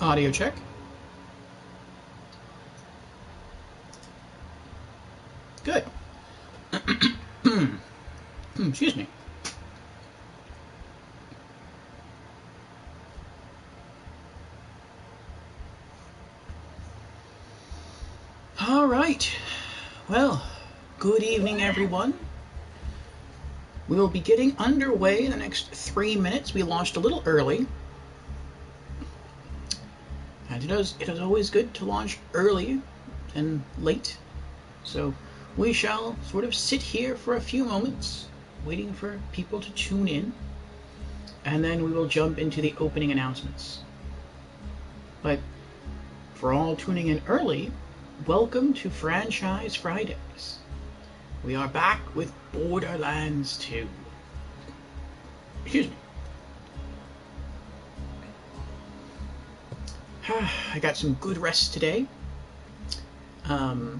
Audio check. Good. Excuse me. All right. Well, good evening, everyone. We will be getting underway in the next 3 minutes. We launched a little early. And it is always good to launch early than late. So we shall sort of sit here for a few moments, waiting for people to tune in. And then we will jump into the opening announcements. But for all tuning in early, welcome to Franchise Fridays. We are back with Borderlands 2. Excuse me. I got some good rest today. I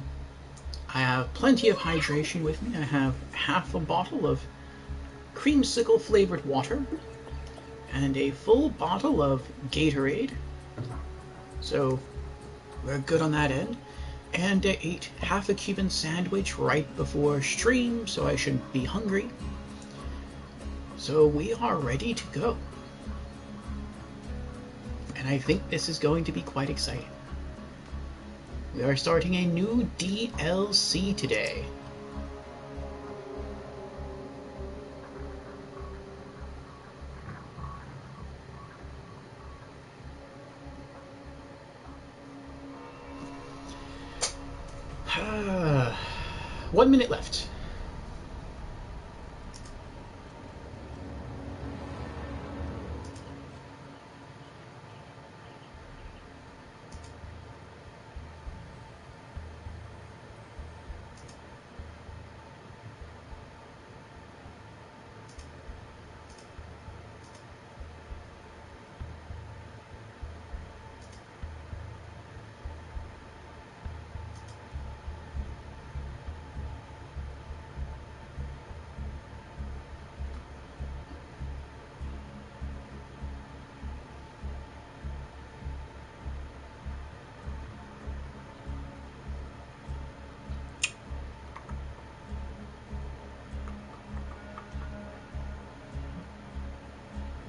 have plenty of hydration with me. I have half a bottle of creamsicle flavored water and a full bottle of Gatorade. So we're good on that end. And I ate half a Cuban sandwich right before stream, so I shouldn't be hungry. So we are ready to go. And I think this is going to be quite exciting. We are starting a new DLC today. One minute left.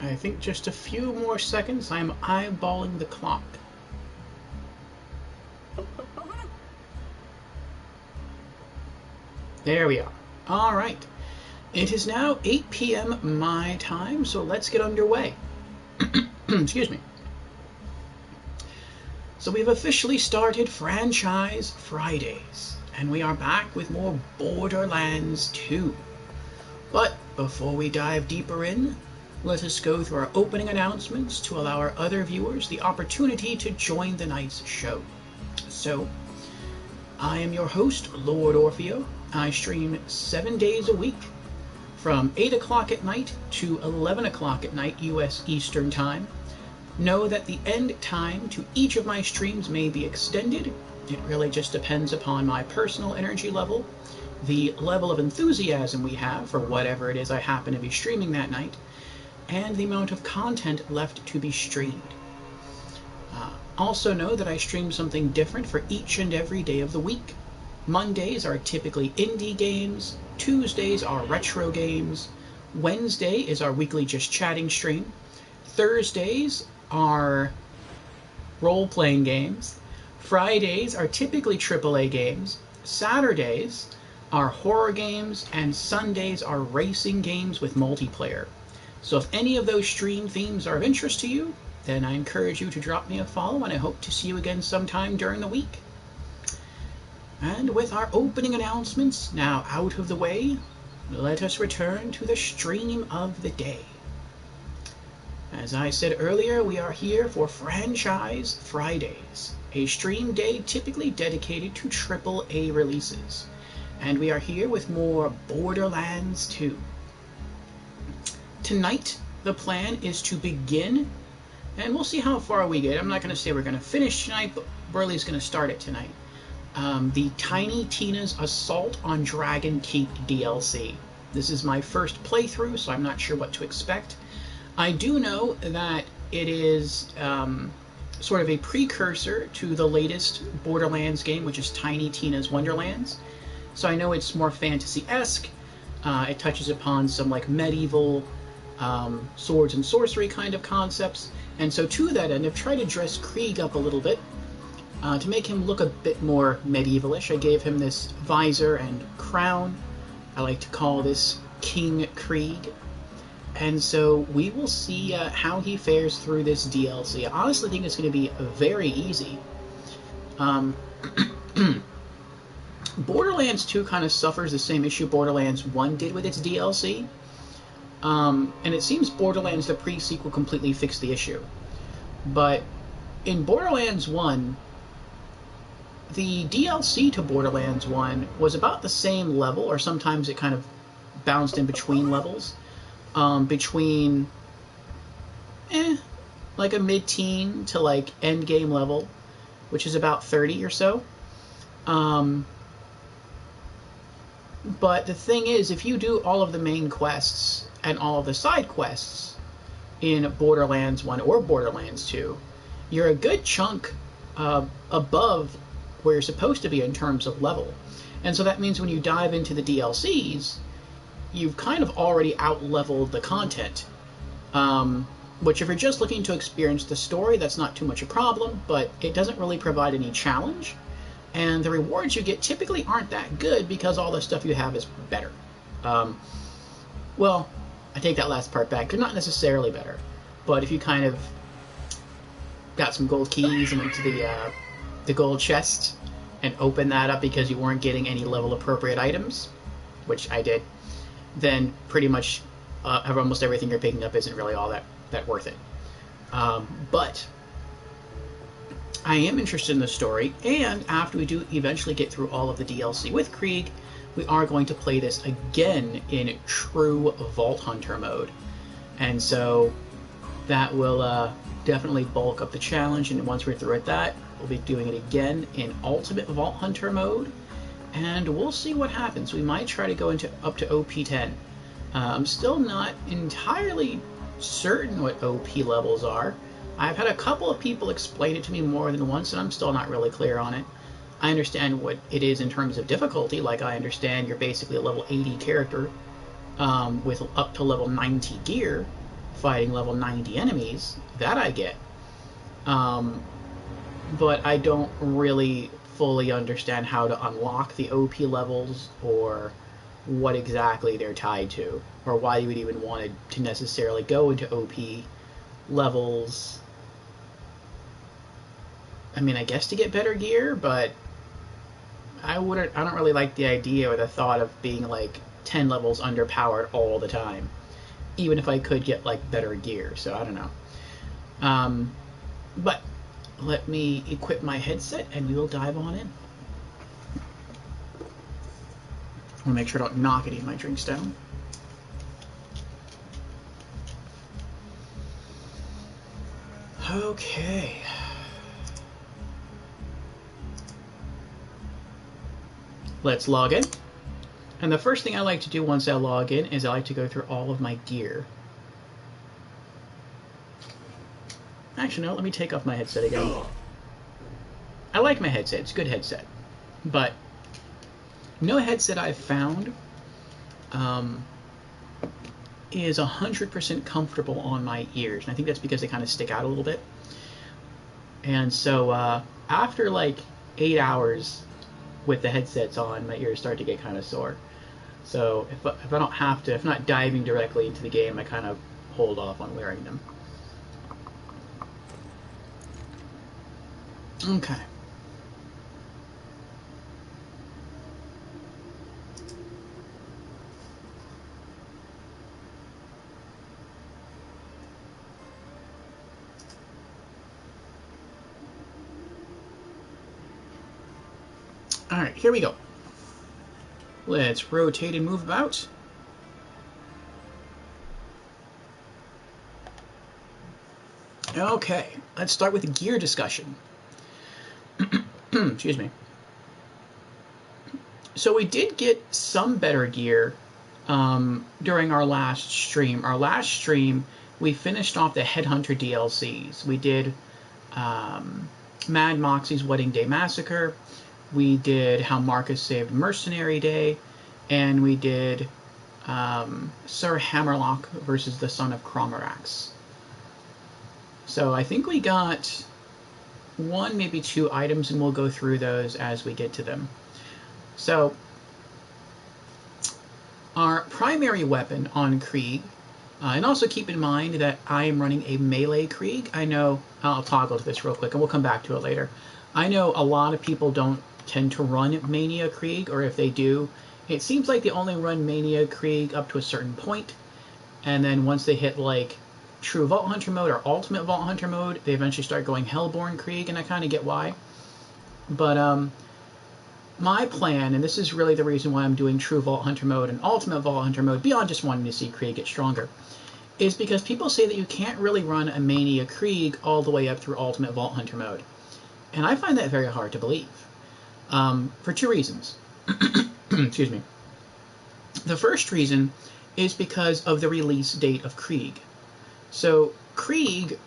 I think just a few more seconds. I'm eyeballing the clock. There we are. All right. It is now 8 p.m. my time, so let's get underway. Excuse me. So we've officially started Franchise Fridays, and we are back with more Borderlands 2. But before we dive deeper in, let us go through our opening announcements to allow our other viewers the opportunity to join the night's show. So, I am your host, Lord Orfeo. I stream 7 days a week from 8 o'clock at night to 11 o'clock at night US Eastern Time. Know that the end time to each of my streams may be extended. It really just depends upon my personal energy level, the level of enthusiasm we have for whatever it is I happen to be streaming that night, and the amount of content left to be streamed. Also know that I stream something different for each and every day of the week. Mondays are typically indie games, Tuesdays are retro games, Wednesday is our weekly Just Chatting stream, Thursdays are role-playing games, Fridays are typically AAA games, Saturdays are horror games, and Sundays are racing games with multiplayer. So if any of those stream themes are of interest to you, then I encourage you to drop me a follow, and I hope to see you again sometime during the week. And with our opening announcements now out of the way, let us return to the stream of the day. As I said earlier, we are here for Franchise Fridays, a stream day typically dedicated to AAA releases. And we are here with more Borderlands 2. Tonight, the plan is to begin, and we'll see how far we get. I'm not going to say we're going to finish tonight, but Burley's going to start it tonight. The Tiny Tina's Assault on Dragon Keep DLC. This is my first playthrough, so I'm not sure what to expect. I do know that it is sort of a precursor to the latest Borderlands game, which is Tiny Tina's Wonderlands. So I know it's more fantasy-esque. It touches upon some like medieval swords and sorcery kind of concepts. And so to that end, I've tried to dress Krieg up a little bit to make him look a bit more medievalish. I gave him this visor and crown. I like to call this King Krieg. And so we will see how he fares through this DLC. I honestly think it's going to be very easy. Borderlands 2 kind of suffers the same issue Borderlands 1 did with its DLC. And it seems Borderlands the pre-sequel completely fixed the issue. But in Borderlands 1, the DLC to Borderlands 1 was about the same level, or sometimes it kind of bounced in between levels. Between like a mid-teen to like end game level, which is about 30 or so. But the thing is, if you do all of the main quests and all of the side quests in Borderlands 1 or Borderlands 2, you're a good chunk above where you're supposed to be in terms of level. And so that means when you dive into the DLCs, you've kind of already out-leveled the content. Which if you're just looking to experience the story, that's not too much a problem, but it doesn't really provide any challenge. And the rewards you get typically aren't that good because all the stuff you have is better. Well, I take that last part back. They're not necessarily better. But if you kind of got some gold keys and went to the gold chest and opened that up because you weren't getting any level appropriate items, which I did, then pretty much almost everything you're picking up isn't really all that worth it. But I am interested in the story, and after we do eventually get through all of the DLC with Krieg, we are going to play this again in true Vault Hunter mode. And so that will definitely bulk up the challenge, and once we're through with that, we'll be doing it again in Ultimate Vault Hunter mode, and we'll see what happens. We might try to go up to OP10. I'm still not entirely certain what OP levels are. I've had a couple of people explain it to me more than once, and I'm still not really clear on it. I understand what it is in terms of difficulty, like I understand you're basically a level 80 character with up to level 90 gear, fighting level 90 enemies. That I get. But I don't really fully understand how to unlock the OP levels, or what exactly they're tied to, or why you would even want to necessarily go into OP levels. I mean, I guess to get better gear, but I don't really like the idea or the thought of being like 10 levels underpowered all the time, even if I could get like better gear. So I don't know. But let me equip my headset and we will dive on in. I want to make sure I don't knock any of my drinks down. Okay. Let's log in. And the first thing I like to do once I log in is I like to go through all of my gear. Actually, no, let me take off my headset again. I like my headset. It's a good headset. But no headset I've found is 100% comfortable on my ears. And I think that's because they kind of stick out a little bit. And so after like 8 hours with the headsets on, my ears start to get kind of sore. So if I don't have to, if I'm not diving directly into the game, I kind of hold off on wearing them. Okay. Alright, here we go. Let's rotate and move about. Okay, let's start with the gear discussion. Excuse me. So we did get some better gear during our last stream. Our last stream, we finished off the Headhunter DLCs. We did Mad Moxie's Wedding Day Massacre. We did How Marcus Saved Mercenary Day. And we did Sir Hammerlock versus the Son of Cromerax. So I think we got one, maybe two items, and we'll go through those as we get to them. So our primary weapon on Krieg, and also keep in mind that I am running a melee Krieg. I know, I'll toggle to this real quick and we'll come back to it later. I know a lot of people don't tend to run Mania Krieg, or if they do, it seems like they only run Mania Krieg up to a certain point, and then once they hit like True Vault Hunter mode or Ultimate Vault Hunter mode, they eventually start going Hellborn Krieg, and I kind of get why. But my plan, and this is really the reason why I'm doing True Vault Hunter mode and Ultimate Vault Hunter mode, beyond just wanting to see Krieg get stronger, is because people say that you can't really run a Mania Krieg all the way up through Ultimate Vault Hunter mode. And I find that very hard to believe. For two reasons. Excuse me. The first reason is because of the release date of Krieg. So Krieg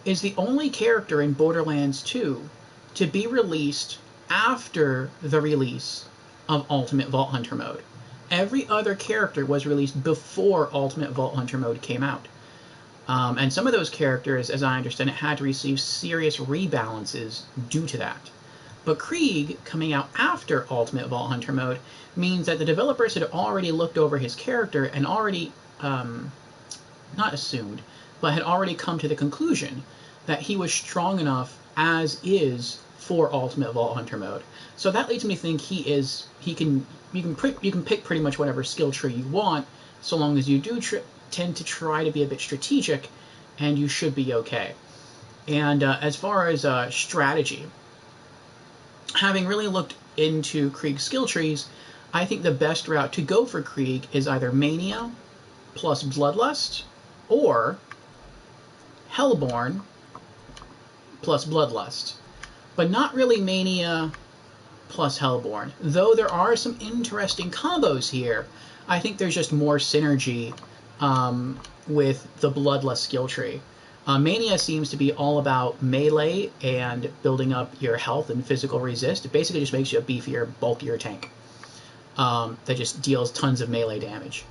is the only character in Borderlands 2 to be released after the release of Ultimate Vault Hunter mode. Every other character was released before Ultimate Vault Hunter mode came out. And some of those characters, as I understand it, had to receive serious rebalances due to that. But Krieg, coming out after Ultimate Vault Hunter mode, means that the developers had already looked over his character and already, not assumed, but had already come to the conclusion that he was strong enough as is for Ultimate Vault Hunter mode. So that leads me to think you can pick pretty much whatever skill tree you want, so long as you do tend to try to be a bit strategic, and you should be okay. And as far as strategy, having really looked into Krieg skill trees, I think the best route to go for Krieg is either Mania plus Bloodlust, or Hellborn plus Bloodlust. But not really Mania plus Hellborn. Though there are some interesting combos here, I think there's just more synergy with the Bloodlust skill tree. Mania seems to be all about melee and building up your health and physical resist. It basically just makes you a beefier, bulkier tank that just deals tons of melee damage.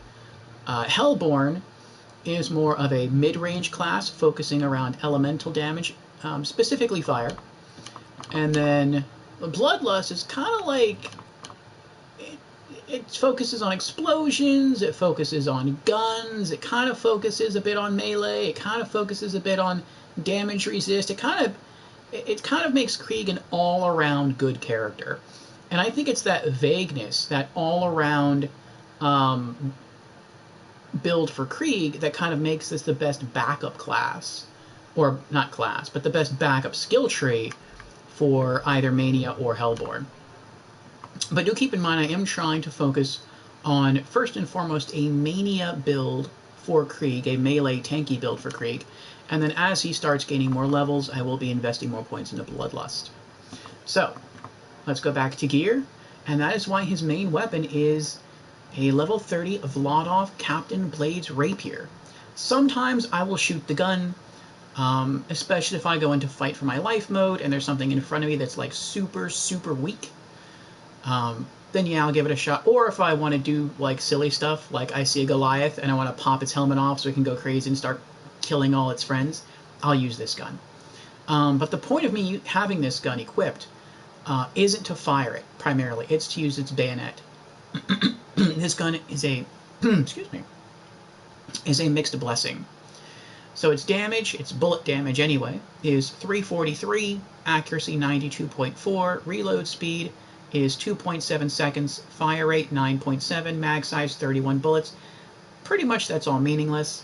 Hellborn is more of a mid-range class, focusing around elemental damage, specifically fire. And then Bloodlust is kind of like, it focuses on explosions, it focuses on guns, it kind of focuses a bit on melee, it kind of focuses a bit on damage resist. It kind of makes Krieg an all-around good character. And I think it's that vagueness, that all-around build for Krieg that kind of makes this the best backup class, or not class, but the best backup skill tree for either Mania or Hellborn. But do keep in mind, I am trying to focus on, first and foremost, a Mania build for Krieg, a melee tanky build for Krieg, and then as he starts gaining more levels, I will be investing more points into Bloodlust. So, let's go back to gear, and that is why his main weapon is a level 30 Vladov Captain Blades Rapier. Sometimes I will shoot the gun, especially if I go into fight for my life mode and there's something in front of me that's like super, super weak. Then yeah, I'll give it a shot. Or if I want to do like silly stuff, like I see a Goliath and I want to pop its helmet off so it can go crazy and start killing all its friends, I'll use this gun. But the point of me having this gun equipped isn't to fire it primarily. It's to use its bayonet. This gun is a excuse me, is a mixed blessing. So its damage, its bullet damage anyway, is 343, accuracy 92.4, reload speed is 2.7 seconds, fire rate 9.7, mag size 31 bullets. Pretty much that's all meaningless.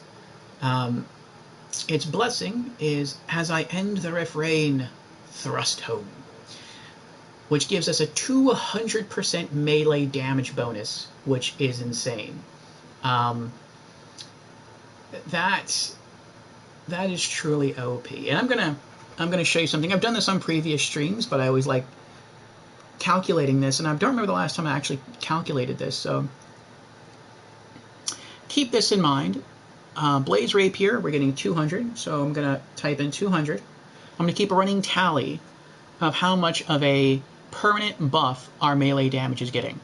Its blessing is, as I end the refrain, thrust home, which gives us a 200% melee damage bonus, which is insane. That That is truly OP. And I'm gonna show you something. I've done this on previous streams, but I always like calculating this, and I don't remember the last time I actually calculated this, so keep this in mind. Blaze Rapier, we're getting 200, so I'm going to type in 200. I'm going to keep a running tally of how much of a permanent buff our melee damage is getting.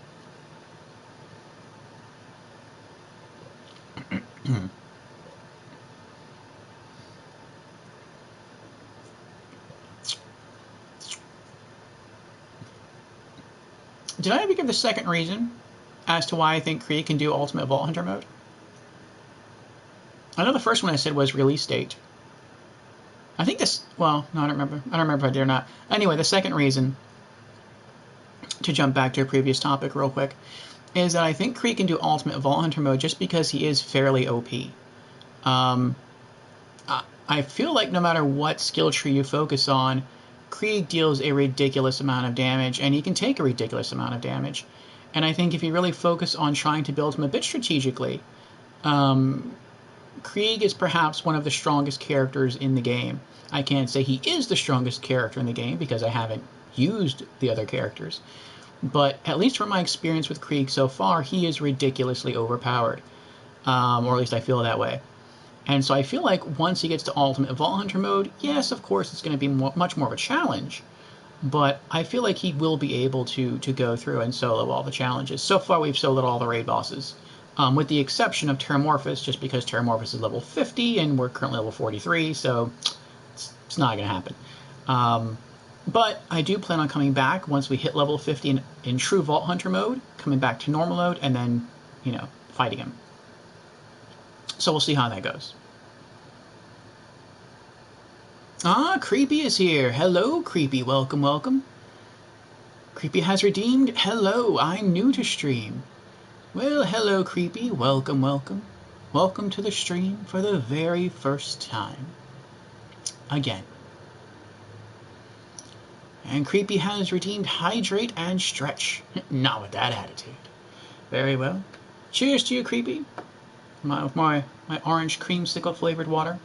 Did I ever give the second reason as to why I think Krieg can do Ultimate Vault Hunter mode? I know the first one I said was release date. I think this, well, no, I don't remember. I don't remember if I did or not. Anyway, the second reason, to jump back to a previous topic real quick, is that I think Krieg can do Ultimate Vault Hunter mode just because he is fairly OP. I feel like no matter what skill tree you focus on, Krieg deals a ridiculous amount of damage, and he can take a ridiculous amount of damage. And I think if you really focus on trying to build him a bit strategically, Krieg is perhaps one of the strongest characters in the game. I can't say he is the strongest character in the game because I haven't used the other characters. But at least from my experience with Krieg so far, he is ridiculously overpowered. Or at least I feel that way. And so I feel like once he gets to Ultimate Vault Hunter mode, yes, of course, it's going to be much more of a challenge. But I feel like he will be able to go through and solo all the challenges. So far, we've soloed all the raid bosses. With the exception of Terramorphous, just because Terramorphous is level 50 and we're currently level 43, so it's not going to happen. But I do plan on coming back once we hit level 50 in true Vault Hunter mode, coming back to normal mode, and then, fighting him. So we'll see how that goes. Creepy is here. Hello, Creepy. Welcome, welcome. Creepy has redeemed. Hello, I'm new to stream. Well, hello, Creepy. Welcome, welcome. Welcome to the stream for the very first time. Again. And Creepy has redeemed Hydrate and Stretch. Not with that attitude. Very well. Cheers to you, Creepy. My orange creamsicle flavored water.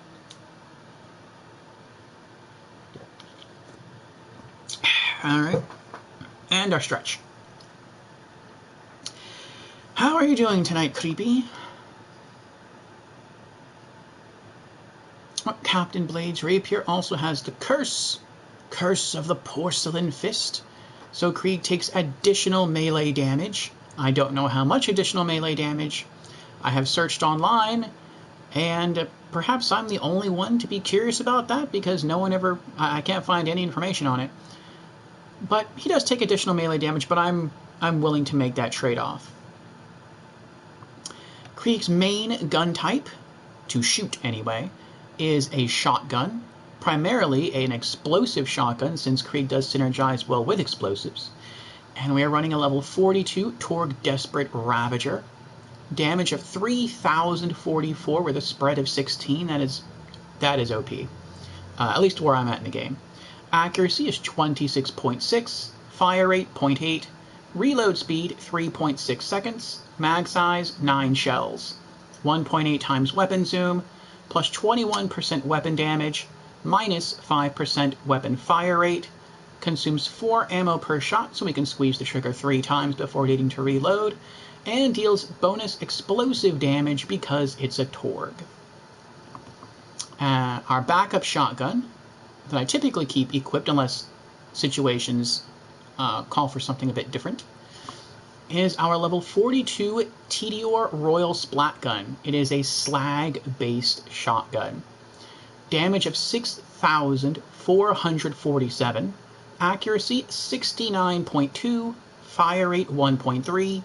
Alright. And our stretch. How are you doing tonight, Creepy? Captain Blade's Rapier also has the Curse. Curse of the Porcelain Fist. So Krieg takes additional melee damage. I don't know how much additional melee damage. I have searched online, and perhaps I'm the only one to be curious about that because no one ever... I can't find any information on it. But he does take additional melee damage, but I'm willing to make that trade-off. Krieg's main gun type, to shoot anyway, is a shotgun. Primarily an explosive shotgun, since Krieg does synergize well with explosives. And we are running a level 42 Torg Desperate Ravager. Damage of 3,044 with a spread of 16. That is OP. At least where I'm at in the game. Accuracy is 26.6, fire rate 0.8, reload speed 3.6 seconds, mag size 9 shells, 1.8 times weapon zoom, plus 21% weapon damage, minus 5% weapon fire rate, consumes 4 ammo per shot so we can squeeze the trigger 3 times before needing to reload, and deals bonus explosive damage because it's a Torg. Our backup shotgun, that I typically keep equipped unless situations call for something a bit different, is our level 42 Tediore Royal Splat Gun. It is a slag-based shotgun. Damage of 6,447, accuracy 69.2, fire rate 1.3,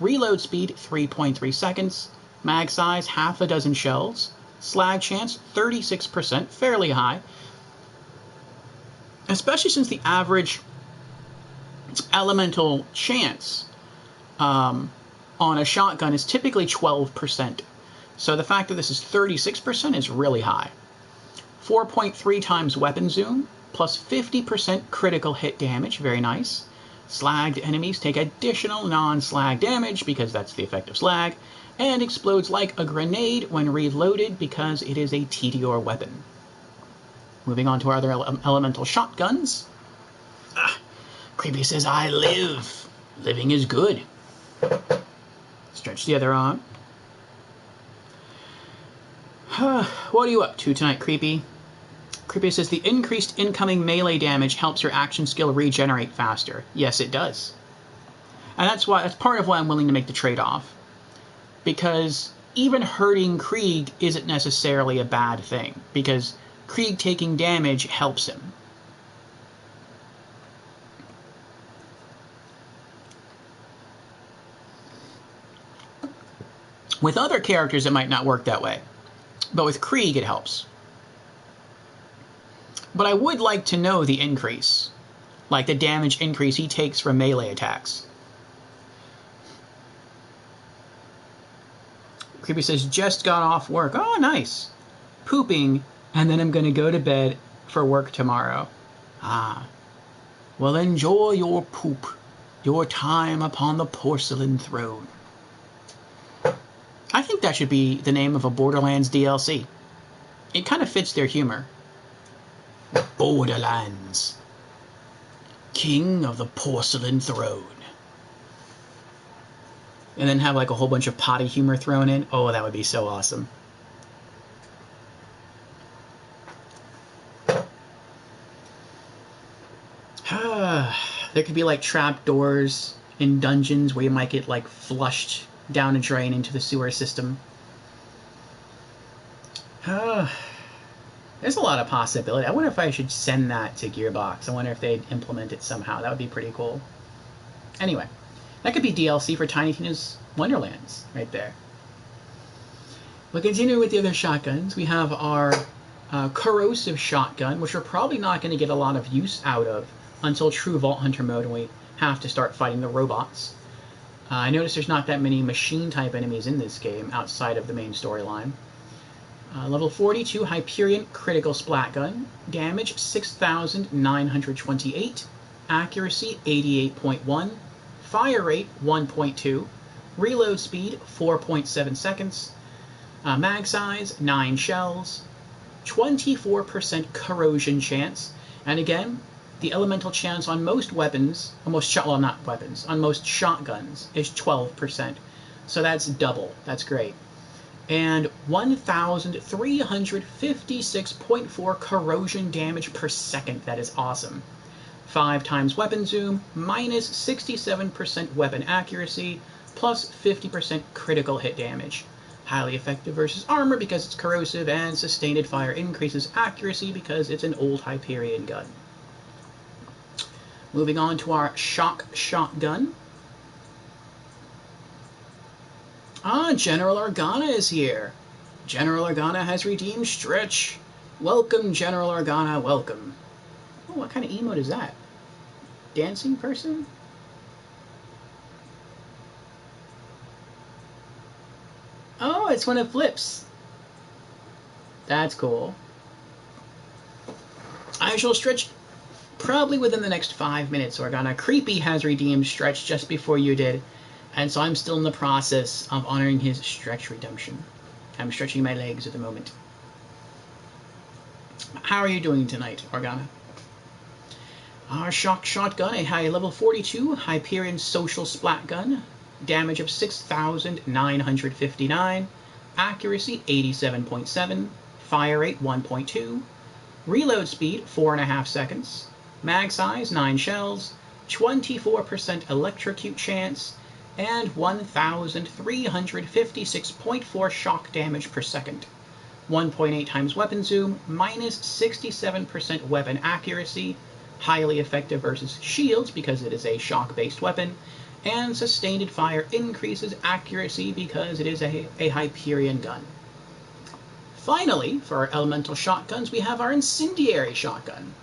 reload speed 3.3 seconds, mag size half a dozen shells, slag chance 36%, fairly high, especially since the average elemental chance on a shotgun is typically 12%. So the fact that this is 36% is really high. 4.3 times weapon zoom, plus 50% critical hit damage, very nice. Slagged enemies take additional non-slag damage because that's the effect of slag, and explodes like a grenade when reloaded because it is a TDR weapon. Moving on to our other elemental shotguns. Creepy says, I live. Living is good. Stretch the other arm. What are you up to tonight, Creepy? Creepy says, the increased incoming melee damage helps your action skill regenerate faster. Yes, it does. And that's part of why I'm willing to make the trade-off. Because even hurting Krieg isn't necessarily a bad thing, because Krieg taking damage helps him. With other characters, it might not work that way, but with Krieg, it helps. But I would like to know the increase, like the damage increase he takes from melee attacks. Creepy says, just got off work. Oh, nice. Pooping, and then I'm going to go to bed for work tomorrow. Ah. Well, enjoy your poop, your time upon the porcelain throne. I think that should be the name of a Borderlands DLC. It kind of fits their humor. Borderlands. King of the porcelain throne. And then have like a whole bunch of potty humor thrown in. Oh, that would be so awesome. There could be like trap doors in dungeons where you might get like flushed down a drain into the sewer system. There's a lot of possibility. I wonder if I should send that to Gearbox. I wonder if they'd implement it somehow. That would be pretty cool. Anyway, that could be DLC for Tiny Tina's Wonderlands right there. We'll continue with the other shotguns. We have our corrosive shotgun, which we're probably not going to get a lot of use out of until True Vault Hunter mode, and we have to start fighting the robots. I noticed there's not that many machine-type enemies in this game outside of the main storyline. Level 42 Hyperion Critical Splat Gun. Damage 6,928. Accuracy 88.1. Fire rate 1.2. Reload speed 4.7 seconds. Mag size 9 shells. 24% corrosion chance. And again, the elemental chance on most weapons, on most shotguns is 12%. So that's double. That's great. And 1,356.4 corrosion damage per second. That is awesome. 5 times weapon zoom, minus 67% weapon accuracy, plus 50% critical hit damage. Highly effective versus armor because it's corrosive, and sustained fire increases accuracy because it's an old Hyperion gun. Moving on to our shock shotgun. General Organa is here. General Organa has redeemed Stretch. Welcome, General Organa, welcome. Oh, what kind of emote is that? Dancing person? Oh, it's one of Flip's. That's cool. I shall stretch probably within the next 5 minutes, Organa. Creepy has redeemed Stretch just before you did, and so I'm still in the process of honoring his Stretch redemption. I'm stretching my legs at the moment. How are you doing tonight, Organa? Our shock shotgun, a high level 42 Hyperion Social Splat Gun. Damage of 6,959. Accuracy 87.7. Fire rate 1.2. Reload speed 4.5 seconds. Mag size 9 shells. 24% electrocute chance. And 1,356.4 shock damage per second. 1.8 times weapon zoom, minus 67% weapon accuracy. Highly effective versus shields because it is a shock-based weapon. And sustained fire increases accuracy because it is a Hyperion gun. Finally, for our elemental shotguns, we have our incendiary shotgun.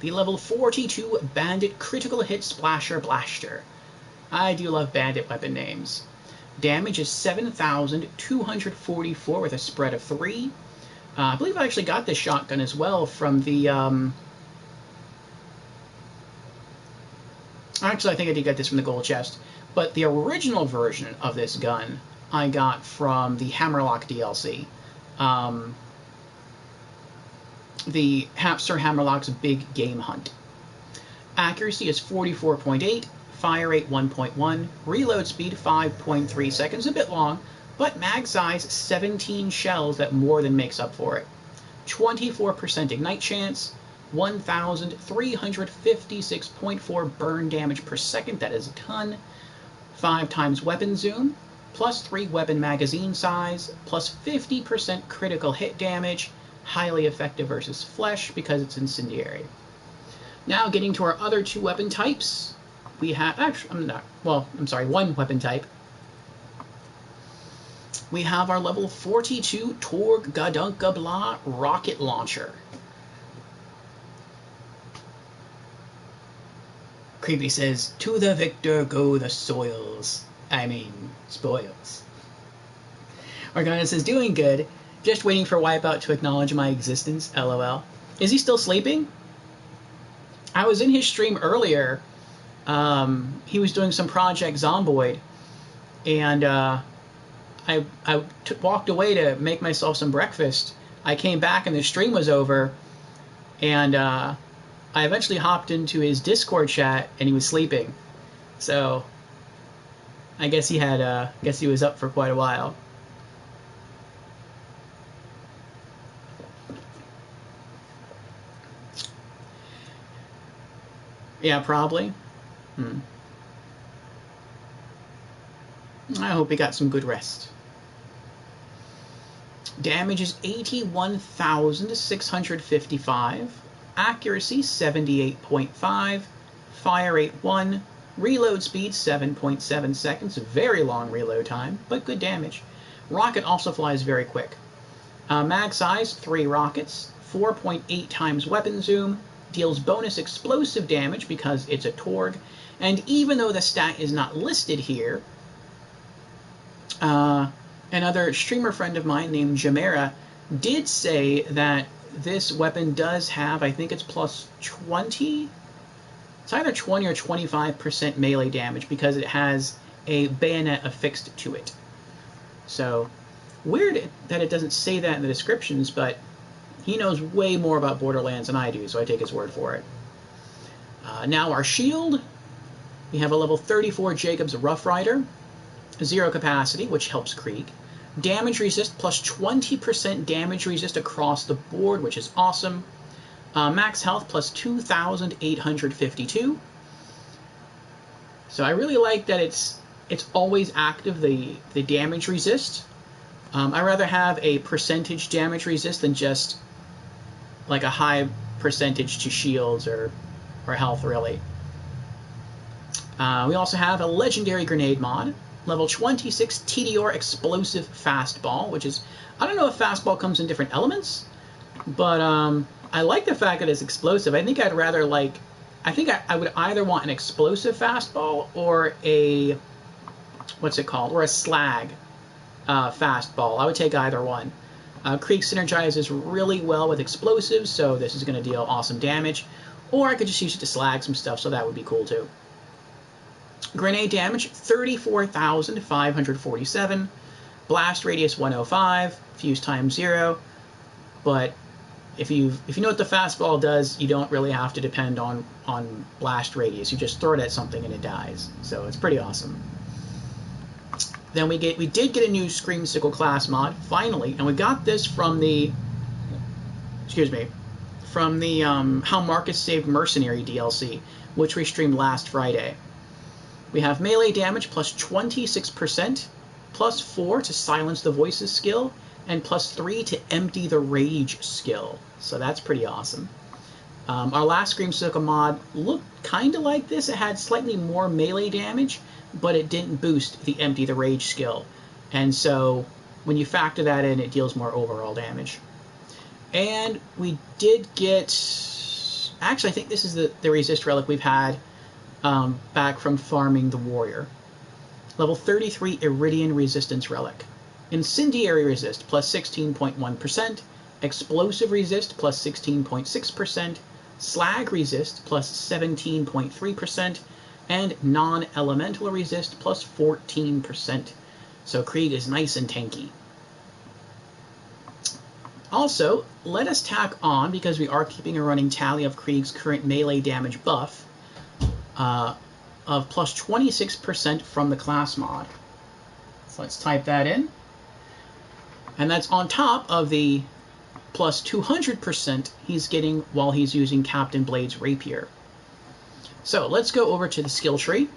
The level 42 Bandit Critical Hit Splasher Blaster. I do love bandit weapon names. Damage is 7,244 with a spread of 3. I believe I actually got this shotgun as well from the... Actually, I think I did get this from the gold chest. But the original version of this gun I got from the Hammerlock DLC. The Sir Hammerlock's Big Game Hunt. Accuracy is 44.8, fire rate 1.1, reload speed 5.3 seconds, a bit long, but mag size 17 shells that more than makes up for it. 24% ignite chance, 1,356.4 burn damage per second, that is a ton. 5 times weapon zoom, plus 3 weapon magazine size, plus 50% critical hit damage, highly effective versus flesh because it's incendiary. Now getting to our other 2 weapon types, we have, one weapon type. We have our level 42 Torg Gadunka Blah rocket launcher. Creepy says, "To the victor go the spoils." Organa says, "Doing good. Just waiting for Wipeout to acknowledge my existence, LOL." Is he still sleeping? I was in his stream earlier. He was doing some Project Zomboid, and I walked away to make myself some breakfast. I came back and the stream was over, and I eventually hopped into his Discord chat and he was sleeping. So I guess he was up for quite a while. Yeah, probably. I hope he got some good rest. Damage is 81,655. Accuracy 78.5. Fire rate 1. Reload speed 7.7 seconds. Very long reload time, but good damage. Rocket also flies very quick. Mag size 3 rockets. 4.8 times weapon zoom. Deals bonus explosive damage because it's a Torg. And even though the stat is not listed here, another streamer friend of mine named Jamera did say that this weapon does have, I think it's plus 20? It's either 20 or 25% melee damage because it has a bayonet affixed to it. So, weird that it doesn't say that in the descriptions, but he knows way more about Borderlands than I do, so I take his word for it. Now our shield. We have a level 34 Jacob's Rough Rider. 0 capacity, which helps Krieg. Damage resist plus 20% damage resist across the board, which is awesome. Max health plus 2,852. So I really like that it's always active, the damage resist. I rather have a percentage damage resist than just like a high percentage to shields or health, really. We also have a legendary grenade mod. Level 26 TDR Explosive Fastball, which is, I don't know if Fastball comes in different elements, but I like the fact that it's explosive. I think I would either want an explosive fastball or a, or a slag fastball. I would take either one. Krieg synergizes really well with explosives, so this is going to deal awesome damage. Or I could just use it to slag some stuff, so that would be cool too. Grenade damage, 34,547. Blast radius 105. Fuse time 0. But if you know what the fastball does, you don't really have to depend on blast radius. You just throw it at something and it dies. So it's pretty awesome. Then we did get a new Screamsicle class mod, finally, and we got this from the How Marcus Saved Mercenary DLC, which we streamed last Friday. We have melee damage plus 26%, plus 4 to silence the voices skill, and plus 3 to empty the rage skill. So that's pretty awesome. Our last Screamsicle mod looked kind of like this. It had slightly more melee damage, but it didn't boost the empty the rage skill. And so when you factor that in, it deals more overall damage. And we did get... Actually, I think this is the resist relic we've had back from farming the warrior. Level 33 Iridium resistance relic. Incendiary resist plus 16.1%, explosive resist plus 16.6%, slag resist plus 17.3%, and non-elemental resist plus 14%. So Krieg is nice and tanky. Also, let us tack on, because we are keeping a running tally of Krieg's current melee damage buff, of plus 26% from the class mod. So let's type that in. And that's on top of the plus 200% he's getting while he's using Captain Blade's Rapier. So let's go over to the skill tree.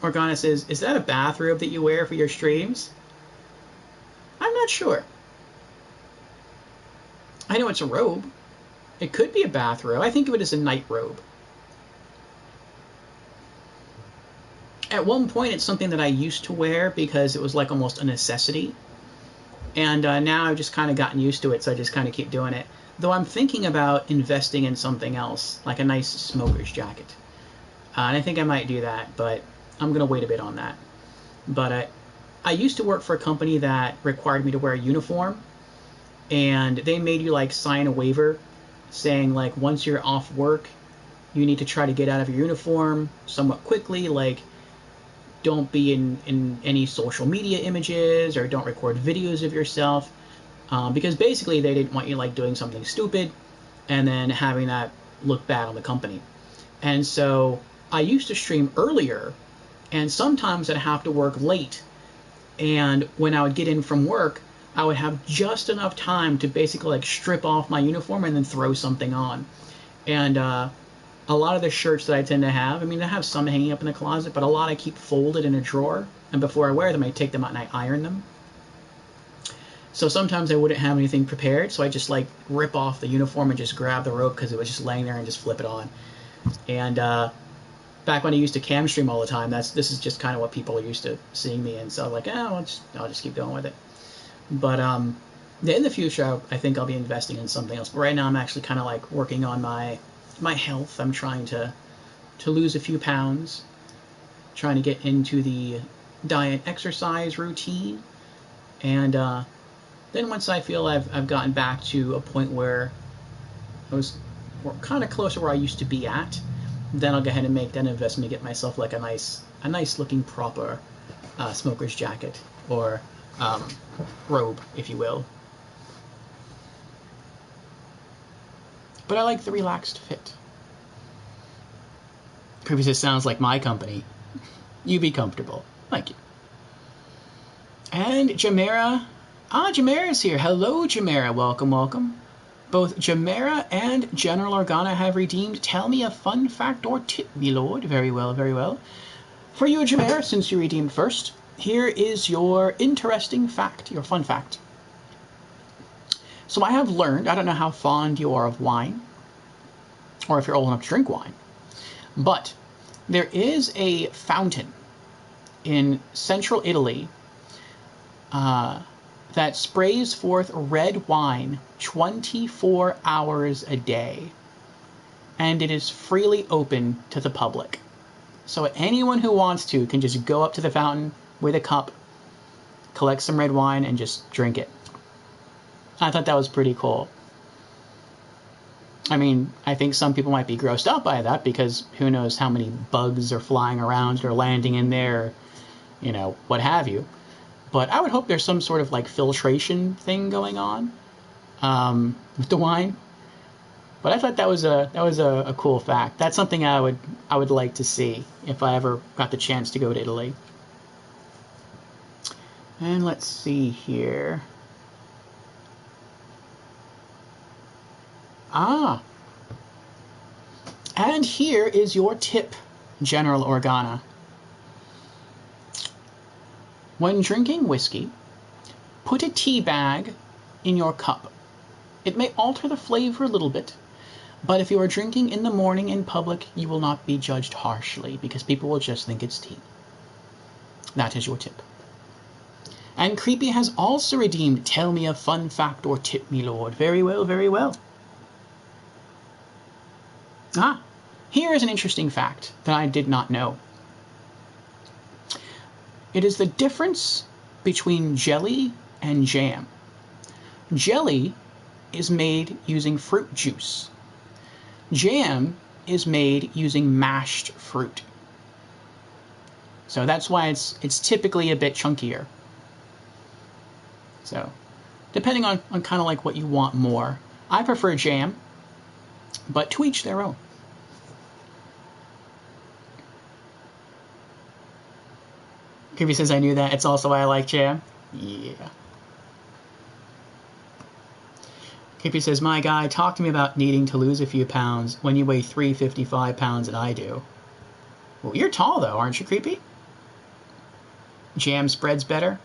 Organa says, is that a bathrobe that you wear for your streams? I'm not sure. I know it's a robe. It could be a bathrobe. I think of it as a night robe. At one point, it's something that I used to wear because it was like almost a necessity. And now I've just kind of gotten used to it, so I just kind of keep doing it. Though I'm thinking about investing in something else, like a nice smoker's jacket. And I think I might do that, but I'm going to wait a bit on that. But I used to work for a company that required me to wear a uniform. And they made you, like, sign a waiver saying, like, once you're off work, you need to try to get out of your uniform somewhat quickly, like, don't be in any social media images, or don't record videos of yourself, because basically they didn't want you like doing something stupid and then having that look bad on the company. And so I used to stream earlier, and sometimes I'd have to work late, and when I would get in from work, I would have just enough time to basically like strip off my uniform and then throw something on. And a lot of the shirts that I tend to have, I mean, I have some hanging up in the closet, but a lot I keep folded in a drawer, and before I wear them, I take them out and I iron them. So sometimes I wouldn't have anything prepared, so I just like rip off the uniform and just grab the rope because it was just laying there and just flip it on. And back when I used to cam stream all the time, this is just kind of what people are used to seeing me in. So I'm like, oh, I'll just keep going with it. But in the future, I think I'll be investing in something else. But right now, I'm actually kind of like working on my health. I'm trying to lose a few pounds, trying to get into the diet exercise routine, and then once I feel I've gotten back to a point where I was kind of close to where I used to be at, then I'll go ahead and make that investment to get myself like a nice looking proper smoker's jacket, or robe, if you will. But I like the relaxed fit. Previous, it sounds like my company. You be comfortable. Thank you. And Jamera. Jamera's here. Hello, Jamera. Welcome, welcome. Both Jamera and General Organa have redeemed Tell Me a Fun Fact or Tip, me lord. Very well, very well. For you, Jamera, since you redeemed first, here is your interesting fact, your fun fact. So I have learned, I don't know how fond you are of wine, or if you're old enough to drink wine, but there is a fountain in central Italy that sprays forth red wine 24 hours a day, and it is freely open to the public. So anyone who wants to can just go up to the fountain with a cup, collect some red wine, and just drink it. I thought that was pretty cool. I mean, I think some people might be grossed out by that, because who knows how many bugs are flying around or landing in there, or, what have you. But I would hope there's some sort of like filtration thing going on with the wine. But I thought that was a cool fact. That's something I would like to see if I ever got the chance to go to Italy. And let's see here. And here is your tip, General Organa. When drinking whiskey, put a tea bag in your cup. It may alter the flavor a little bit, but if you are drinking in the morning in public, you will not be judged harshly, because people will just think it's tea. That is your tip. And Creepy has also redeemed Tell Me a Fun Fact or Tip, me lord. Very well, very well. Here is an interesting fact that I did not know. It is the difference between jelly and jam. Jelly is made using fruit juice. Jam is made using mashed fruit. So that's why it's typically a bit chunkier. So depending on kind of like what you want more. I prefer jam, but to each their own. Kirby says I knew that. It's also why I like jam. Yeah. Kirby says, my guy, talk to me about needing to lose a few pounds when you weigh 355 pounds and I do. Well, you're tall though, aren't you, Creepy? Jam spreads better?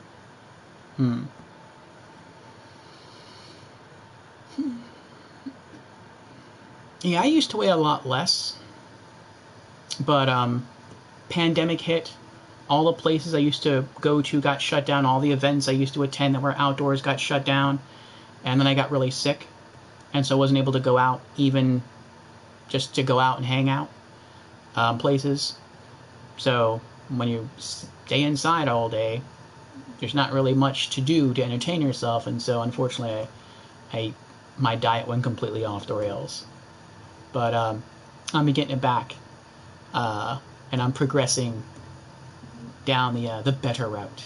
Yeah, I used to weigh a lot less. But pandemic hit. All the places I used to go to got shut down. All the events I used to attend that were outdoors got shut down. And then I got really sick. And so I wasn't able to go out, even just to go out and hang out places. So when you stay inside all day, there's not really much to do to entertain yourself. And so unfortunately, my diet went completely off the rails. But I'm getting it back. And I'm progressing down the better route.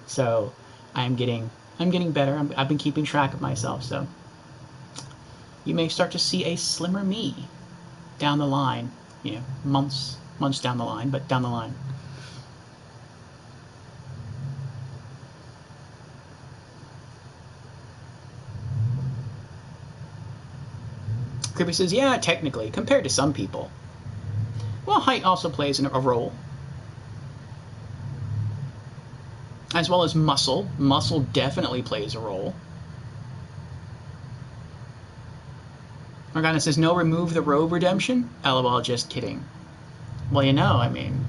So I'm getting better. I've been keeping track of myself. So you may start to see a slimmer me down the line. You know, months down the line, but down the line. Kirby says, yeah, technically, compared to some people. Well, height also plays a role. As well as muscle. Muscle definitely plays a role. Morgana says, no, remove the robe redemption? LOL, just kidding. Well, you know, I mean,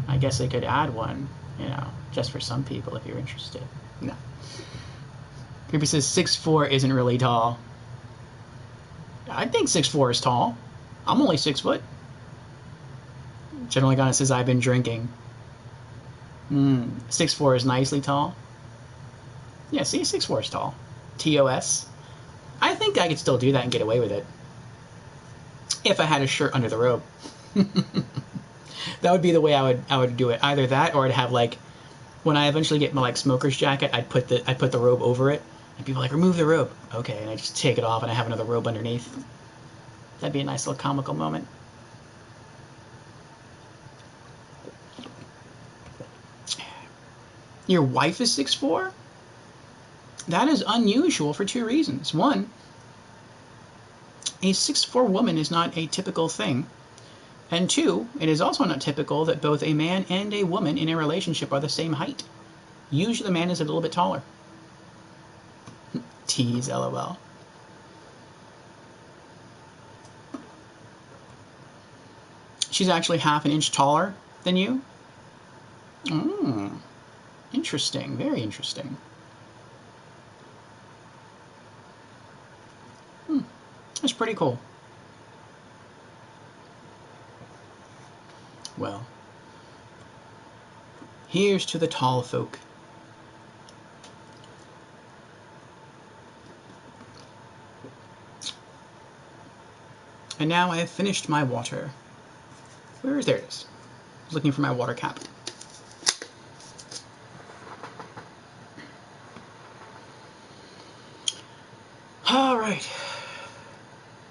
I guess I could add one, you know, just for some people if you're interested. No. Kirby says 6'4" isn't really tall. I think 6'4" is tall. I'm only 6 foot. General Morgana says, I've been drinking. 6'4" is nicely tall. Yeah, see, 6'4" is tall. TOS. I think I could still do that and get away with it. If I had a shirt under the robe. That would be the way I would do it. Either that, or I'd have like, when I eventually get my like smoker's jacket, I'd put the robe over it, and people are like, remove the robe. Okay, and I just take it off, and I have another robe underneath. That'd be a nice little comical moment. Your wife is 6'4"? That is unusual for 2 reasons. One, a 6'4" woman is not a typical thing. And 2, it is also not typical that both a man and a woman in a relationship are the same height. Usually the man is a little bit taller. Tease, LOL. She's actually half an inch taller than you? Interesting, very interesting. That's pretty cool. Well, here's to the tall folk. And now I have finished my water. There it is. I was looking for my water cap. Alright.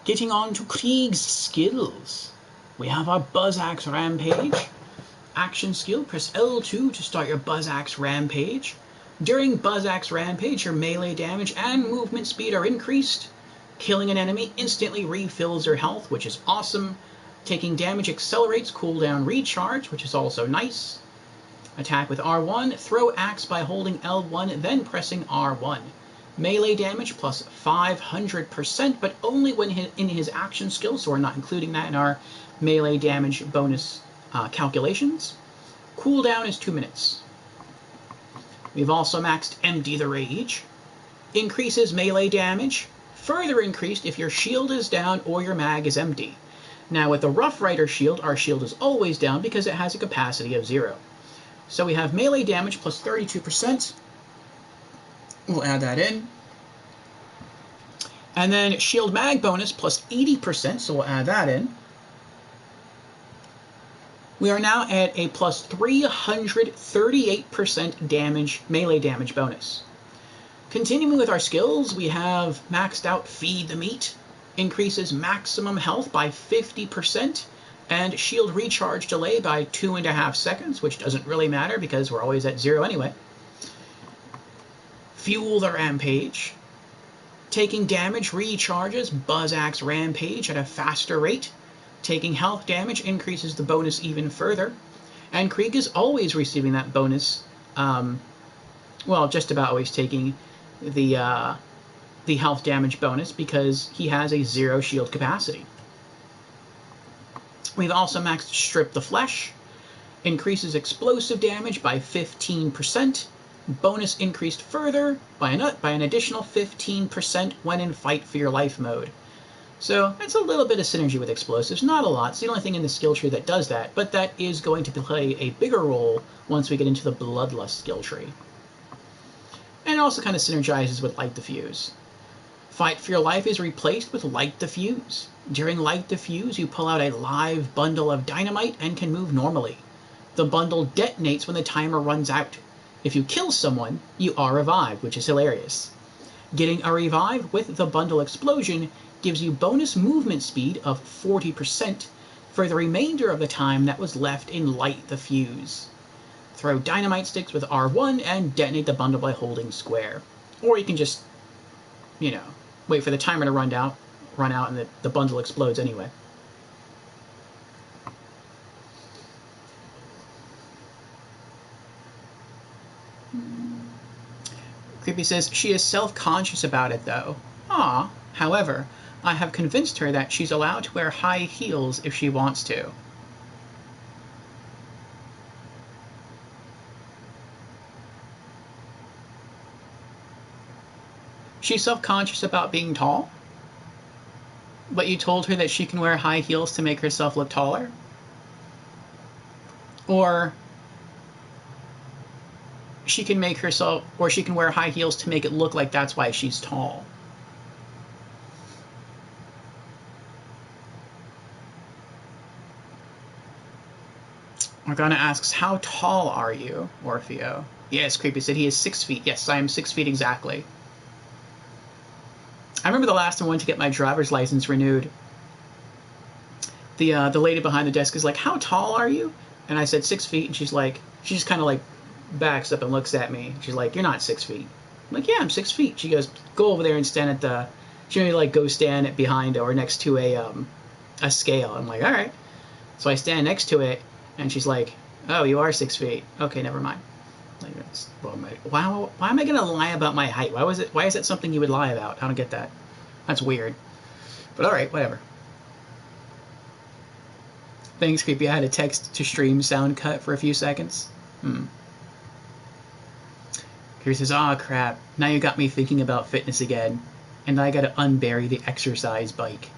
Getting on to Krieg's skills. We have our Buzz Axe Rampage. Action skill, press L2 to start your Buzz Axe Rampage. During Buzz Axe Rampage, your melee damage and movement speed are increased. Killing an enemy instantly refills your health, which is awesome. Taking damage accelerates cooldown recharge, which is also nice. Attack with R1, throw axe by holding L1, then pressing R1. Melee damage plus 500%, but only when in his action skill, so we're not including that in our melee damage bonus calculations. Cooldown is 2 minutes. We've also maxed Empty the Rage. Increases melee damage, further increased if your shield is down or your mag is empty. Now with the Rough Rider shield, our shield is always down because it has a capacity of 0. So we have melee damage plus 32%. We'll add that in. And then shield mag bonus plus 80%, so we'll add that in. We are now at a plus 338% damage, melee damage bonus. Continuing with our skills, we have maxed out Feed the Meat, increases maximum health by 50%, and shield recharge delay by 2.5 seconds, which doesn't really matter because we're always at 0 anyway. Fuel the Rampage. Taking damage recharges Buzz Axe Rampage at a faster rate. Taking health damage increases the bonus even further. And Krieg is always receiving that bonus. Well, just about always taking the health damage bonus because he has a 0 shield capacity. We've also maxed Strip the Flesh. Increases explosive damage by 15%. Bonus increased further by an additional 15% when in Fight for Your Life mode. So it's a little bit of synergy with explosives, not a lot. It's the only thing in the skill tree that does that, but that is going to play a bigger role once we get into the Bloodlust skill tree. And it also kind of synergizes with Light Diffuse. Fight for Your Life is replaced with Light Diffuse. During Light Diffuse, you pull out a live bundle of dynamite and can move normally. The bundle detonates when the timer runs out. If you kill someone, you are revived, which is hilarious. Getting a revive with the bundle explosion gives you bonus movement speed of 40% for the remainder of the time that was left in Light Diffuse. Throw dynamite sticks with R1 and detonate the bundle by holding square. Or you can just, wait for the timer to run out and the bundle explodes anyway. Creepy says, she is self-conscious about it though. Ah, however, I have convinced her that she's allowed to wear high heels if she wants to. She's self-conscious about being tall? But you told her that she can wear high heels to make herself look taller? Or she can wear high heels to make it look like that's why she's tall. Morgana asks, how tall are you, Orfeo? Yes, Creepy said he is 6 feet. Yes, I am 6 feet exactly. I remember the last time I went to get my driver's license renewed. The lady behind the desk is like, how tall are you? And I said 6 feet, and she just kind of like backs up and looks at me. She's like, you're not 6 feet. I'm like, yeah, I'm 6 feet. She goes, go over there and stand at go stand behind or next to a scale. I'm like, all right. So I stand next to it, and she's like, oh, you are 6 feet. Okay, never mind. Like, why am I gonna lie about my height? Why is that something you would lie about? I don't get that. That's weird. But all right, whatever. Thanks, Creepy. I had a text to stream sound cut for a few seconds. Creepy says, "Ah, crap. Now you got me thinking about fitness again, and I gotta unbury the exercise bike."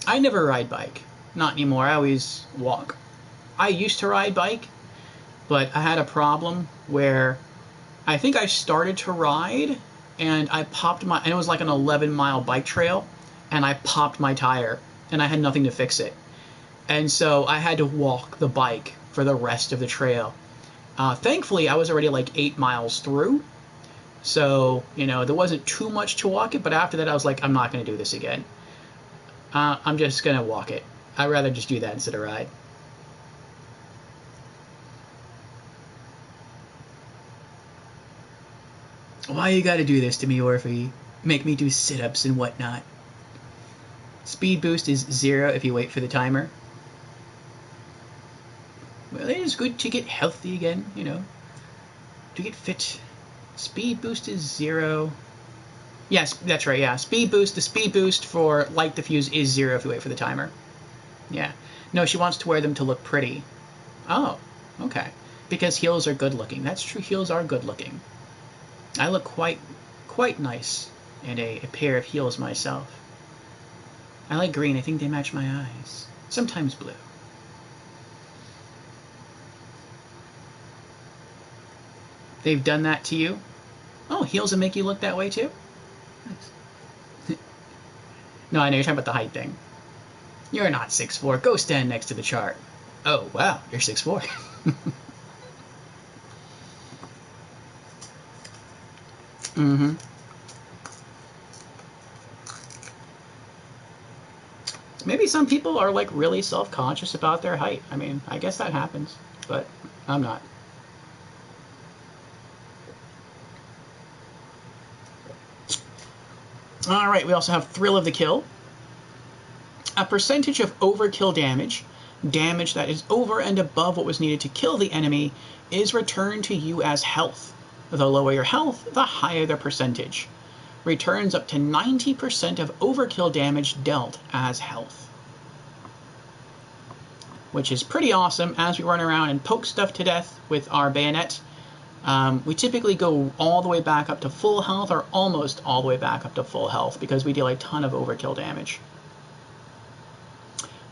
I never ride bike. Not anymore. I always walk. I used to ride bike, but I had a problem where I think I started to ride and and it was like an 11-mile bike trail, and I popped my tire and I had nothing to fix it. And so I had to walk the bike for the rest of the trail. Thankfully, I was already like 8 miles through. So, there wasn't too much to walk it, but after that I was like, I'm not going to do this again. I'm just going to walk it. I'd rather just do that instead of ride. Why you gotta do this to me, Orphe? Make me do sit-ups and whatnot. Speed boost is 0 if you wait for the timer. Well, it is good to get healthy again, to get fit. Speed boost is 0. Yes, that's right, yeah. The speed boost for Light Diffuse is 0 if you wait for the timer. Yeah. No, she wants to wear them to look pretty. Oh, okay. Because heels are good looking. That's true, heels are good looking. I look quite nice in a pair of heels myself. I like green. I think they match my eyes. Sometimes blue. They've done that to you? Oh, heels that make you look that way too? Nice. No, I know you're talking about the height thing. You're not 6'4". Go stand next to the chart. Oh, wow, you're 6'4". Mm-hmm. Maybe some people are like really self-conscious about their height. I mean, I guess that happens, but I'm not. All right, we also have Thrill of the Kill. A percentage of overkill damage, damage that is over and above what was needed to kill the enemy, is returned to you as health. The lower your health, the higher the percentage. Returns up to 90% of overkill damage dealt as health. Which is pretty awesome as we run around and poke stuff to death with our bayonet. We typically go all the way back up to full health, or almost all the way back up to full health, because we deal a ton of overkill damage.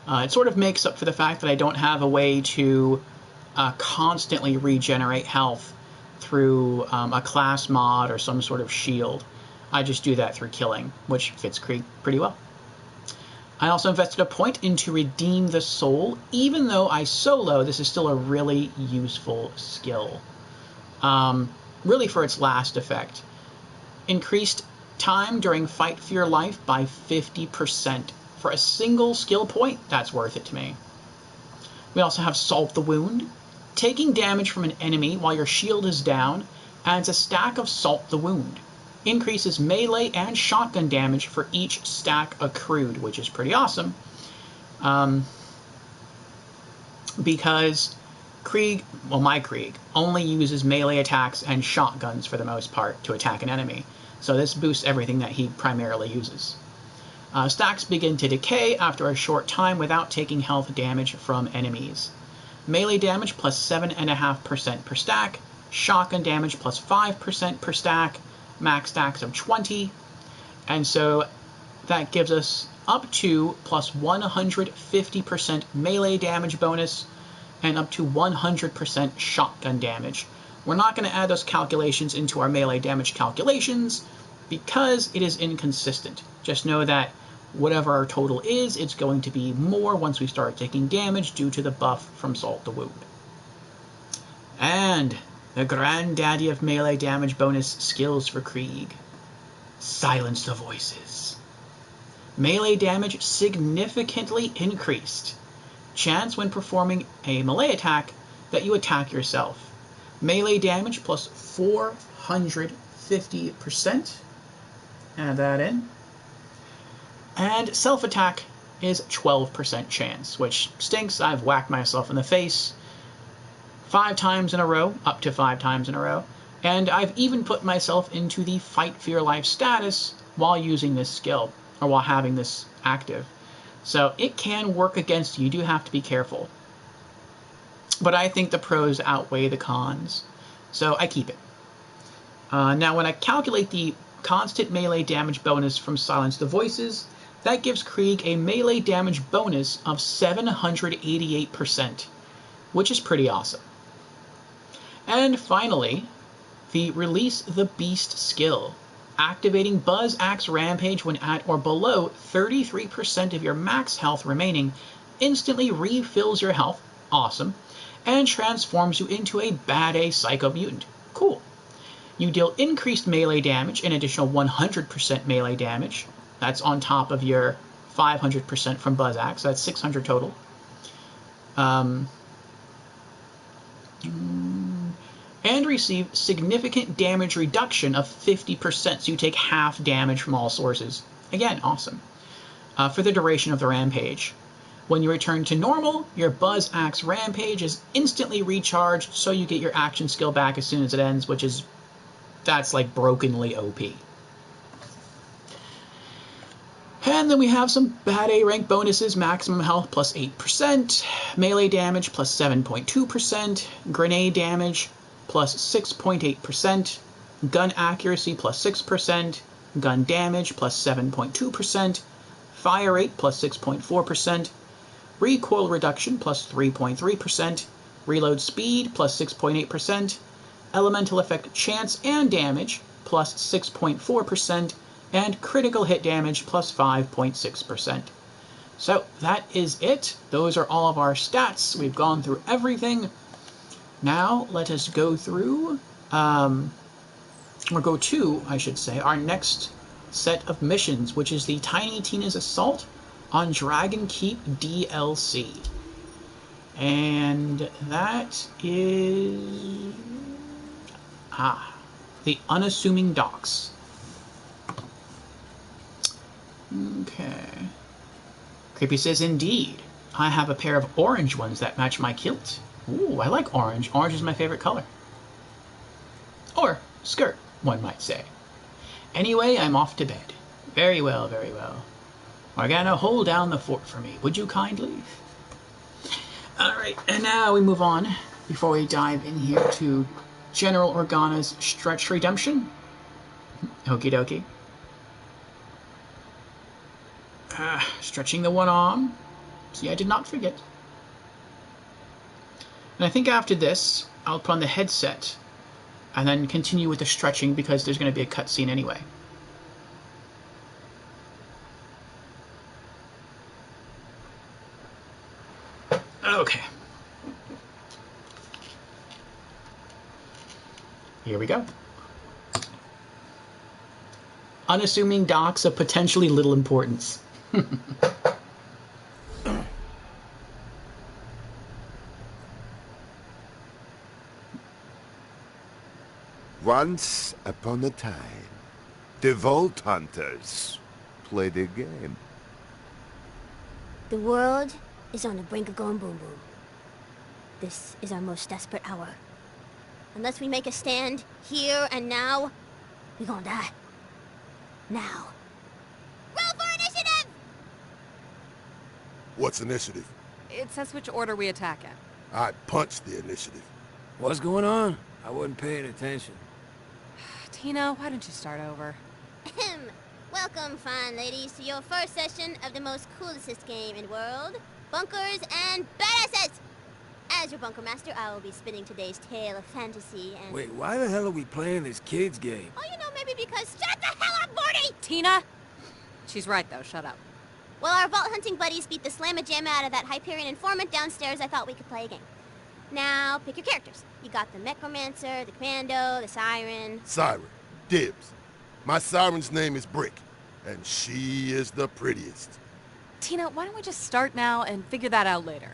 It sort of makes up for the fact that I don't have a way to constantly regenerate health through a class mod or some sort of shield. I just do that through killing, which fits Krieg pretty well. I also invested a point into Redeem the Soul. Even though I solo, this is still a really useful skill. Really for its last effect. Increased time during fight for your life by 50%. For a single skill point, that's worth it to me. We also have Salt the Wound. Taking damage from an enemy while your shield is down adds a stack of Salt the Wound. Increases melee and shotgun damage for each stack accrued, which is pretty awesome. Because Krieg, well, my Krieg, only uses melee attacks and shotguns for the most part to attack an enemy. So this boosts everything that he primarily uses. Stacks begin to decay after a short time without taking health damage from enemies. Melee damage plus 7.5% per stack. Shotgun damage plus 5% per stack. Max stacks of 20. And so that gives us up to plus 150% melee damage bonus and up to 100% shotgun damage. We're not going to add those calculations into our melee damage calculations because it is inconsistent. Just know that whatever our total is, it's going to be more once we start taking damage due to the buff from Salt the Wound. And the granddaddy of melee damage bonus skills for Krieg. Silence the Voices. Melee damage significantly increased. Chance when performing a melee attack that you attack yourself. Melee damage plus 450%. Add that in. And self-attack is 12% chance, which stinks. I've whacked myself in the face 5 times in a row, up to 5 times in a row, and I've even put myself into the Fight for Your Life status while using this skill, or while having this active. So it can work against you. You do have to be careful. But I think the pros outweigh the cons, so I keep it. Now when I calculate the constant melee damage bonus from Silence the Voices, that gives Krieg a melee damage bonus of 788%, which is pretty awesome. And finally, the Release the Beast skill. Activating Buzz Axe Rampage when at or below 33% of your max health remaining instantly refills your health, awesome, and transforms you into a bad A Psycho Mutant, cool. You deal increased melee damage, an additional 100% melee damage, that's on top of your 500% from Buzz Axe, so that's 600 total. And receive significant damage reduction of 50%, so you take half damage from all sources. Again, awesome. For the duration of the rampage. When you return to normal, your Buzz Axe Rampage is instantly recharged, so you get your action skill back as soon as it ends, which is, that's like brokenly OP. And then we have some bad A rank bonuses, maximum health plus 8%, melee damage plus 7.2%, grenade damage plus 6.8%, gun accuracy plus 6%, gun damage plus 7.2%, fire rate plus 6.4%, recoil reduction plus 3.3%, reload speed plus 6.8%, elemental effect chance and damage plus 6.4%, and critical hit damage plus 5.6%. So that is it. Those are all of our stats. We've gone through everything. Now let us go through, or go to, I should say, our next set of missions, which is the Tiny Tina's Assault on Dragon Keep DLC. And that is... the Unassuming Docks. Okay. Creepy says, indeed. I have a pair of orange ones that match my kilt. Ooh, I like orange. Orange is my favorite color. Or skirt, one might say. Anyway, I'm off to bed. Very well, very well. Morgana, hold down the fort for me, would you kindly? Alright, and now we move on, before we dive in here, to General Organa's Stretch Redemption. Okie dokie. Stretching the one arm. See, I did not forget. And I think after this, I'll put on the headset and then continue with the stretching because there's going to be a cutscene anyway. Okay. Here we go. Unassuming docks of potentially little importance. Once upon a time, the Vault Hunters played a game. The world is on the brink of going boom boom. This is our most desperate hour. Unless we make a stand, here and now, we gonna die. Now. Roll for initiative! What's initiative? It says which order we attack in. I punched the initiative. What's going on? I wasn't paying attention. Tina, why don't you start over? Welcome, fine ladies, to your first session of the most coolest game in the world, Bunkers and Badasses! As your bunker master, I will be spinning today's tale of fantasy and... Wait, why the hell are we playing this kid's game? Oh, you know, maybe because... Shut the hell up, Morty! Tina? She's right, though. Shut up. While our vault hunting buddies beat the slamma-jamma out of that Hyperion informant downstairs, I thought we could play a game. Now, pick your characters. You got the Necromancer, the Commando, the Siren... Siren. Dibs. My siren's name is Brick, and she is the prettiest. Tina, why don't we just start now and figure that out later?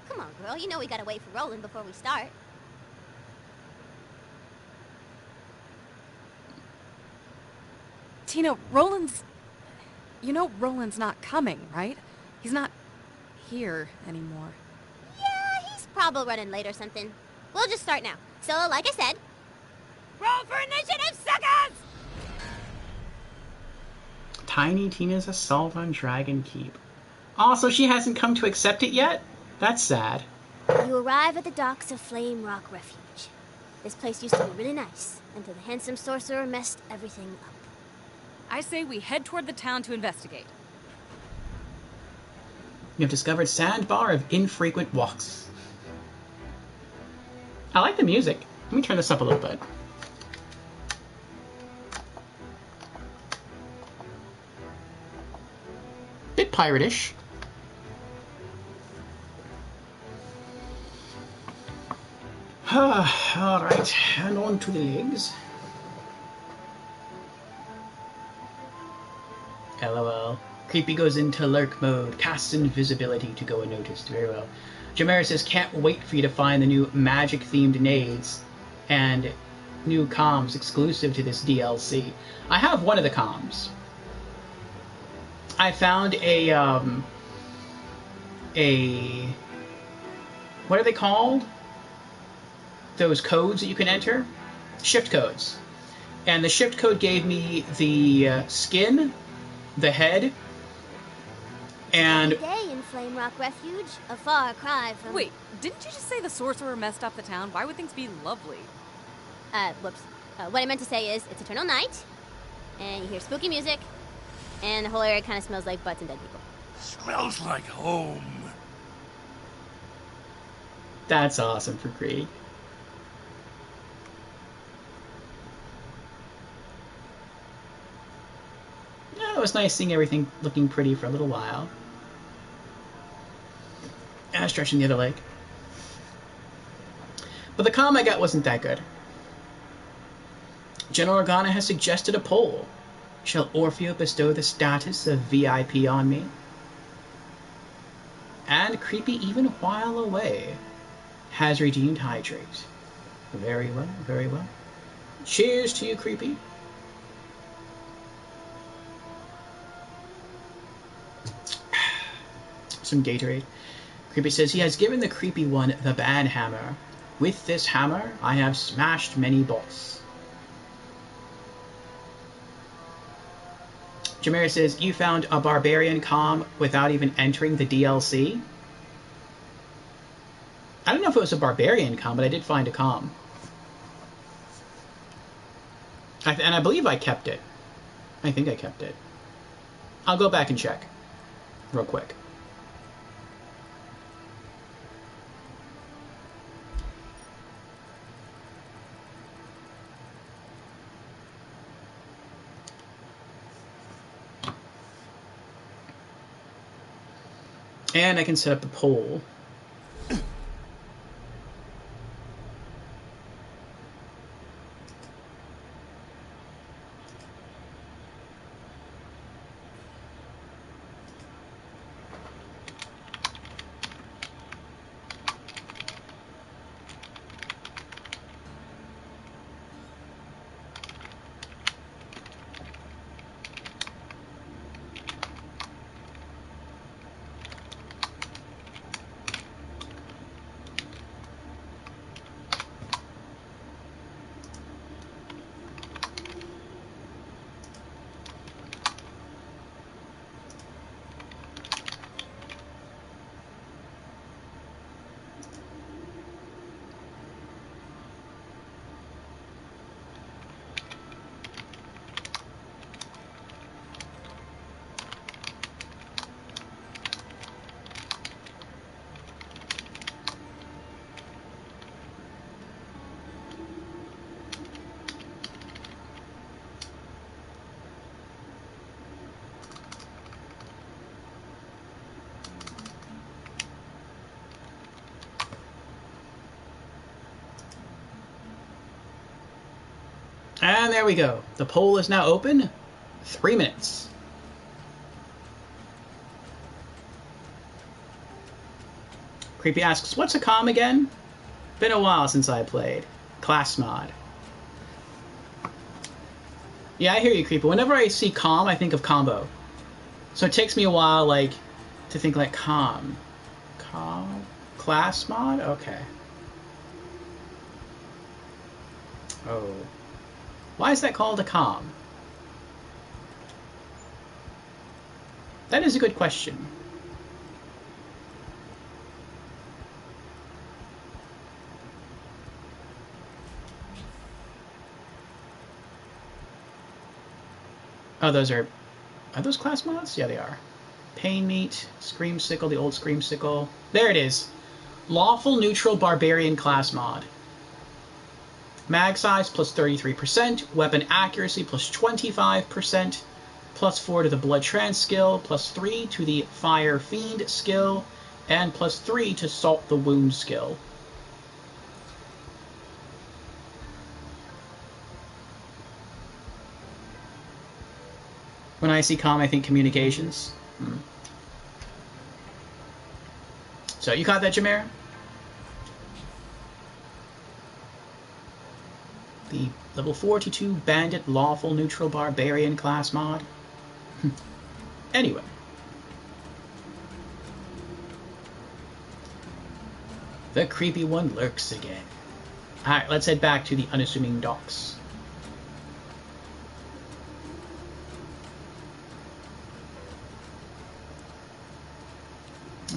Come on, girl. You know we gotta wait for Roland before we start. Tina, Roland's... You know Roland's not coming, right? He's not here anymore. Yeah, he's probably running late or something. We'll just start now. So, like I said... Roll for initiative, suckers! Tiny Tina's Assault on Dragon Keep. Oh, so she hasn't come to accept it yet? That's sad. You arrive at the docks of Flame Rock Refuge. This place used to be really nice, until the handsome sorcerer messed everything up. I say we head toward the town to investigate. You have discovered Sandbar of Infrequent Walks. I like the music. Let me turn this up a little bit. Bit pirate-ish. Alright, and on to the legs. LOL. Creepy goes into lurk mode, casts invisibility to go unnoticed. Very well. Jamera says, can't wait for you to find the new magic-themed nades and new comms exclusive to this DLC. I have one of the comms. I found a what are they called? Those codes that you can enter? Shift codes. And the shift code gave me the skin, the head, and... Day in Flame Rock Refuge, a far cry from... Wait, didn't you just say the sorcerer messed up the town? Why would things be lovely? Whoops. What I meant to say is, it's eternal night, and you hear spooky music, and the whole area kind of smells like butts and dead people. Smells like home. That's awesome for Creed. Yeah, it was nice seeing everything looking pretty for a little while. And stretching the other leg. But the comm I got wasn't that good. General Organa has suggested a poll. Shall Orfeo bestow the status of VIP on me? And Creepy, even while away, has redeemed Hydrate. Very well, very well. Cheers to you, Creepy. Some Gatorade. Creepy says he has given the Creepy one the bad hammer. With this hammer, I have smashed many boss. Jameer says, you found a barbarian comm without even entering the DLC? I don't know if it was a barbarian comm, but I did find a comm. And I believe I kept it. I think I kept it. I'll go back and check. Real quick. And I can set up a poll. And there we go. The poll is now open. 3 minutes. Creepy asks, what's a comm again? Been a while since I played. Class mod. Yeah, I hear you, Creepy. Whenever I see comm, I think of combo. So it takes me a while, like, to think like comm. Comm? Class mod? Okay. Oh. Why is that called a comm? That is a good question. Oh, those are those class mods? Yeah, they are. Pain Meat, Screamsicle, the old Screamsicle. There it is. Lawful Neutral Barbarian class mod. Mag size plus 33%, weapon accuracy plus 25%, plus 4 to the Blood Trance skill, plus 3 to the Fire Fiend skill, and plus 3 to Salt the Wound skill. When I see comm, I think communications. So, you caught that, Jameer? The level 42 Bandit Lawful Neutral Barbarian class mod. Anyway. The creepy one lurks again. Alright, let's head back to the unassuming docks.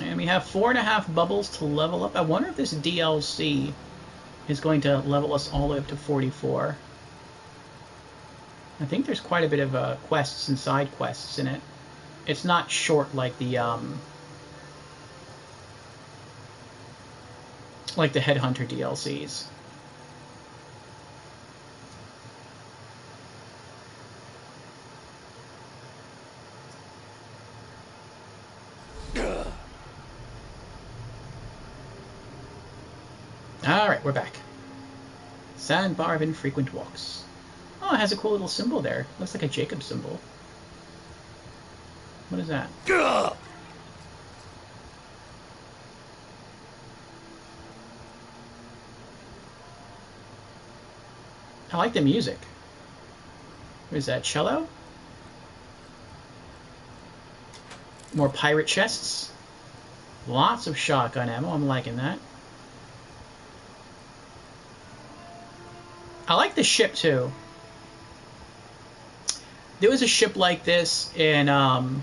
And we have 4.5 bubbles to level up. I wonder if this DLC is going to level us all the way up to 44. I think there's quite a bit of quests and side quests in it. It's not short like the Headhunter DLCs. we're back. Sandbar of infrequent walks. Oh, it has a cool little symbol there. Looks like a Jacob symbol. What is that? I like the music. What is that, cello? More pirate chests. Lots of shotgun ammo. I'm liking that. I like the ship too. There was a ship like this in Sir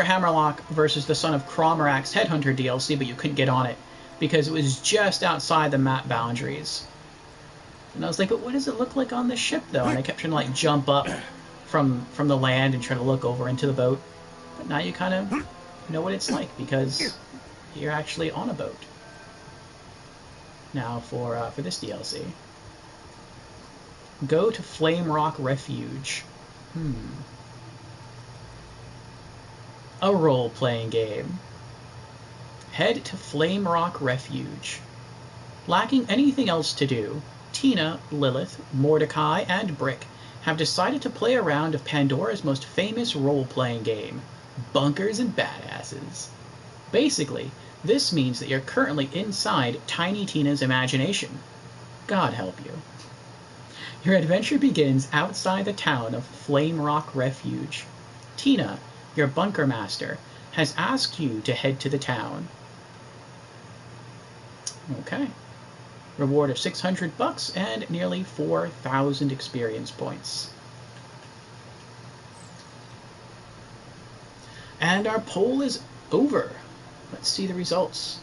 Hammerlock versus the Son of Cromerak's Headhunter DLC, but you couldn't get on it because it was just outside the map boundaries. And I was like, but what does it look like on this ship though? And I kept trying to like jump up from the land and try to look over into the boat. But now you kind of know what it's like because you're actually on a boat. Now for this DLC. Go to Flame Rock Refuge. A role-playing game. Head to Flame Rock Refuge. Lacking anything else to do, Tina, Lilith, Mordecai, and Brick have decided to play a round of Pandora's most famous role-playing game, Bunkers and Badasses. Basically, this means that you're currently inside Tiny Tina's imagination. God help you. Your adventure begins outside the town of Flame Rock Refuge. Tina, your bunker master, has asked you to head to the town. Okay. Reward of $600 and nearly 4,000 experience points. And our poll is over. Let's see the results.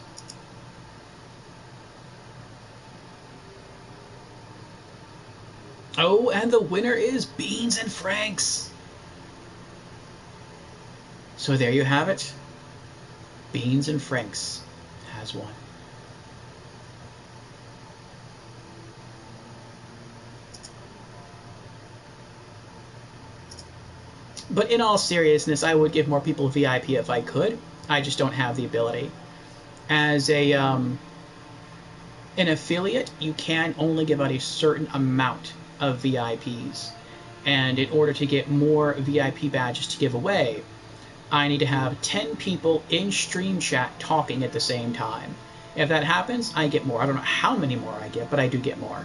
Oh, and the winner is Beans and Franks. So there you have it. Beans and Franks has won. But in all seriousness, I would give more people VIP if I could. I just don't have the ability. As a an affiliate, you can only give out a certain amount of VIPs. And in order to get more VIP badges to give away, I need to have 10 people in stream chat talking at the same time. If that happens, I get more. I don't know how many more I get, but I do get more.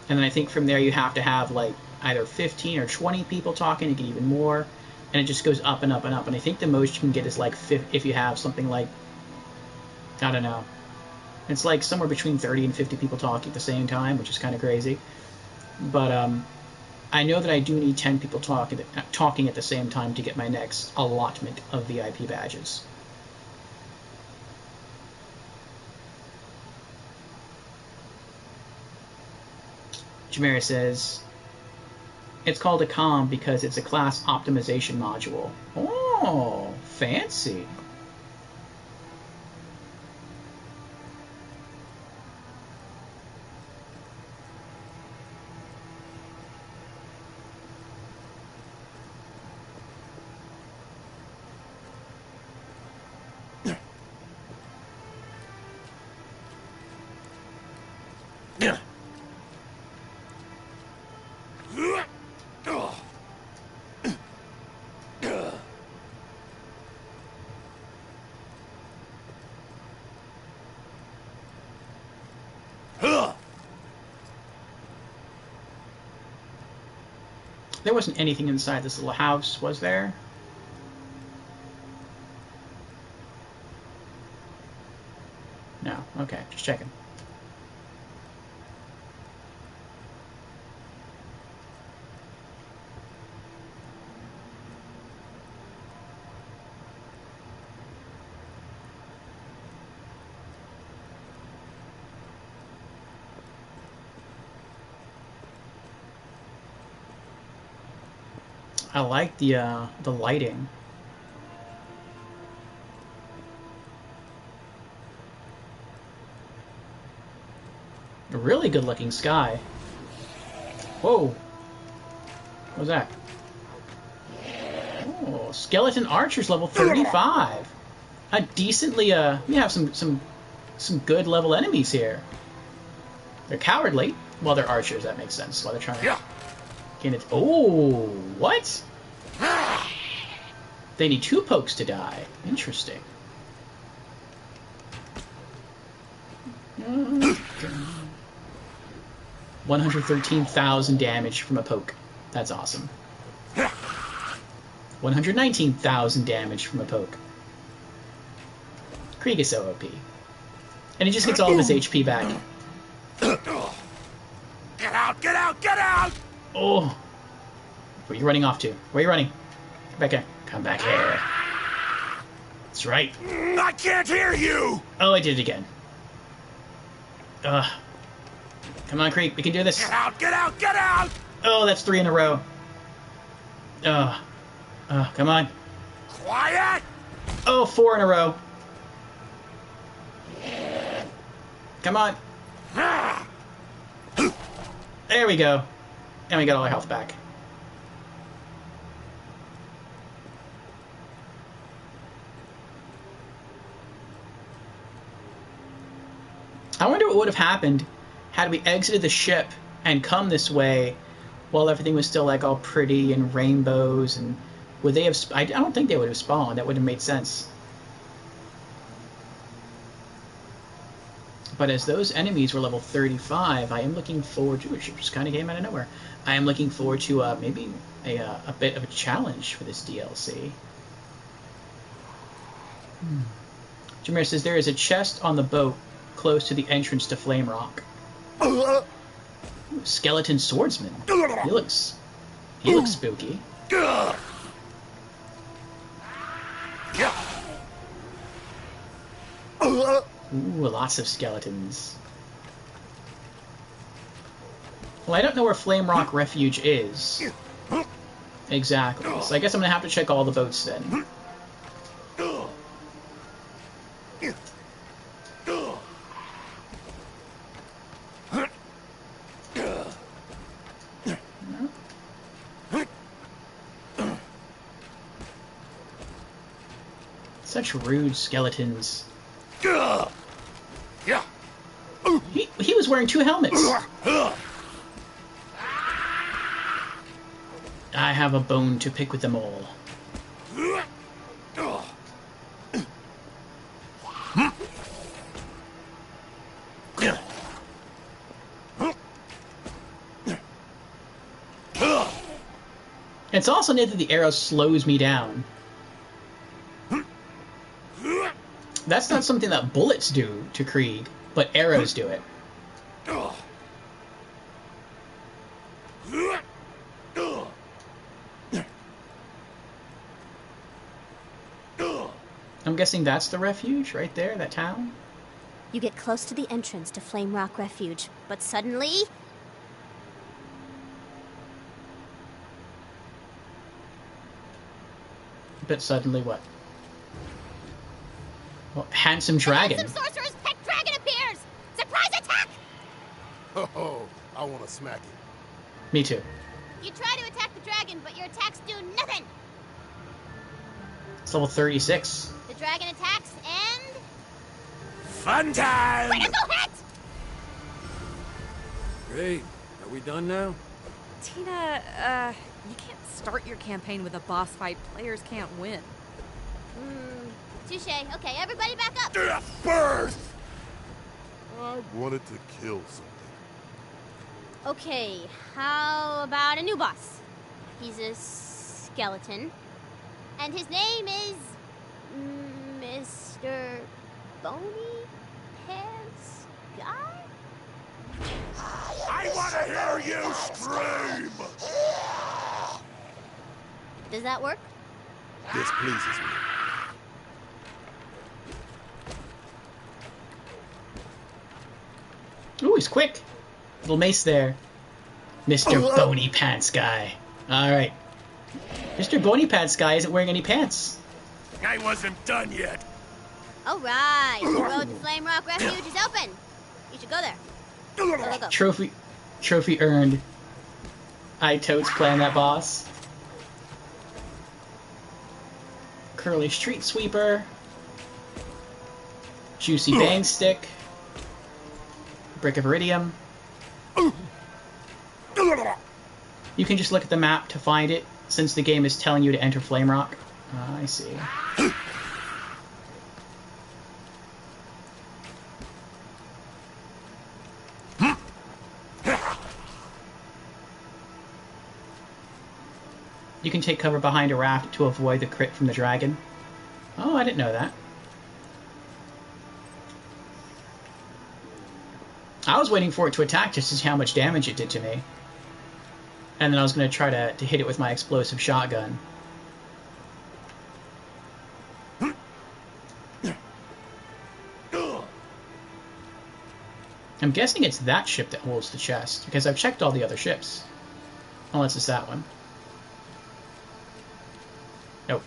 And then I think from there you have to have like either 15 or 20 people talking to get even more. And it just goes up and up and up. And I think the most you can get is like if you have something like, I don't know. It's like somewhere between 30 and 50 people talking at the same time, which is kind of crazy. But I know that I do need 10 people talking at the same time to get my next allotment of VIP badges. Jamira says, it's called a COM because it's a class optimization module. Oh, fancy. There wasn't anything inside this little house, was there? No. Okay, just checking. I like the lighting. A really good looking sky. Whoa. What was that? Oh, Skeleton Archers level 35. A decently, we have some some good level enemies here. They're cowardly. Well, they're archers, that makes sense. While they're trying to gain it. Oh, what? They need 2 pokes to die. Interesting. 113,000 damage from a poke. That's awesome. 119,000 damage from a poke. Krieg is so OP. And he just gets all of his HP back. Get out! Get out! Get out! Oh. Where are you running off to? Where are you running? Come back here. Come back here. That's right. I can't hear you! Oh, I did it again. Ugh. Come on, Krieg. We can do this. Get out! Get out! Get out! Oh, that's 3 in a row. Ugh. Come on. Quiet! Oh, 4 in a row. Come on. There we go. And we got all our health back. I wonder what would have happened had we exited the ship and come this way while everything was still like all pretty and rainbows, and would they have... I don't think they would have spawned. That would have made sense. But as those enemies were level 35, I am looking forward to... It just kind of came out of nowhere. I am looking forward to maybe a bit of a challenge for this DLC. Jameer says there is a chest on the boat close to the entrance to Flame Rock. Ooh, skeleton swordsman. He looks spooky. Ooh, lots of skeletons. Well, I don't know where Flame Rock Refuge is. Exactly. So I guess I'm gonna have to check all the boats then. Such rude skeletons. He was wearing 2 helmets. I have a bone to pick with them all. It's also neat that the arrow slows me down. That's not something that bullets do to Krieg, but arrows do it. I'm guessing that's the refuge right there, that town? You get close to the entrance to Flame Rock Refuge, but suddenly... But suddenly what? Well, handsome dragon. Handsome sorcerer's pet dragon appears! Surprise attack! Oh, I want to smack it. Me too. You try to attack the dragon, but your attacks do nothing! It's level 36. The dragon attacks and... Fun time! Critical hit! Great. Are we done now? Tina, you can't start your campaign with a boss fight players can't win. Touche. Okay, everybody back up! Death birth! I wanted to kill something. Okay, how about a new boss? He's a skeleton. And his name is... Mr. Bony Pants Guy? I want to hear you scream! Does that work? This pleases me. Ooh, he's quick. Little mace there. Mr. Bony Pants Guy. Alright. Mr. Bony Pants Guy isn't wearing any pants. I wasn't done yet. Alright, the road to Flame Rock Refuge is open. You should go there. Go. Trophy earned. I totes playing that boss. Curly Street Sweeper. Juicy Bang Stick. Brick of Iridium. You can just look at the map to find it, since the game is telling you to enter Flame Rock. I see. You can take cover behind a raft to avoid the crit from the dragon. Oh, I didn't know that. I was waiting for it to attack just to see how much damage it did to me. And then I was going to try to hit it with my explosive shotgun. I'm guessing it's that ship that holds the chest, because I've checked all the other ships. Unless it's that one. Nope.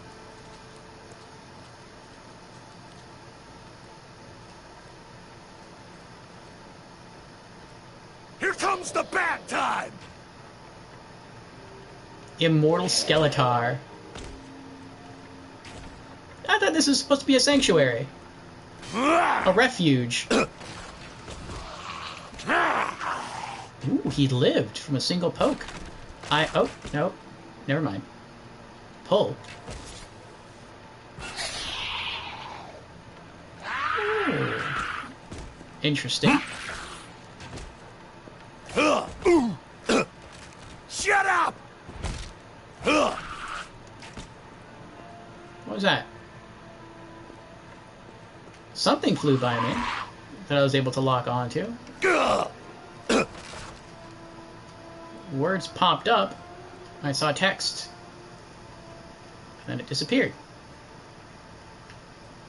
Here comes the bad time! Immortal Skeletar. I thought this was supposed to be a sanctuary. A refuge. Ooh, he lived from a single poke. Oh, no. Never mind. Pull. Ooh. Interesting. Shut up! What was that? Something flew by me that I was able to lock onto. Words popped up. I saw text. And then it disappeared.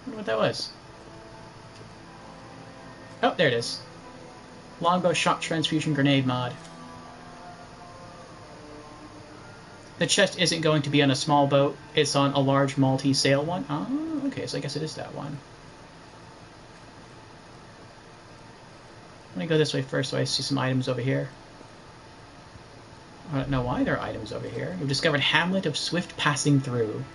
I wonder what that was. Oh, there it is. Longbow Shock Transfusion Grenade mod. The chest isn't going to be on a small boat. It's on a large multi-sail one. Oh, okay, so I guess it is that one. I'm gonna go this way first so I see some items over here. I don't know why there are items over here. We've discovered Hamlet of Swift Passing Through.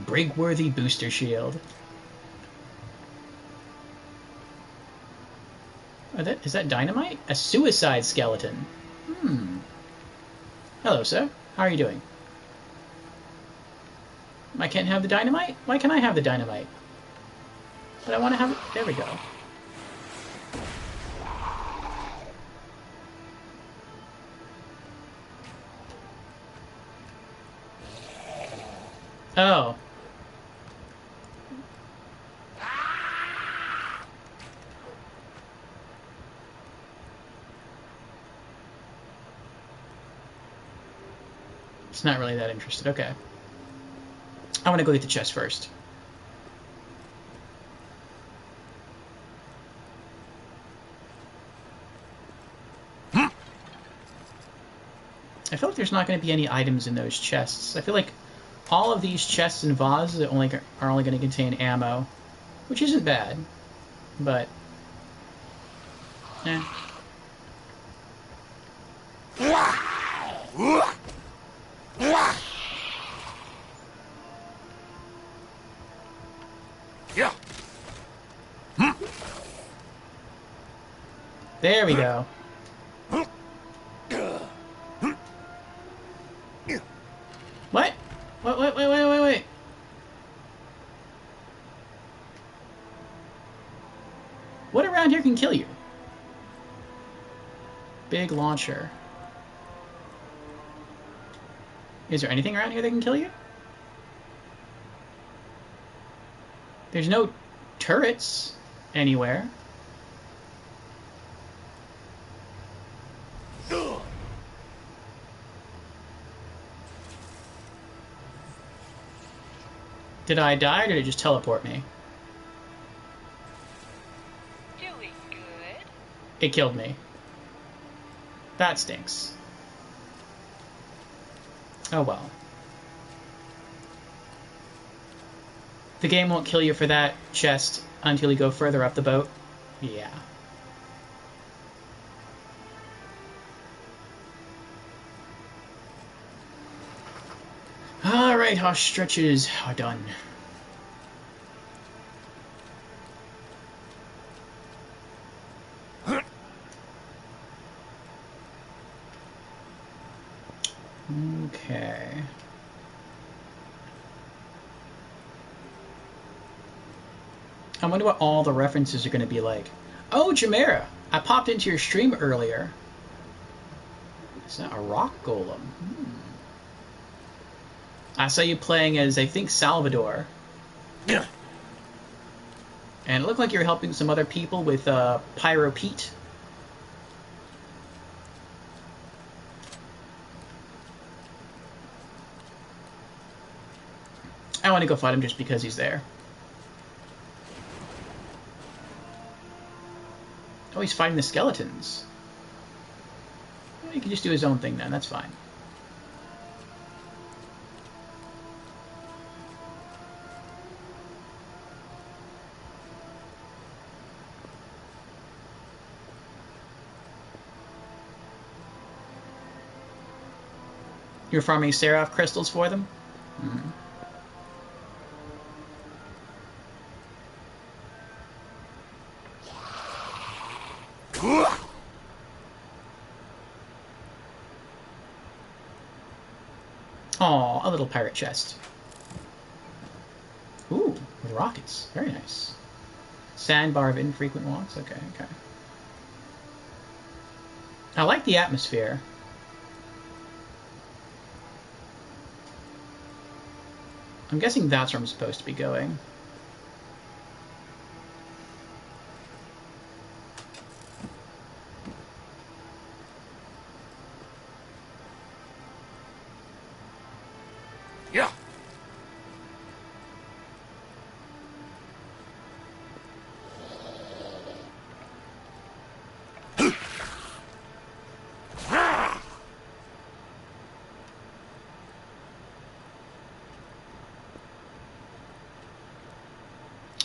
Brigworthy Booster Shield. Is that dynamite? A suicide skeleton. Hello, sir. How are you doing? I can't have the dynamite? Why can't I have the dynamite? But I want to have it. There we go. Oh. It's not really that interested. Okay. I want to go get the chest first. I feel like there's not going to be any items in those chests. I feel like all of these chests and vases are only going to contain ammo, which isn't bad, but eh. There we go. What? Wait. What around here can kill you? Big launcher. Is there anything around here that can kill you? There's no turrets anywhere. Did I die, or did it just teleport me? Doing good. It killed me. That stinks. Oh well. The game won't kill you for that chest until you go further up the boat. Yeah. Alright. Alright, our stretches are done. Okay. I wonder what all the references are going to be like. Oh, Jamera, I popped into your stream earlier. Is that a rock golem? I saw you playing as, I think, Salvador. Yeah. And it looked like you were helping some other people with Pyro Pete. I want to go fight him just because he's there. Oh, he's fighting the skeletons. Well, he can just do his own thing then, that's fine. You're farming Seraph crystals for them? Mm-hmm. Aw, a little pirate chest. Ooh, with rockets. Very nice. Sandbar of infrequent walks. Okay, okay. I like the atmosphere. I'm guessing that's where I'm supposed to be going. Yeah.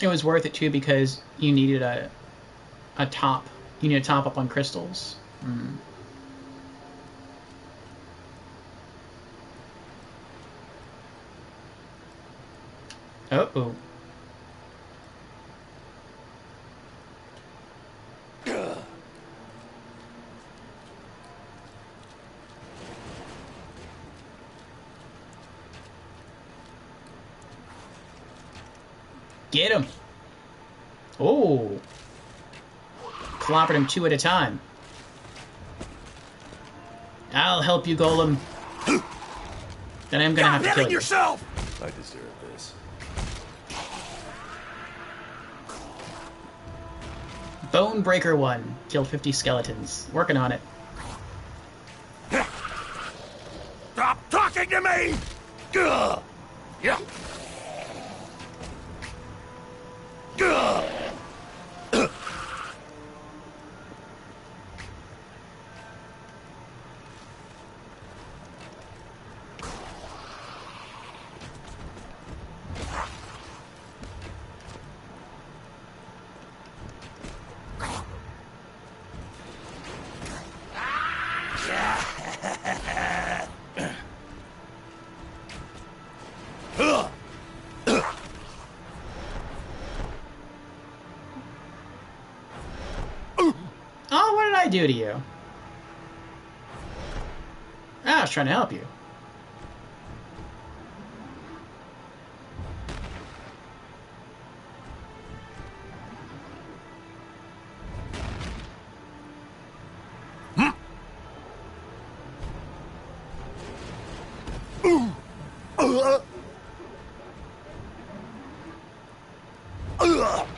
It was worth it too because you needed a top. You need a top up on crystals. Mm. Uh-oh. Get him! Oh! Clobbered him two at a time. I'll help you, Golem. Then I'm gonna have to kill you. Yourself! I deserve this. Bonebreaker 1. Killed 50 skeletons. Working on it. Stop talking to me! Yeah. Oh, what did I do to you? Ah, I was trying to help you.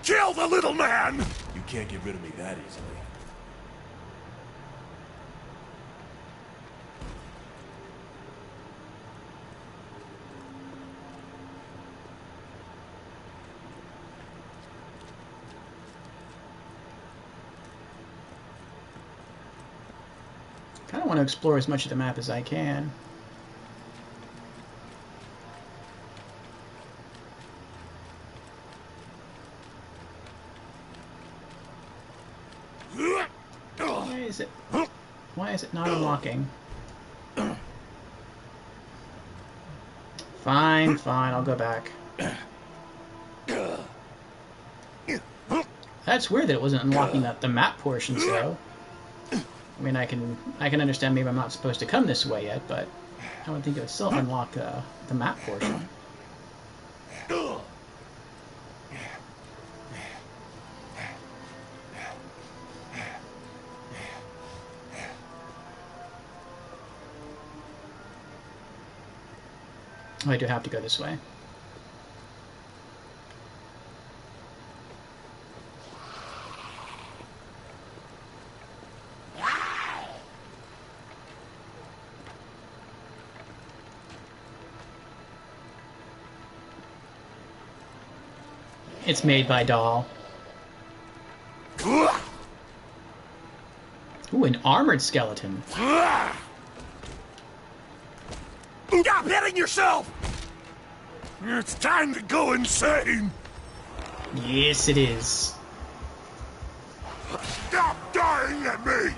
Kill the little man! You can't get rid of me that easily. I kind of want to explore as much of the map as I can. Why is it not unlocking? Fine, fine, I'll go back. That's weird that it wasn't unlocking the map portions, though. I mean, I can understand maybe I'm not supposed to come this way yet, but I would think it would still unlock the map portion. Oh, I do have to go this way. It's made by Doll. Ooh, an armored skeleton. Stop hitting yourself! It's time to go insane! Yes, it is. Stop dying at me!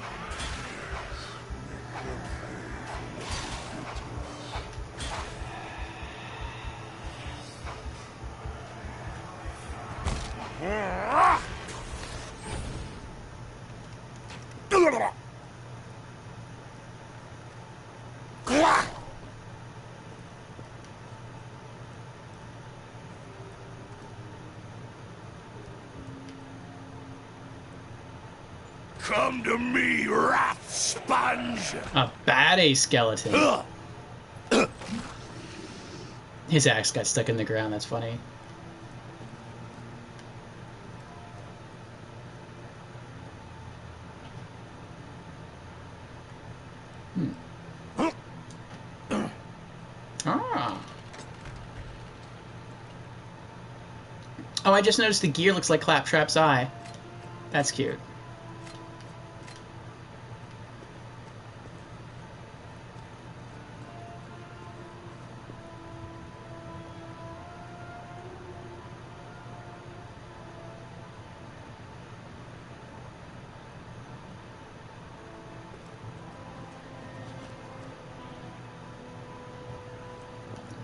Come to me, wrath sponge! A bad skeleton. His axe got stuck in the ground, that's funny. Ah. Oh, I just noticed the gear looks like Claptrap's eye. That's cute.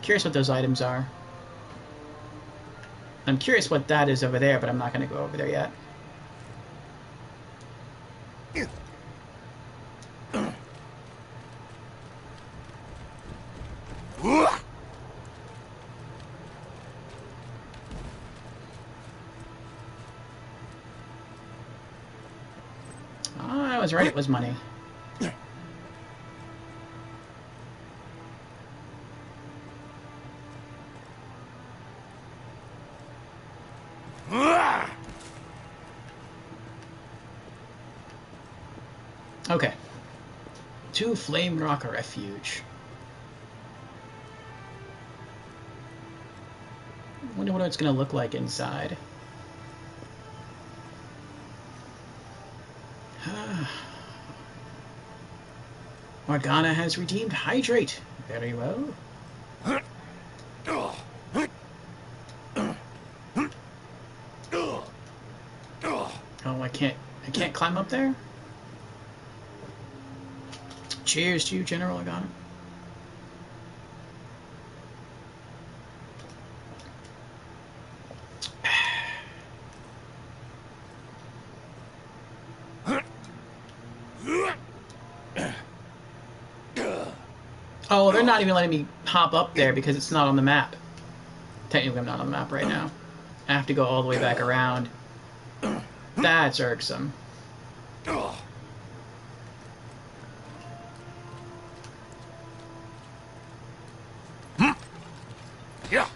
Curious what those items are. I'm curious what that is over there, but I'm not going to go over there yet. Oh, I was right, it was money. Okay. To Flame Rock Refuge. Wonder what it's going to look like inside. Morgana has redeemed Hydrate. Very well. Oh, I can't climb up there? Cheers to you, General Morgana. Oh, they're not even letting me hop up there because it's not on the map. Technically, I'm not on the map right now. I have to go all the way back around. That's irksome. Yeah.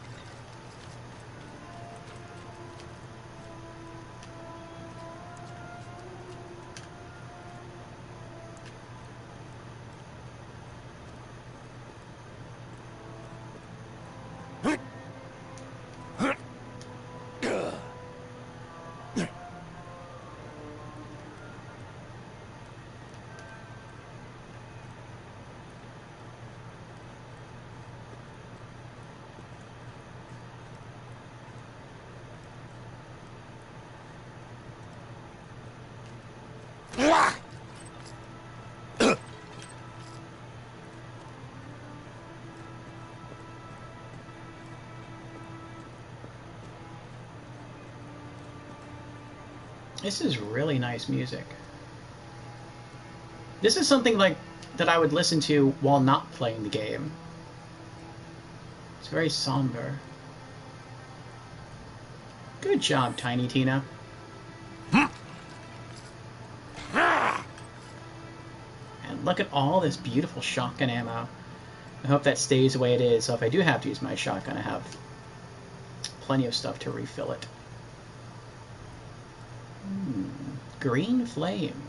This is really nice music. This is something like that I would listen to while not playing the game. It's very somber. Good job, Tiny Tina. And look at all this beautiful shotgun ammo. I hope that stays the way it is, so if I do have to use my shotgun, I have plenty of stuff to refill it. Green flame.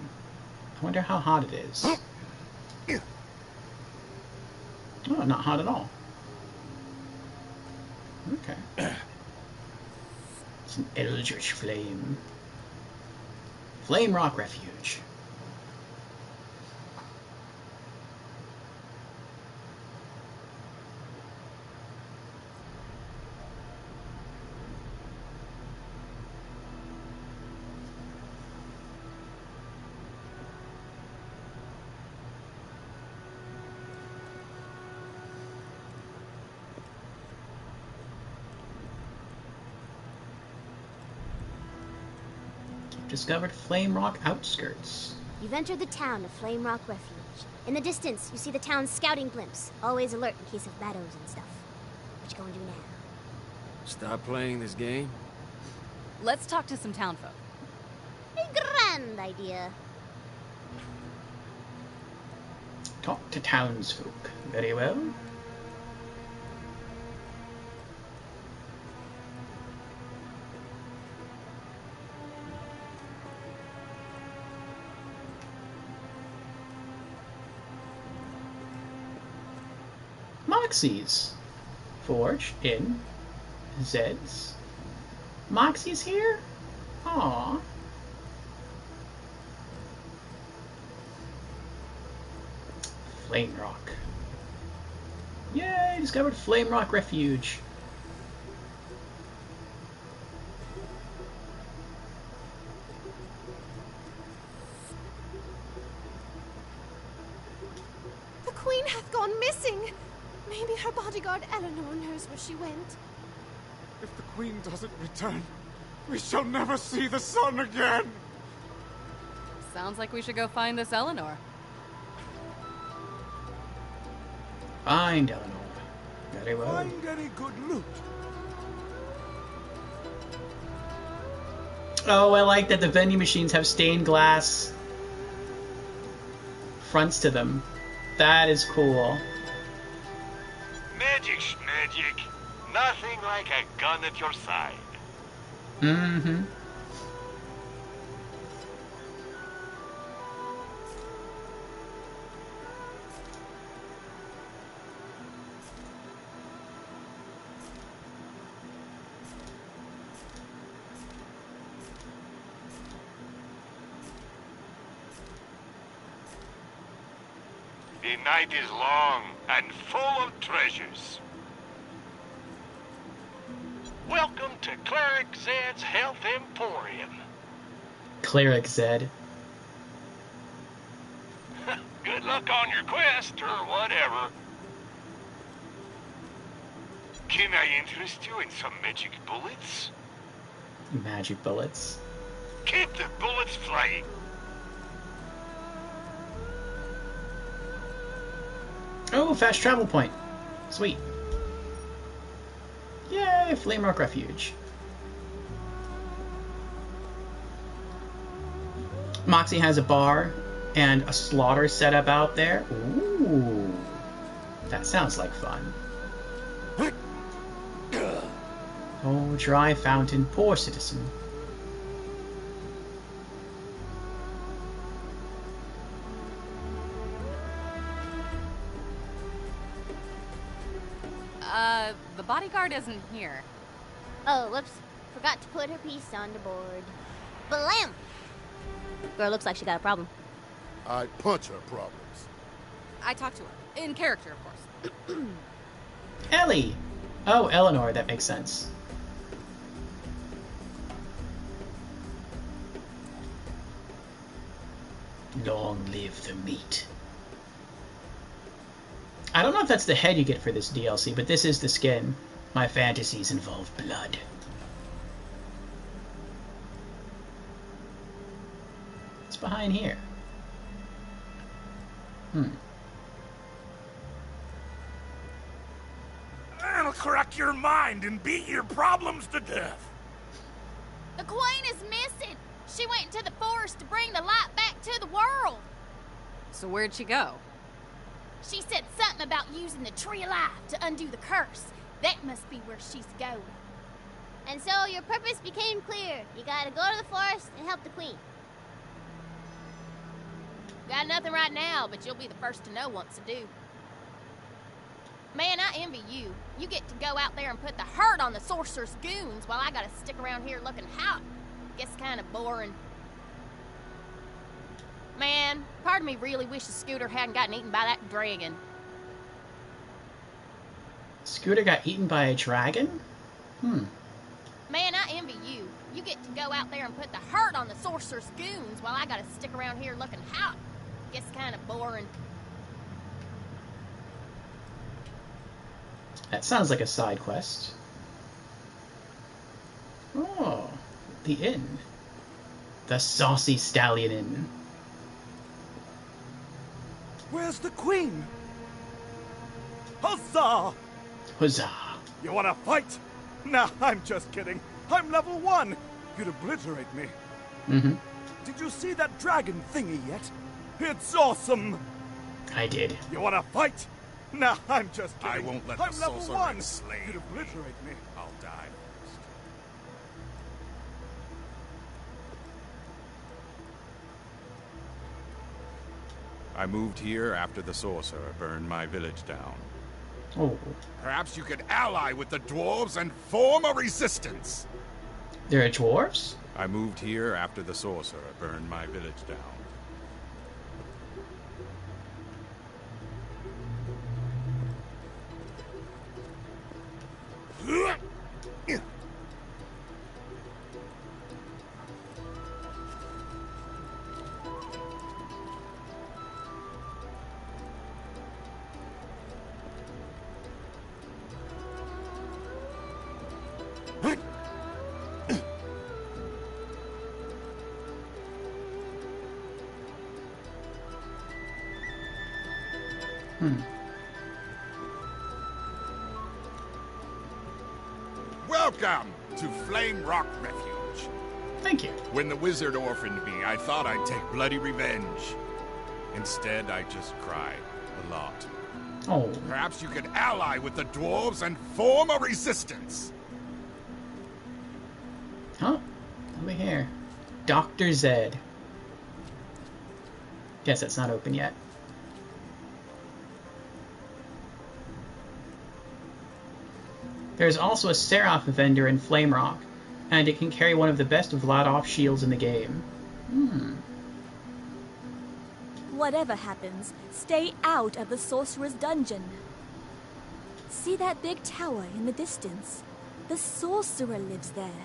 I wonder how hot it is. Oh, not hot at all. Okay. It's an eldritch flame. Flame Rock Refuge. Discovered Flame Rock outskirts. You've entered the town of Flame Rock Refuge. In the distance, you see the town's scouting blimps, always alert in case of battles and stuff. What you gonna do now? Stop playing this game? Let's talk to some townfolk. A grand idea. Talk to townsfolk. Very well. Moxie's. Forge in Zed's. Moxie's here? Aww. Flame Rock. Yay! Discovered Flame Rock Refuge. The Queen hath gone missing. Maybe her bodyguard Eleanor knows where she went. If the Queen doesn't return, we shall never see the sun again! Sounds like we should go find this Eleanor. Find Eleanor. Very well. Find any good loot? Oh, I like that the vending machines have stained glass fronts to them. That is cool. Magic's magic. Nothing like a gun at your side. Mm-hmm. The night is long and full of treasures. Welcome to Cleric Zed's Health Emporium. Cleric Zed. Good luck on your quest, or whatever. Can I interest you in some magic bullets? Magic bullets. Keep the bullets flying. Oh, fast travel point. Sweet. Yay, Flame Rock Refuge. Moxie has a bar and a slaughter set up out there. Ooh. That sounds like fun. Oh, dry fountain, poor citizen. The bodyguard isn't here. Oh, whoops. Forgot to put her piece on the board. Blam! Girl looks like she got a problem. I'd punch her problems. I talked to her. In character, of course. Ellie! Oh, Eleanor, that makes sense. Long live the meat. I don't know if that's the head you get for this DLC, but this is the skin. My fantasies involve blood. behind here? I'll crack your mind and beat your problems to death. The Queen is missing. She went into the forest to bring the light back to the world. So where'd she go? She said something about using the Tree of Life to undo the curse. That must be where she's going. And so your purpose became clear. You gotta go to the forest and help the Queen. Got nothing right now, but you'll be the first to know once I do. Man, I envy you. You get to go out there and put the hurt on the sorcerer's goons while I gotta stick around here looking hot. Gets kind of boring. Man, part of me really wishes Scooter hadn't gotten eaten by that dragon. Scooter got eaten by a dragon? Man, I envy you. You get to go out there and put the hurt on the sorcerer's goons while I gotta stick around here looking hot. Gets kind of boring. That sounds like a side quest. Oh, the inn. The Saucy Stallion Inn. Where's the Queen? Huzzah! Huzzah. You wanna fight? Nah, I'm just kidding. I'm level 1. You'd obliterate me. Did you see that dragon thingy yet? It's awesome! I did. You wanna fight? Nah, I'm just kidding. I won't let I'm the level sorcerer 1. enslave You'd obliterate me. I'll die first. I moved here after the sorcerer burned my village down. Oh. Perhaps you could ally with the dwarves and form a resistance. There are dwarves? I moved here after the sorcerer burned my village down. Welcome to Flame Rock Refuge. Thank you. When the wizard orphaned me, I thought I'd take bloody revenge. Instead, I just cried a lot. Oh. Perhaps you could ally with the dwarves and form a resistance. Huh? Over here. Dr. Zed. Guess that's not open yet. There's also a Seraph vendor in Flame Rock, and it can carry one of the best Vladoff shields in the game. Whatever happens, stay out of the Sorcerer's Dungeon. See that big tower in the distance? The Sorcerer lives there.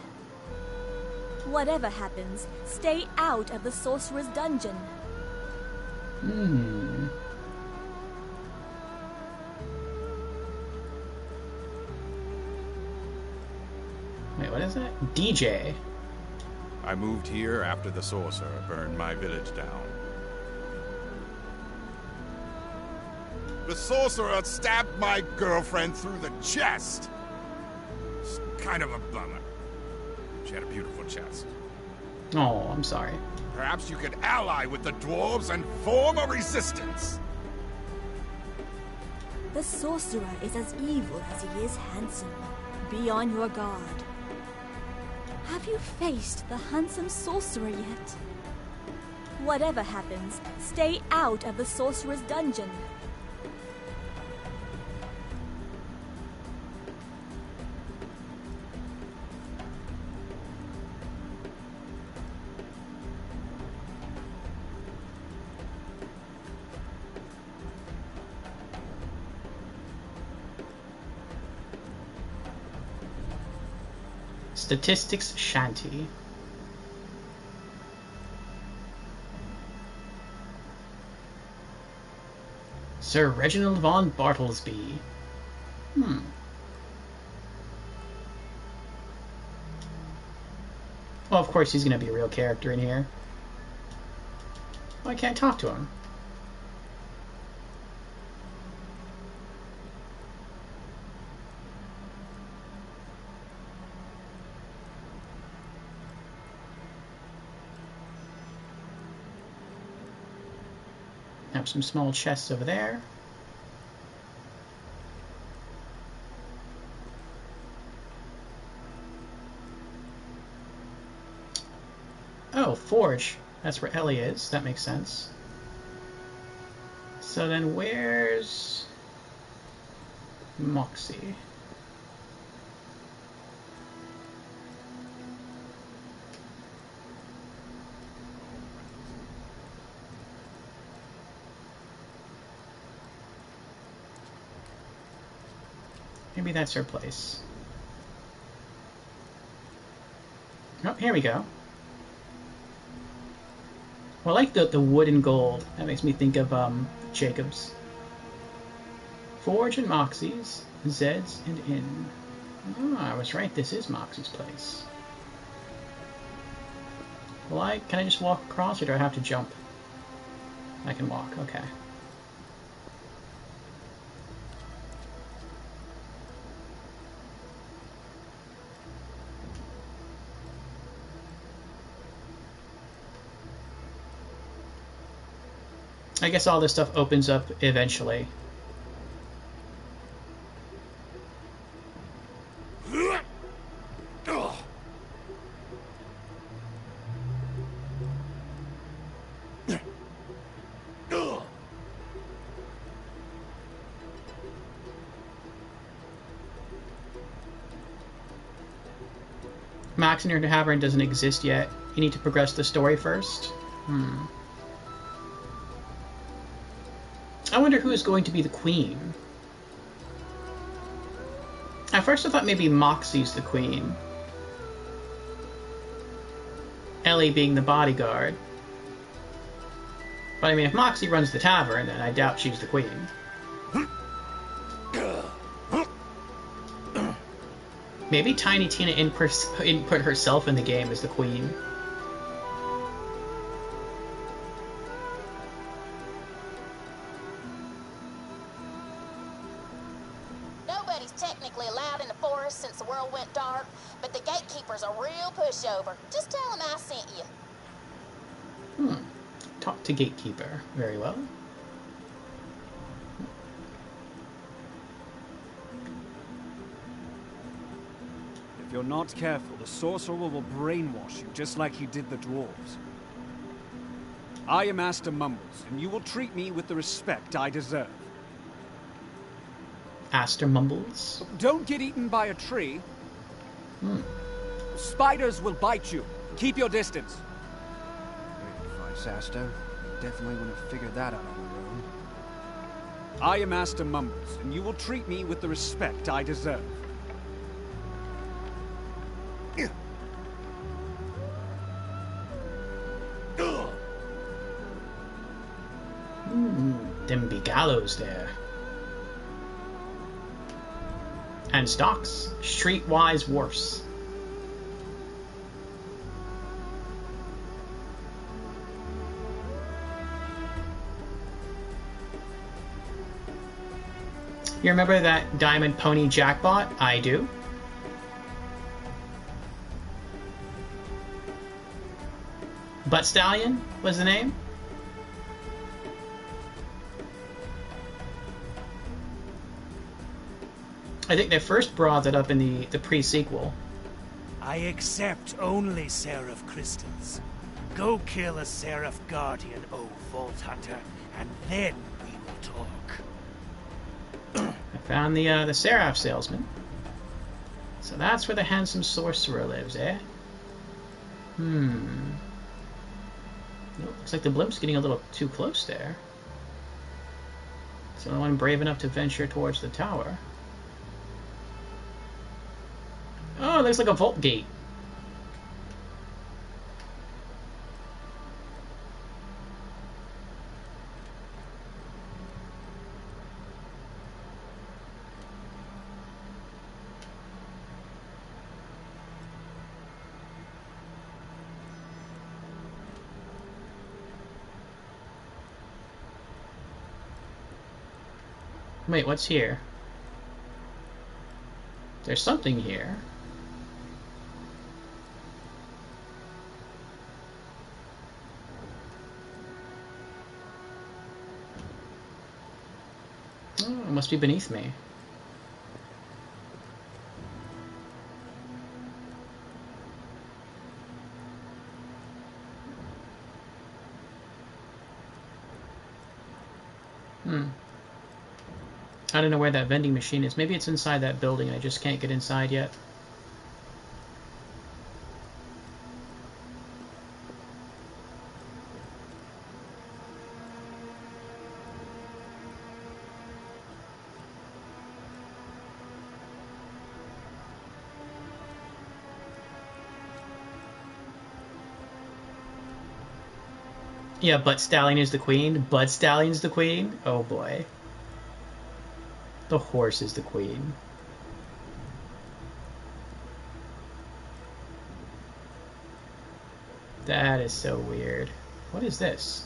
Whatever happens, stay out of the Sorcerer's Dungeon. Wait, what is that? DJ. I moved here after the sorcerer burned my village down. The sorcerer stabbed my girlfriend through the chest. It's kind of a bummer. She had a beautiful chest. Oh, I'm sorry. Perhaps you could ally with the dwarves and form a resistance. The Sorcerer is as evil as he is handsome. Be on your guard. Have you faced the handsome Sorcerer yet? Whatever happens, stay out of the Sorcerer's Dungeon. Statistics Shanty. Sir Reginald von Bartlesby. Well, of course he's going to be a real character in here. Oh, I can't talk to him. Have some small chests over there. Oh, Forge. That's where Ellie is. That makes sense. So then where's Moxie? Maybe that's her place. Oh, here we go. Well, I like the wood and gold. That makes me think of Jacob's. Forge and Moxie's, Zed's and Inn. Oh, I was right. This is Moxie's place. Well, can I just walk across, or do I have to jump? I can walk. Okay. I guess all this stuff opens up eventually. Max in your tavern doesn't exist yet. You need to progress the story first. I wonder who is going to be the queen. At first I thought maybe Moxie's the queen. Ellie being the bodyguard. But I mean, if Moxie runs the tavern, then I doubt she's the queen. Maybe Tiny Tina input herself in the game as the queen. Nobody's technically allowed in the forest since the world went dark, but the gatekeeper's a real pushover. Just tell him I sent you. Talk to gatekeeper. Very well. If you're not careful, the sorcerer will brainwash you, just like he did the dwarves. I am Master Mumbles, and you will treat me with the respect I deserve. Aster Mumbles? Don't get eaten by a tree. Spiders will bite you. Keep your distance. Great advice, Aster. You definitely want to figure that out on your own. I am Master Mumbles, and you will treat me with the respect I deserve. Them be gallows there. And stocks. Streetwise wharfs. You remember that Diamond Pony jackpot? I do. Butt Stallion was the name? I think they first brought it up in the pre-sequel. I accept only Seraph crystals. Go kill a Seraph Guardian, O Vault Hunter, and then we will talk. I found the Seraph salesman. So that's where the handsome sorcerer lives, eh? Nope, looks like the blimp's getting a little too close there. So no one brave enough to venture towards the tower. Oh, it looks like a vault gate. Wait, what's here? There's something here. Oh, it must be beneath me. I don't know where that vending machine is. Maybe it's inside that building. I just can't get inside yet. Yeah, Butt Stallion is the queen. Butt Stallion's the queen? Oh boy. The horse is the queen. That is so weird. What is this?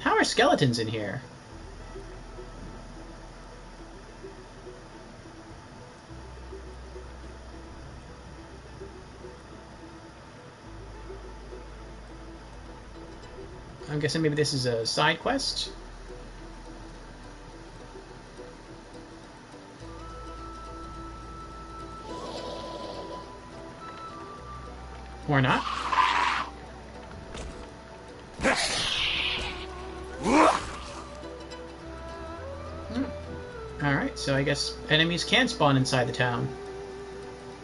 How are skeletons in here? I'm guessing maybe this is a side quest? Or not? Alright, so I guess enemies can spawn inside the town.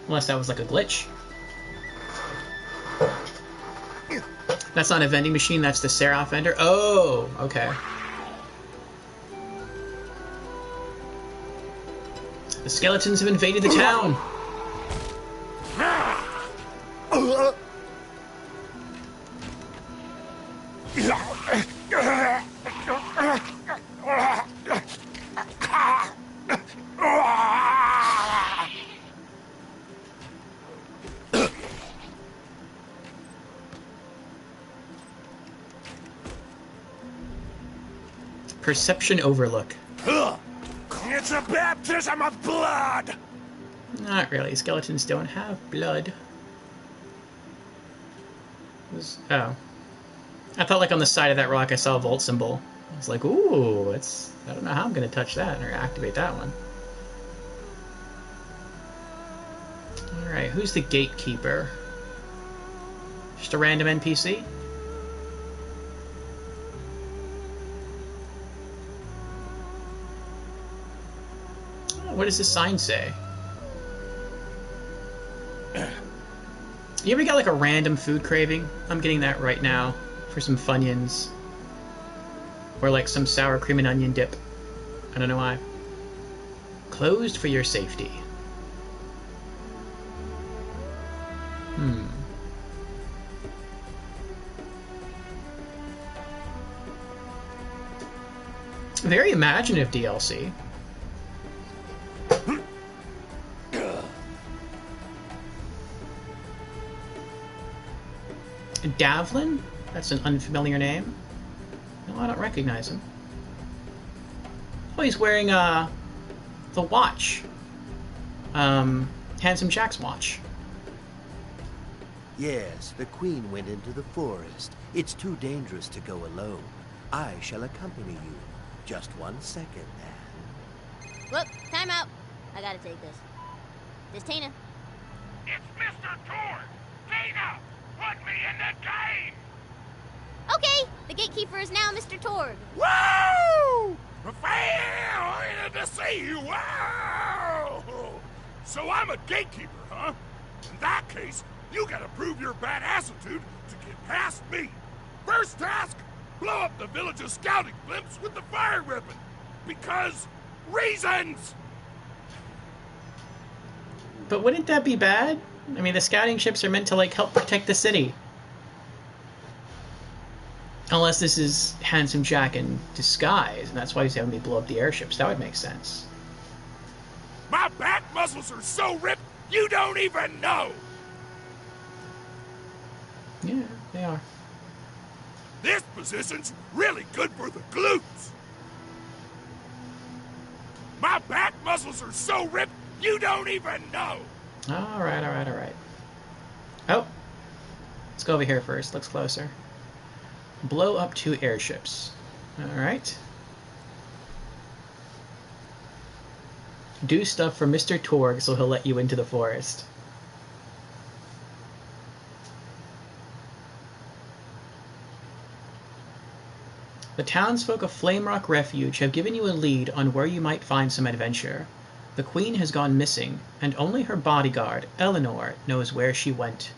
Unless that was like a glitch. That's not a vending machine, that's the Seraph vendor. Oh, okay. The skeletons have invaded the town. Perception overlook. It's a baptism of blood! Not really. Skeletons don't have blood. Oh. I thought like on the side of that rock I saw a Volt symbol. I was like, ooh, it's... I don't know how I'm going to touch that or activate that one. Alright, who's the gatekeeper? Just a random NPC? What does this sign say? You ever got like a random food craving? I'm getting that right now for some Funyuns. Or like some sour cream and onion dip. I don't know why. Closed for your safety. Very imaginative DLC. Davlin? That's an unfamiliar name. No, I don't recognize him. Oh, he's wearing the watch. Handsome Jack's watch. Yes, the Queen went into the forest. It's too dangerous to go alone. I shall accompany you. Just 1 second, Anne. Whoop, time out. I gotta take this. This Tina. It's Mr. Torg! Tina! Put me in the game! Okay, the gatekeeper is now Mr. Torg. Woo! Fair to see you! Wow! So I'm a gatekeeper, huh? In that case, you gotta prove your badassitude to get past me. First task, blow up the village's scouting blimps with the fire weapon. Because reasons! But wouldn't that be bad? I mean, the scouting ships are meant to, like, help protect the city. Unless this is Handsome Jack in disguise, and that's why he's having me blow up the airships. That would make sense. My back muscles are so ripped, you don't even know! Yeah, they are. This position's really good for the glutes. My back muscles are so ripped, you don't even know. Alright, alright, alright. Oh! Let's go over here first. Looks closer. Blow up 2 airships. Alright. Do stuff for Mr. Torg so he'll let you into the forest. The townsfolk of Flamerock Refuge have given you a lead on where you might find some adventure. The Queen has gone missing, and only her bodyguard, Eleanor, knows where she went.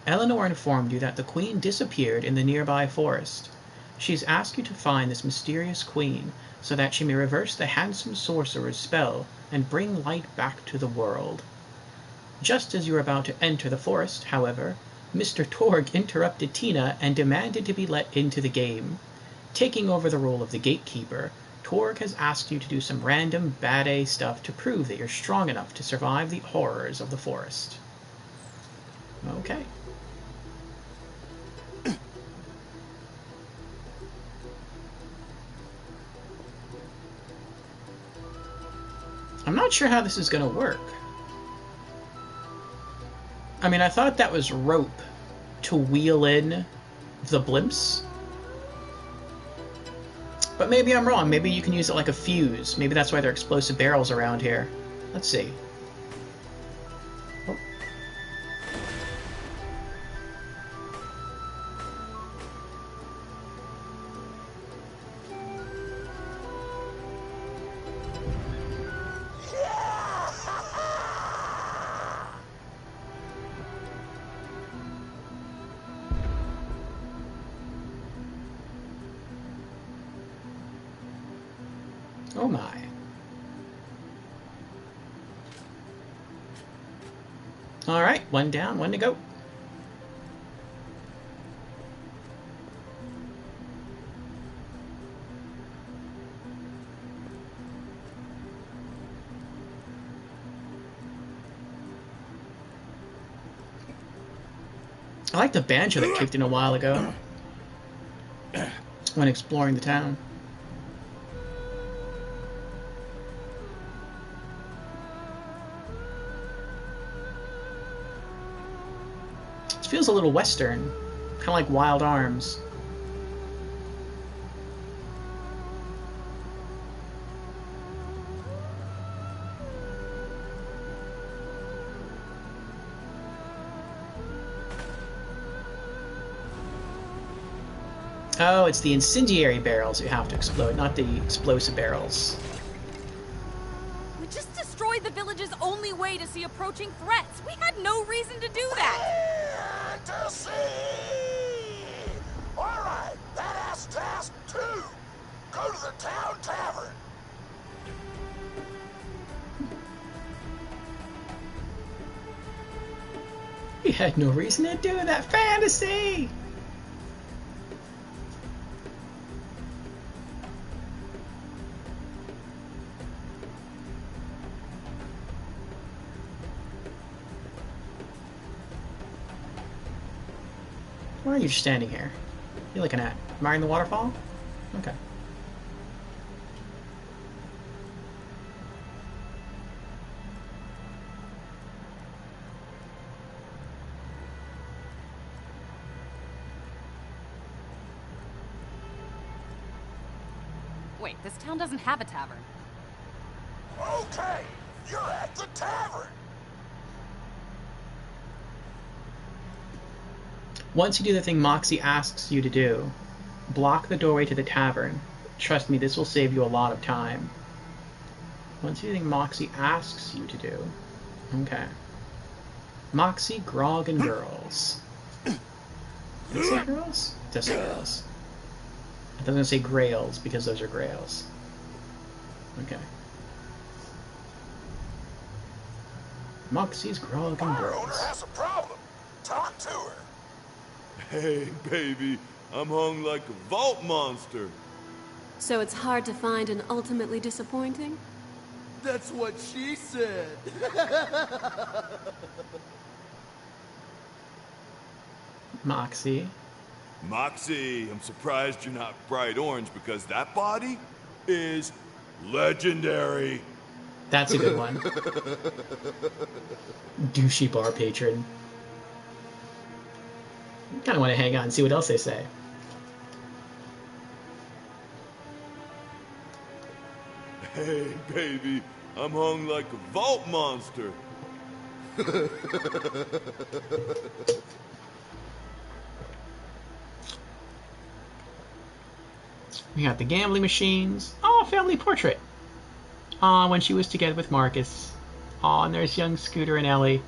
Eleanor informed you that the Queen disappeared in the nearby forest. She's asked you to find this mysterious Queen so that she may reverse the handsome sorcerer's spell and bring light back to the world. Just as you were about to enter the forest, however, Mr. Torg interrupted Tina and demanded to be let into the game. Taking over the role of the gatekeeper, Torg has asked you to do some random bad A stuff to prove that you're strong enough to survive the horrors of the forest. Okay. I'm not sure how this is going to work. I mean, I thought that was rope to wheel in the blimps. But maybe I'm wrong. Maybe you can use it like a fuse. Maybe that's why there are explosive barrels around here. Let's see. Oh. Oh my. Alright, 1 down, 1 to go. I like the banjo that kicked in a while ago when exploring the town. Feels a little western, kind of like Wild Arms. Oh, it's the incendiary barrels you have to explode, not the explosive barrels. We just destroyed the village's only way to see approaching threats. We had no reason to do that. To see! Alright, that's task 2. Go to the town tavern. We had no reason to do that. Fantasy! Why are you just standing here? What are you looking at? Admiring the waterfall? Okay. Wait, this town doesn't have a tavern. Okay, you're at the tavern. Once you do the thing Moxie asks you to do, block the doorway to the tavern. Trust me, this will save you a lot of time. Once you do the thing Moxie asks you to do. Okay. Moxie, Grog, and girls. Did it say girls? It does say girls. I was going to say grails, because those are grails. Okay. Moxie's, Grog, and Our owner girls. has a problem. Talk to her. Hey, baby, I'm hung like a vault monster. So it's hard to find and ultimately disappointing? That's what she said. Moxie. Moxie, I'm surprised you're not bright orange because that body is legendary. That's a good one. Douchey bar patron. Kind of want to hang on and see what else they say. Hey, baby, I'm hung like a vault monster. We got the gambling machines. Oh, family portrait. Aw, when she was together with Marcus. Aw, and there's young Scooter and Ellie.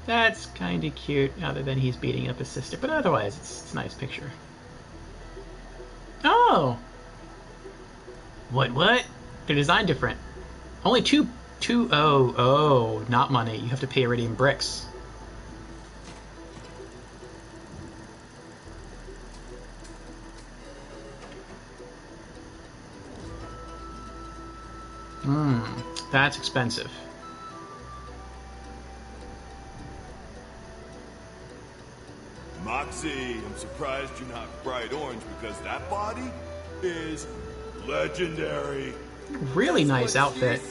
That's kind of cute, other than he's beating up his sister. But otherwise, it's a nice picture. Oh! What? They're designed different. Only oh, not money. You have to pay Iridium bricks. That's expensive. Moxie, I'm surprised you're not bright orange because that body is legendary. Really nice outfit.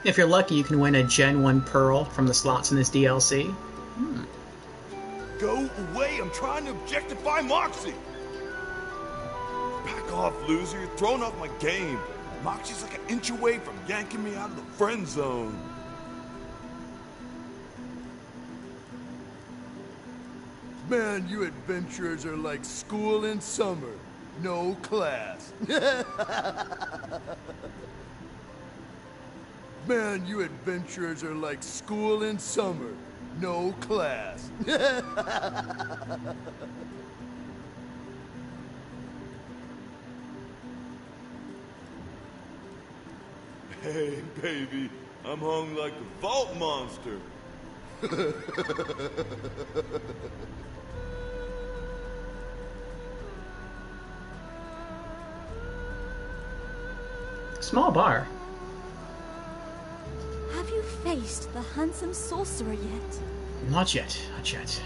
If you're lucky, you can win a Gen 1 Pearl from the slots in this DLC. Go away, I'm trying to objectify Moxie. Back off, loser, you're throwing off my game. Moxie's like an inch away from yanking me out of the friend zone. Man, you adventurers are like school in summer. No class. Man, you adventurers are like school in summer. No class. Hey, baby, I'm hung like a vault monster. Small bar. Have you faced the handsome sorcerer yet? Not yet, not yet.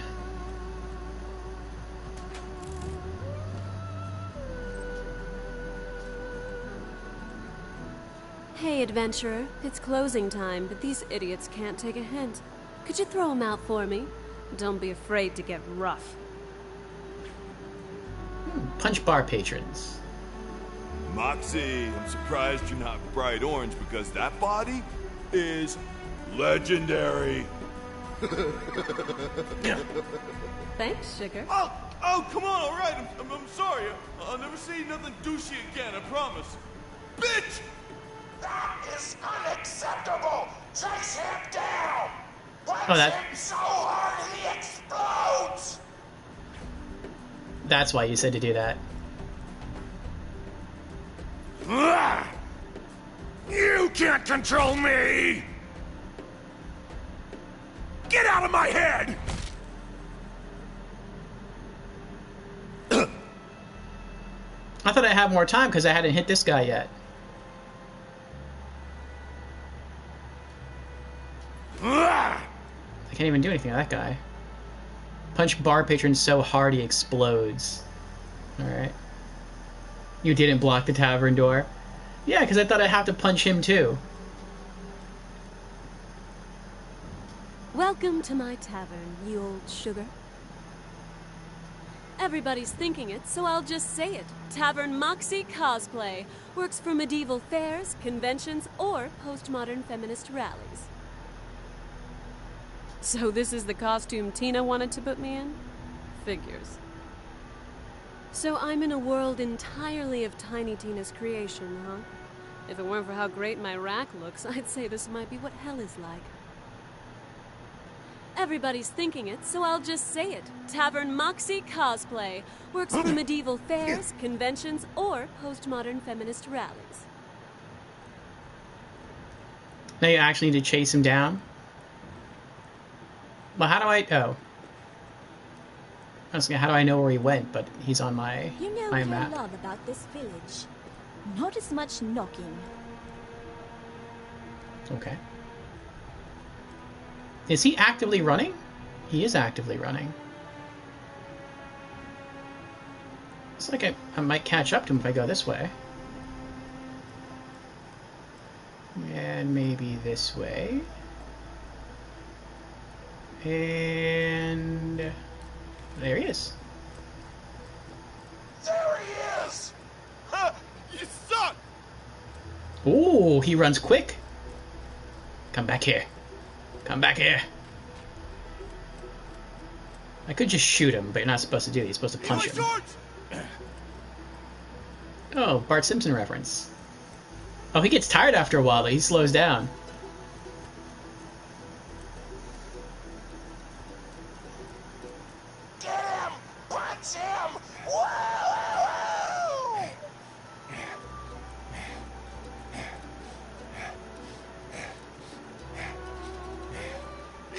Hey, adventurer. It's closing time, but these idiots can't take a hint. Could you throw them out for me? Don't be afraid to get rough. Punch bar patrons. Moxie, I'm surprised you're not bright orange because that body is legendary. Thanks, sugar. Oh, come on, all right. I'm sorry. I'll never say nothing douchey again, I promise. Bitch! That is unacceptable! Chase him down! Oh, him so hard he explodes! That's why you said to do that. You can't control me! Get out of my head! I thought I had more time because I hadn't hit this guy yet. I can't even do anything to that guy. Punch bar patron so hard he explodes. Alright. You didn't block the tavern door? Yeah, because I thought I'd have to punch him too. Welcome to my tavern, you old sugar. Everybody's thinking it, so I'll just say it. Tavern Moxie Cosplay. Works for medieval fairs, conventions, or postmodern feminist rallies. So this is the costume Tina wanted to put me in? Figures. So I'm in a world entirely of Tiny Tina's creation, huh? If it weren't for how great my rack looks, I'd say this might be what hell is like. Everybody's thinking it, so I'll just say it. Tavern Moxie Cosplay. Works for medieval fairs, conventions, or postmodern feminist rallies. Now you actually need to chase him down? Well, how do I... Oh. I was gonna, how do I know where he went? But he's on my You know my what map. I love about this village? Not as much knocking. Okay. Is he actively running? He is actively running. Looks like I might catch up to him if I go this way. And maybe this way. And there he is. There he is! Huh, you suck! Ooh, he runs quick. Come back here. Come back here. I could just shoot him, but you're not supposed to do it. You're supposed to punch him. Oh, Bart Simpson reference. Oh, he gets tired after a while, though. He slows down. Get him! Punch him! Woo!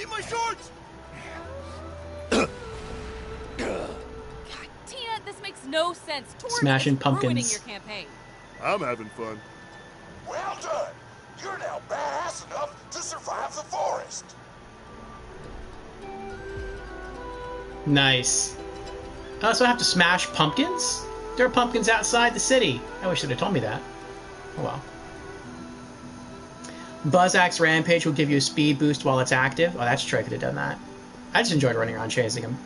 Eat my shorts! Tina, this makes no sense. Torg Smashing is pumpkins. ruining your campaign. I'm having fun. Well done! You're now badass enough to survive the forest! Nice. So I have to smash pumpkins? There are pumpkins outside the city. I wish they'd have told me that. Oh well. Buzz-Axe Rampage will give you a speed boost while it's active. Oh, that's true. I could have done that. I just enjoyed running around chasing him.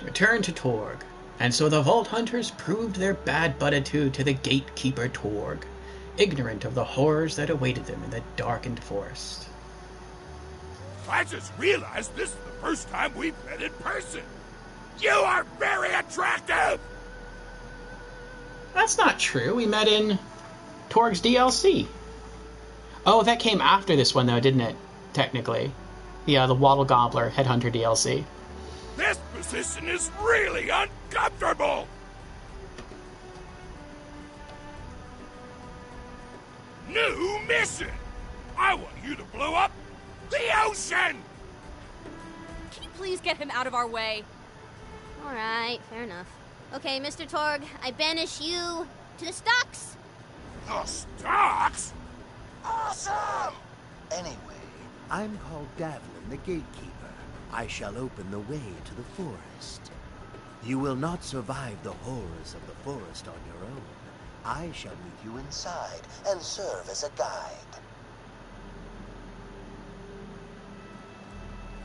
Return to Torg. And so the Vault Hunters proved their bad buttitude to the gatekeeper Torg, ignorant of the horrors that awaited them in the darkened forest. I just realized this is the first time we've met in person. You are very attractive! That's not true. We met in Torg's DLC. Oh, that came after this one, though, didn't it? Technically. Yeah, the Wattle Gobbler Headhunter DLC. This position is really uncomfortable! New mission! I want you to blow up the ocean! Can you please get him out of our way? Alright, fair enough. Okay, Mr. Torg, I banish you to the stocks. The stocks? Awesome! Anyway, I'm called Davlin, the Gatekeeper. I shall open the way to the forest. You will not survive the horrors of the forest on your own. I shall meet you inside and serve as a guide.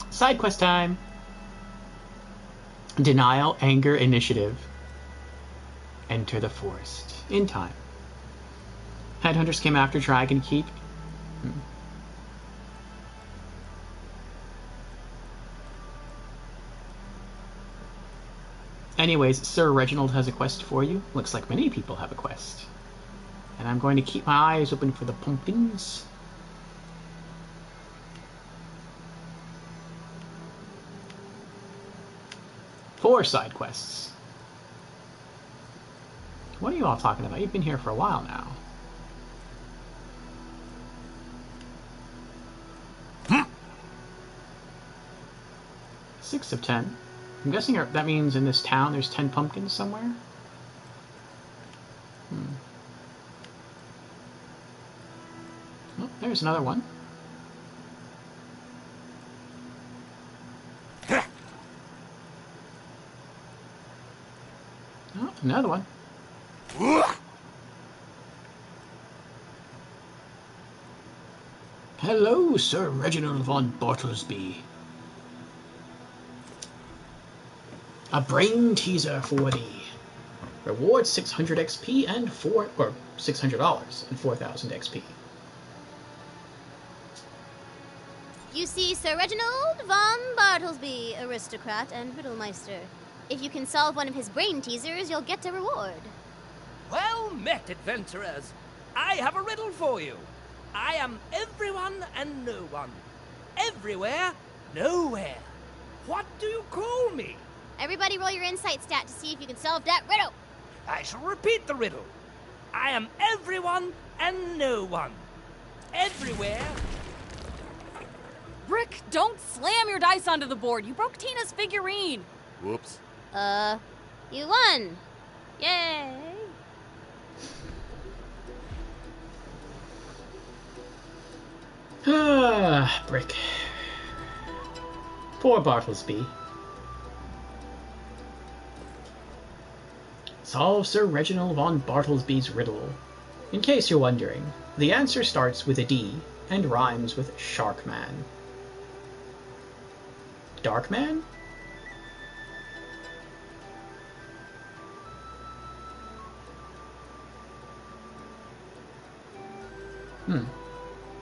Side quest time. Denial, anger, initiative. Enter the forest. In time. Headhunters came after Dragon Keep. Anyways, Sir Reginald has a quest for you. Looks like many people have a quest. And I'm going to keep my eyes open for the pumpkins. Four side quests. What are you all talking about? You've been here for a while now. 6 of 10. I'm guessing that means in this town there's 10 pumpkins somewhere? Oh, there's another one. Oh, another one. Hello, Sir Reginald von Bartlesby. A brain teaser for thee. Reward 600 XP and $600 and 4,000 XP. You see Sir Reginald von Bartlesby, aristocrat and riddlemeister. If you can solve one of his brain teasers, you'll get a reward. Well met, adventurers. I have a riddle for you. I am everyone and no one. Everywhere, nowhere. What do you call me? Everybody roll your insight stat to see if you can solve that riddle. I shall repeat the riddle. I am everyone and no one. Everywhere. Brick, don't slam your dice onto the board. You broke Tina's figurine. Whoops. You won. Yay. Ah, Brick. Poor Bartlesby. Solve Sir Reginald von Bartlesby's riddle. In case you're wondering, the answer starts with a D and rhymes with Sharkman. Darkman?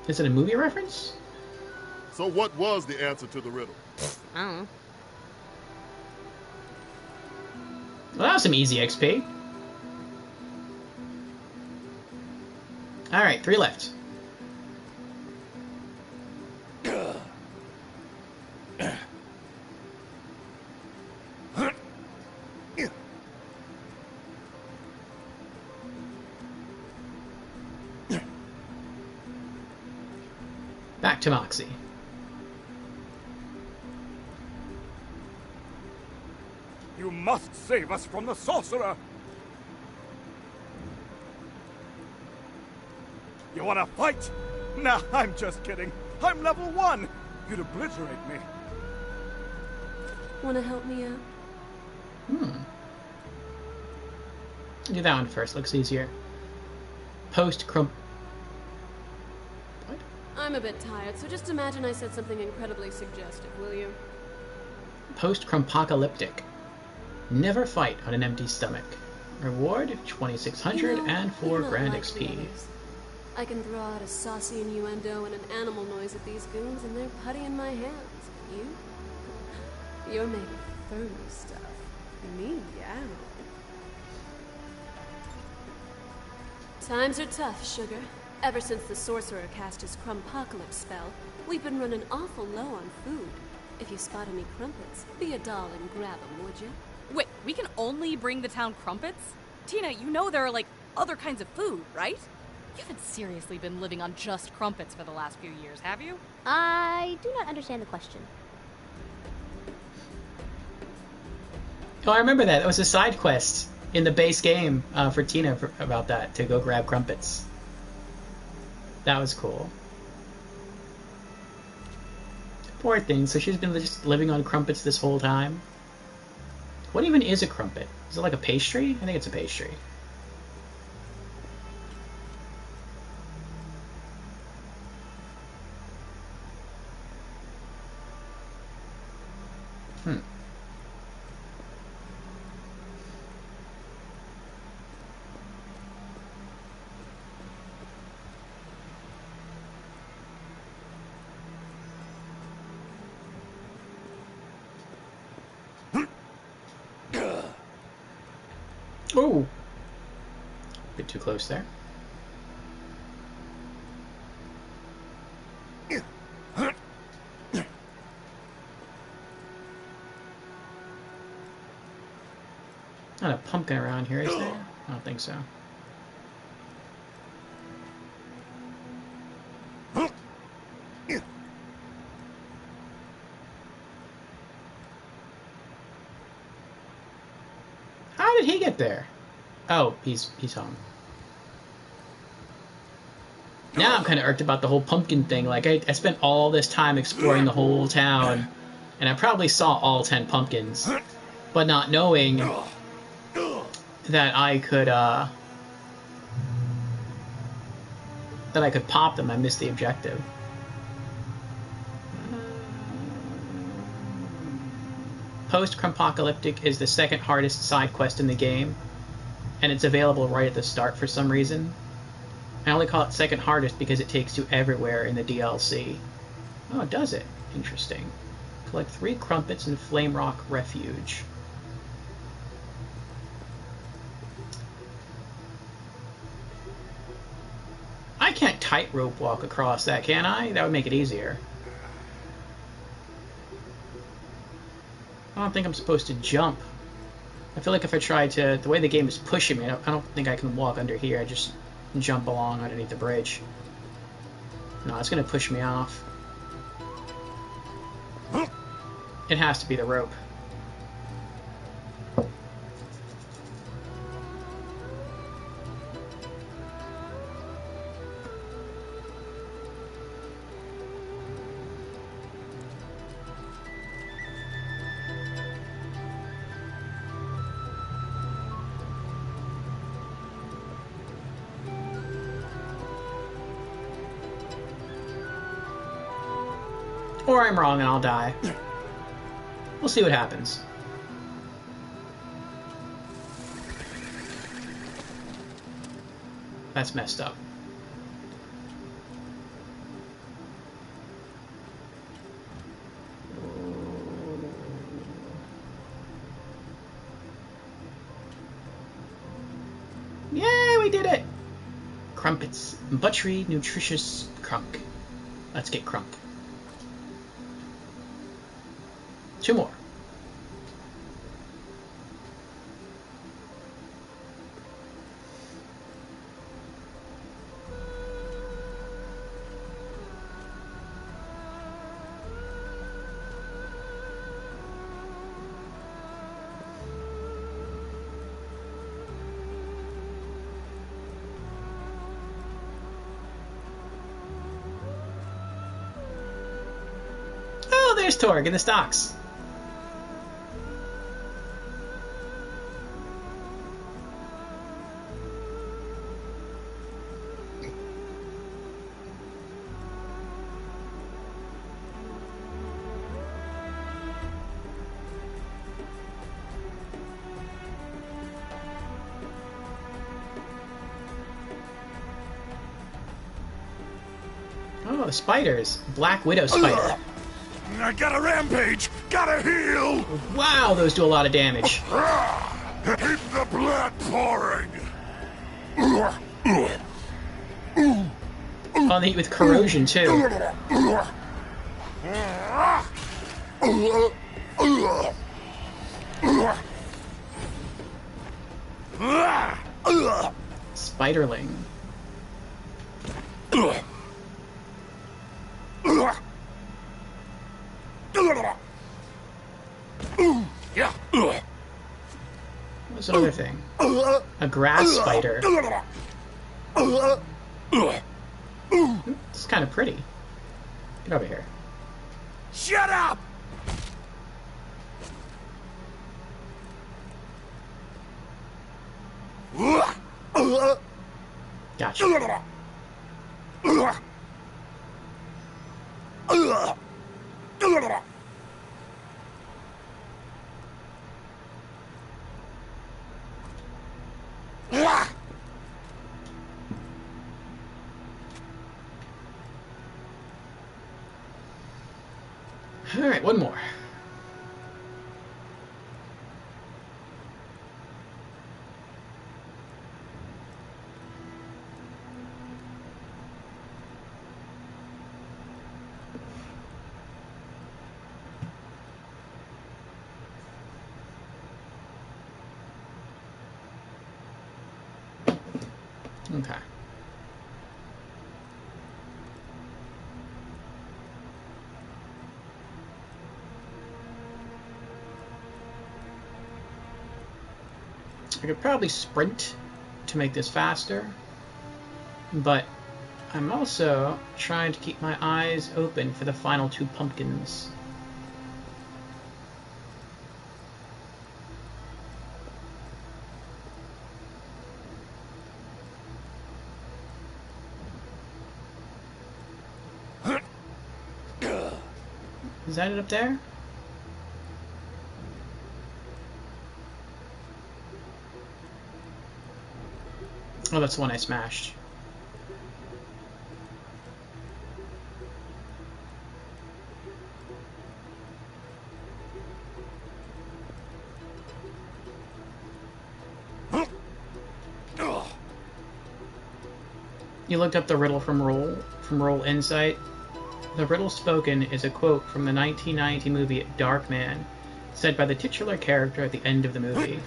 Is it a movie reference? So what was the answer to the riddle? I don't know. Well, that was some easy XP. Alright, 3 left. Back to Moxie. You must save us from the sorcerer! You wanna fight? Nah, I'm just kidding. I'm level 1! You'd obliterate me. Wanna help me out? Do that one first, looks easier. Post-crump... I'm a bit tired, so just imagine I said something incredibly suggestive, will you? Post-crumpocalyptic. Never fight on an empty stomach. Reward 2,600 and 4 grand XP. I can throw out a saucy innuendo and an animal noise at these goons, and they're putty in my hands. You're made of furry stuff. Me, yeah. Times are tough, sugar. Ever since the sorcerer cast his Crumpocalypse spell, we've been running awful low on food. If you spot any crumpets, be a doll and grab them, would you? Wait, we can only bring the town crumpets? Tina, you know there are, like, other kinds of food, right? You haven't seriously been living on just crumpets for the last few years, have you? I do not understand the question. Oh, I remember that. That was a side quest in the base game for Tina about that, to go grab crumpets. That was cool. Poor thing, so she's been just living on crumpets this whole time. What even is a crumpet? Is it like a pastry? I think it's a pastry. Oh! Bit too close there. Not a pumpkin around here, is there? I don't think so. How did he get there? Oh, he's home. Now I'm kind of irked about the whole pumpkin thing. Like, I spent all this time exploring the whole town, and I probably saw all 10 pumpkins, but not knowing that I could pop them. I missed the objective. Post-Crumpocalyptic is the second hardest side quest in the game, and it's available right at the start for some reason. I only call it second hardest because it takes you everywhere in the DLC. Oh, does it? Interesting. Collect 3 crumpets in Flame Rock Refuge. can't tightrope walk across that, can I? That would make it easier. I don't think I'm supposed to jump. I feel like if I try to... The way the game is pushing me, I don't think I can walk under here. I just jump along underneath the bridge. No, it's going to push me off. It has to be the rope. Or I'm wrong and I'll die. We'll see what happens. That's messed up. Yay, we did it! Crumpets. Buttery, nutritious crunk. Let's get crunk. 2 more. Oh, there's Torg in the stocks. Oh, the spiders. Black Widow spider. I got a rampage! Gotta heal! Wow, those do a lot of damage. Keep the blood pouring! Oh, they eat with corrosion, too. Spiderling. What's another thing? A grass spider. It's kind of pretty. Get over here. Shut up! Gotcha. Alright, one more. Okay. I could probably sprint to make this faster, but I'm also trying to keep my eyes open for the final 2 pumpkins. Is that it up there? Oh, that's the one I smashed. You looked up the riddle from Roll Insight. The riddle spoken is a quote from the 1990 movie Dark Man, said by the titular character at the end of the movie.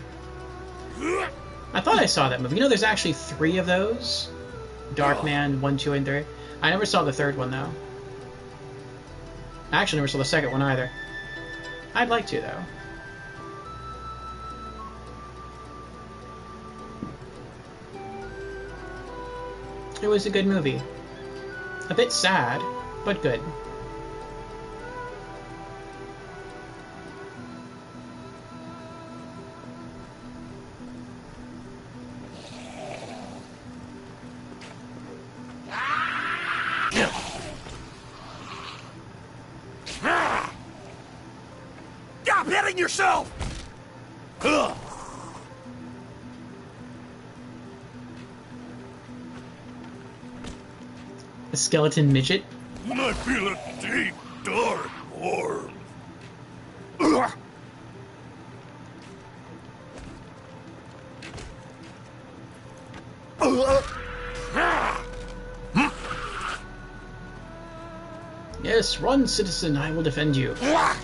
I thought I saw that movie. You know, there's actually 3 of those. Dark Man 1, 2, and 3. I never saw the 3rd one, though. I actually never saw the 2nd one, either. I'd like to, though. It was a good movie. A bit sad, but good. Stop hitting yourself! Ugh. A skeleton midget? I feel a deep, dark warmth. Ugh. Yes, run, citizen, I will defend you. Well,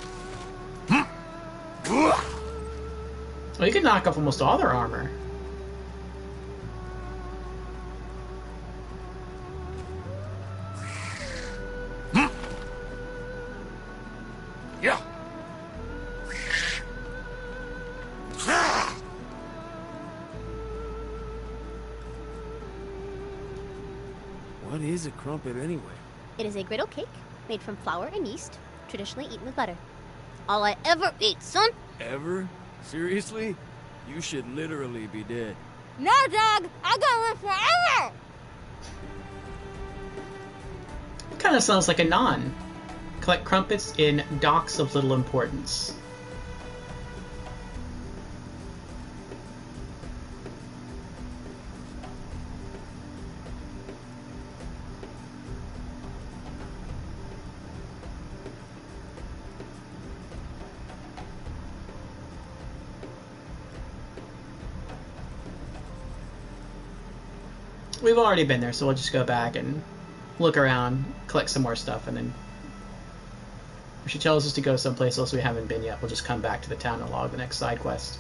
you can knock off almost all their armor. Yeah. What is a crumpet anyway? It is a griddle cake made from flour and yeast, traditionally eaten with butter. All I ever eat, son. Ever? Seriously? You should literally be dead. No, dog. I gotta live forever. It kind of sounds like a non. Collect crumpets in docks of little importance. We've already been there, so we'll just go back and look around, collect some more stuff, and then if she tells us to go someplace else we haven't been yet, we'll just come back to the town and log the next side quest.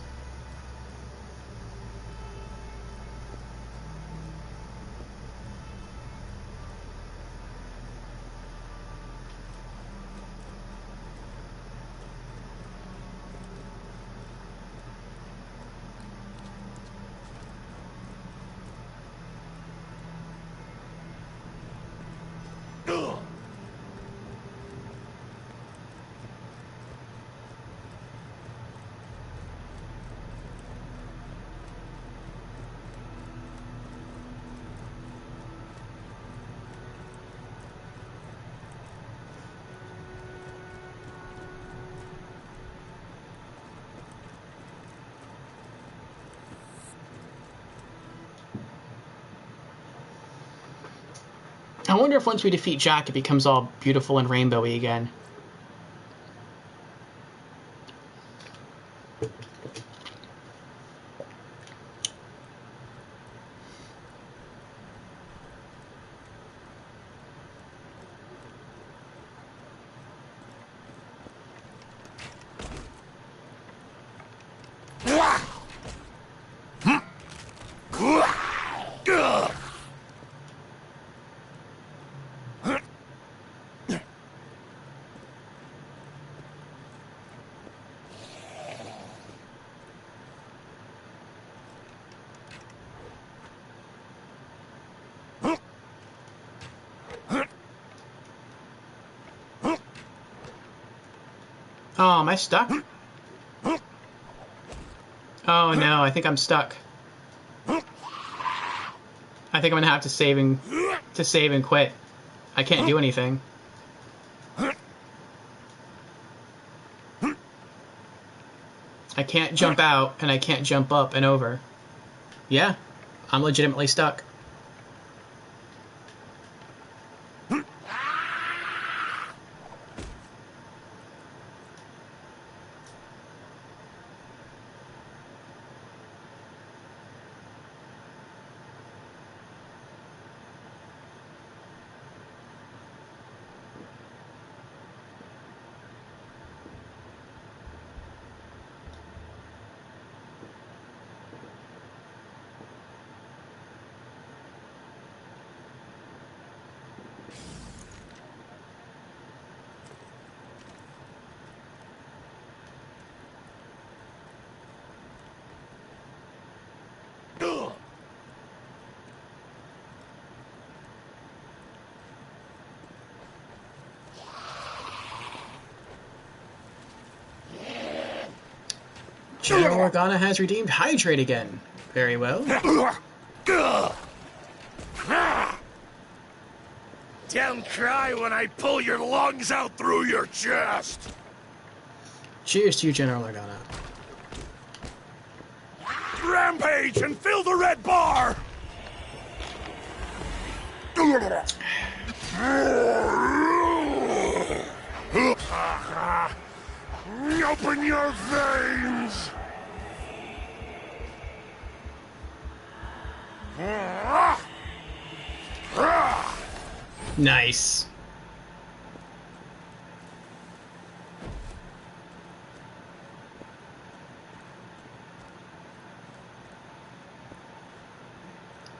I wonder if once we defeat Jack, it becomes all beautiful and rainbowy again. Oh, am I stuck? Oh no, I think I'm stuck. I think I'm gonna have to save and quit. I can't do anything. I can't jump out, and I can't jump up and over. Yeah, I'm legitimately stuck. General Organa has redeemed Hydrate again. Very well. Don't cry when I pull your lungs out through your chest. Cheers to you, General Organa. Rampage and fill the red bar! Open your veins! Nice.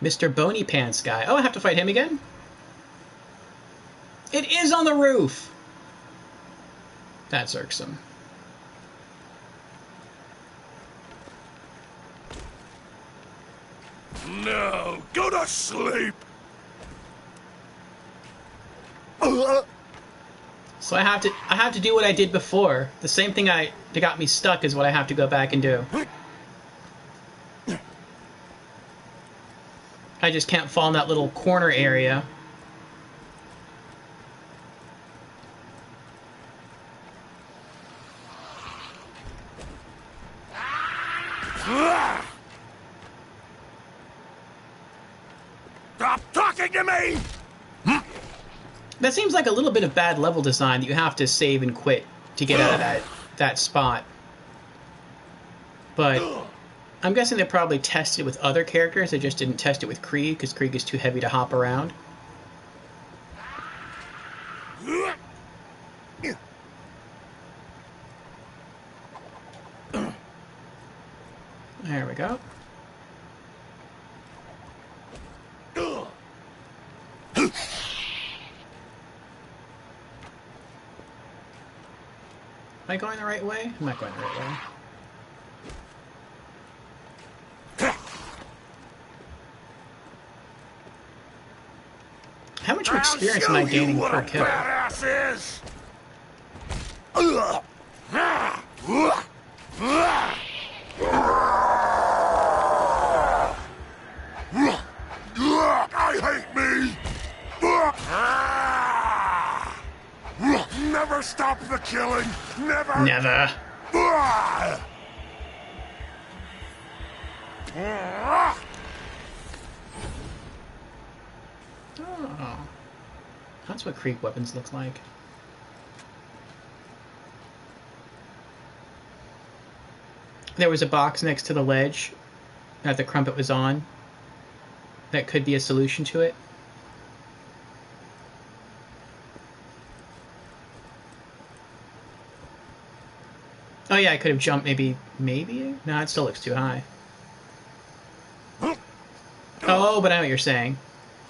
Mr. Bony Pants guy. Oh, I have to fight him again? It is on the roof! That's irksome. No, go to sleep! So I have to do what I did before. The same thing that got me stuck is what I have to go back and do. I just can't fall in that little corner area. Stop talking to me! That seems like a little bit of bad level design that you have to save and quit to get out of that spot. But I'm guessing they probably tested it with other characters. They just didn't test it with Krieg, because Krieg is too heavy to hop around. There we go. Am I going the right way? I'm not going the right way. How much experience am I gaining per kill? I hate me! Never stop the killing! Never! Never. Oh. That's what Krieg weapons look like. There was a box next to the ledge that the crumpet was on. That could be a solution to it. Oh yeah, I could have jumped maybe? No, it still looks too high. Oh, but I know what you're saying.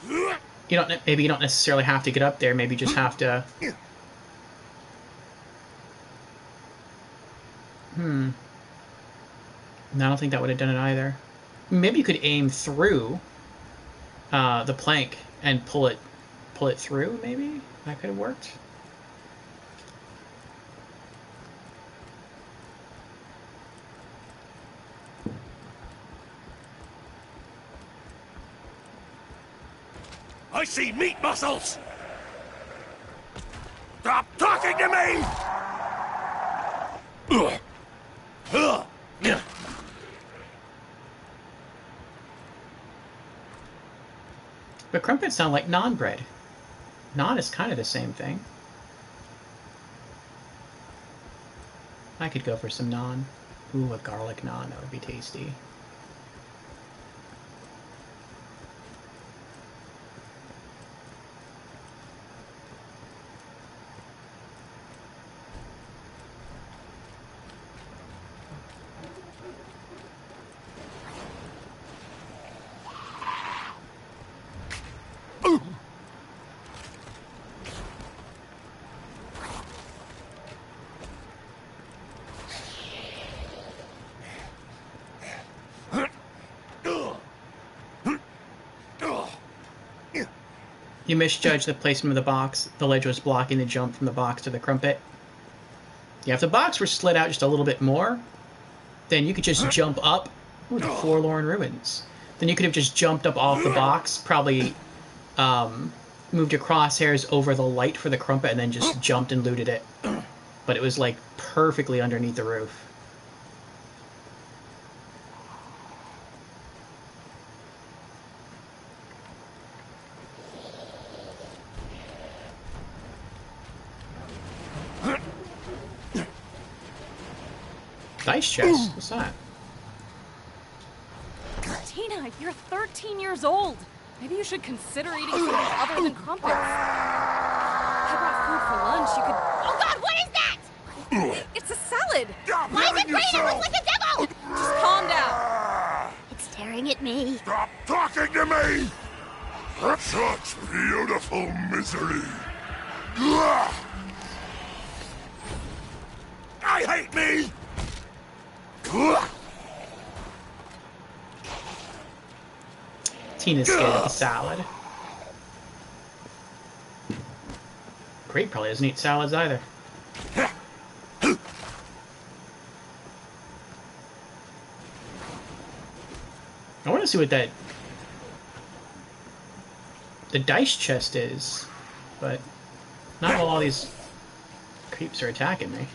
Maybe you don't necessarily have to get up there, maybe you just have to... No, I don't think that would have done it either. Maybe you could aim through the plank and pull it through, maybe? That could have worked. I see meat muscles! Stop talking to me! But crumpets sound like naan bread. Naan is kind of the same thing. I could go for some naan. Ooh, a garlic naan, that would be tasty. You misjudged the placement of the box. The ledge was blocking the jump from the box to the crumpet. Yeah, if the box were slid out just a little bit more, then you could just jump up. Ooh, the Forlorn Ruins. Then you could have just jumped up off the box, probably moved your crosshairs over the light for the crumpet, and then just jumped and looted it. But it was like perfectly underneath the roof. Dice chest? What's that? Tina, you're 13 years old. Maybe you should consider eating something other than crumpets. I brought food for lunch. You could... Oh God, what is that? It's a salad. Why is it green? It looks like a devil! Just calm down. It's staring at me. Stop talking to me! Such beautiful misery. I hate me! Tina's scared of the salad. Grape probably doesn't eat salads either. I want to see what the dice chest is, but not while all these creeps are attacking me.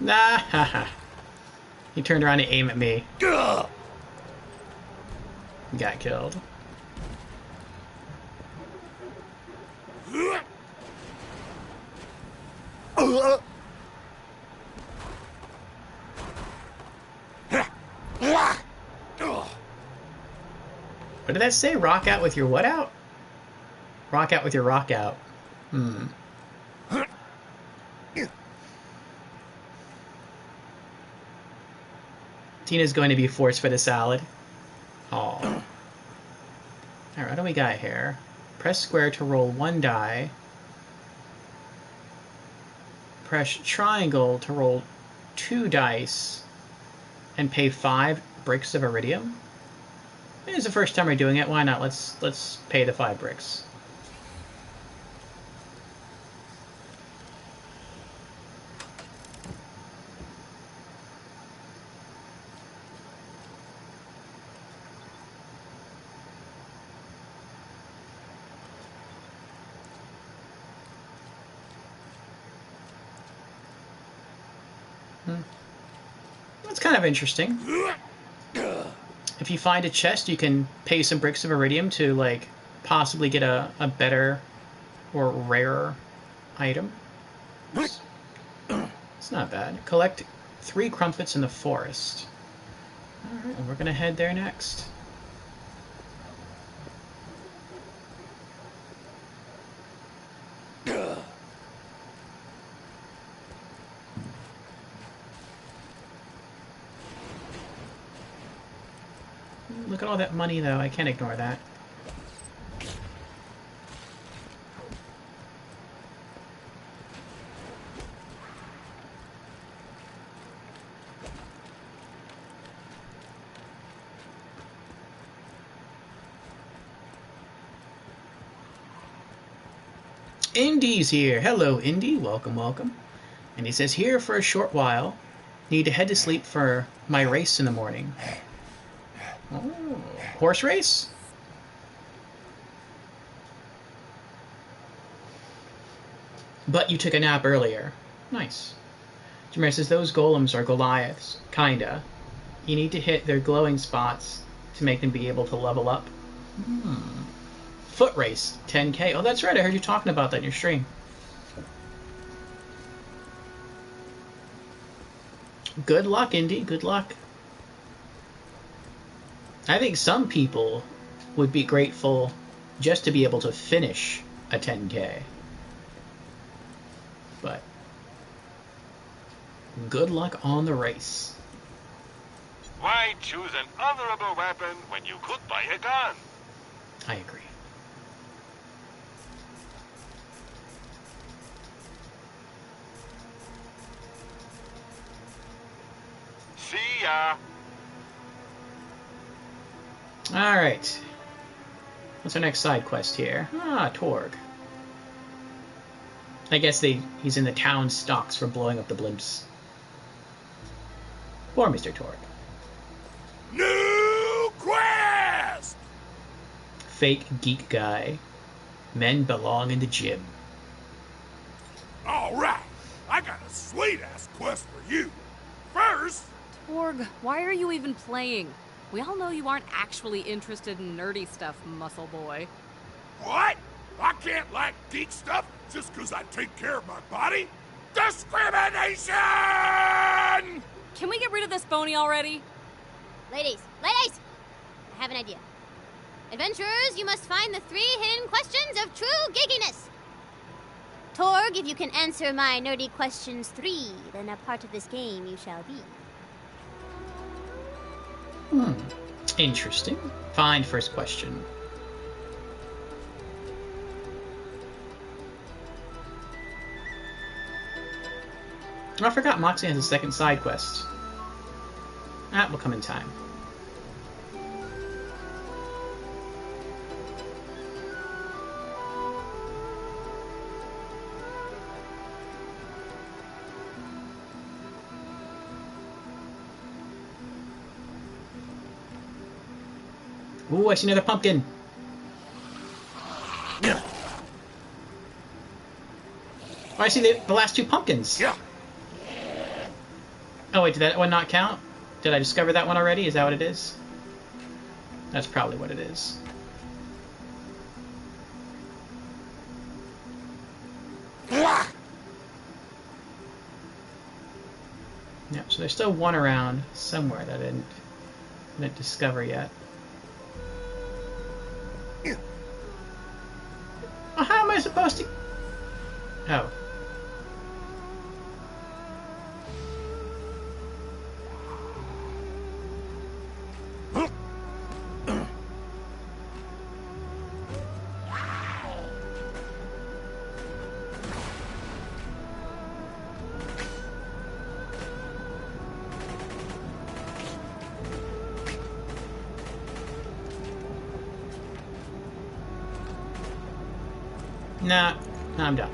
Nah, haha. He turned around to aim at me. Got killed. What did that say? Rock out with your what out? Rock out with your rock out. Hmm. Tina's going to be forced for the salad. Oh. Alright, what do we got here? Press square to roll one die. Press triangle to roll 2 dice. And pay 5 bricks of iridium. It's the first time we're doing it. Why not? Let's pay the 5 bricks. That's kind of interesting. If you find a chest, you can pay some bricks of iridium to, like, possibly get a better or rarer item. It's not bad. Collect 3 crumpets in the forest. Alright, and we're gonna head there next. Look at all that money, though. I can't ignore that. Indy's here. Hello, Indy. Welcome, welcome. And he says, here for a short while. Need to head to sleep for my race in the morning. Oh, horse race? But you took a nap earlier. Nice. Jameer says, those golems are Goliaths. Kinda. You need to hit their glowing spots to make them be able to level up. Foot race, 10k. Oh, that's right. I heard you talking about that in your stream. Good luck, Indy. Good luck. I think some people would be grateful just to be able to finish a 10k. But good luck on the race. Why choose an honorable weapon when you could buy a gun? I agree. See ya. Alright. What's our next side quest here? Ah, Torg. I guess he's in the town stocks for blowing up the blimps. Poor Mr. Torg. New quest! Fake geek guy. Men belong in the gym. Alright, I got a sweet-ass quest for you. First... Torg, why are you even playing? We all know you aren't actually interested in nerdy stuff, muscle boy. What? I can't like geek stuff just because I take care of my body? Discrimination! Can we get rid of this phony already? Ladies! I have an idea. Adventurers, you must find the 3 hidden questions of true geekiness. Torg, if you can answer my nerdy questions 3, then a part of this game you shall be. Interesting. Fine, first question. Oh, I forgot Moxie has a second side quest. That will come in time. Ooh, I see another pumpkin. Oh, I see the last 2 pumpkins. Oh, wait, did that one not count? Did I discover that one already? Is that what it is? That's probably what it is. Yeah, so there's still one around somewhere that I didn't discover yet. Oh, how am I supposed to... Oh. Nah, I'm done.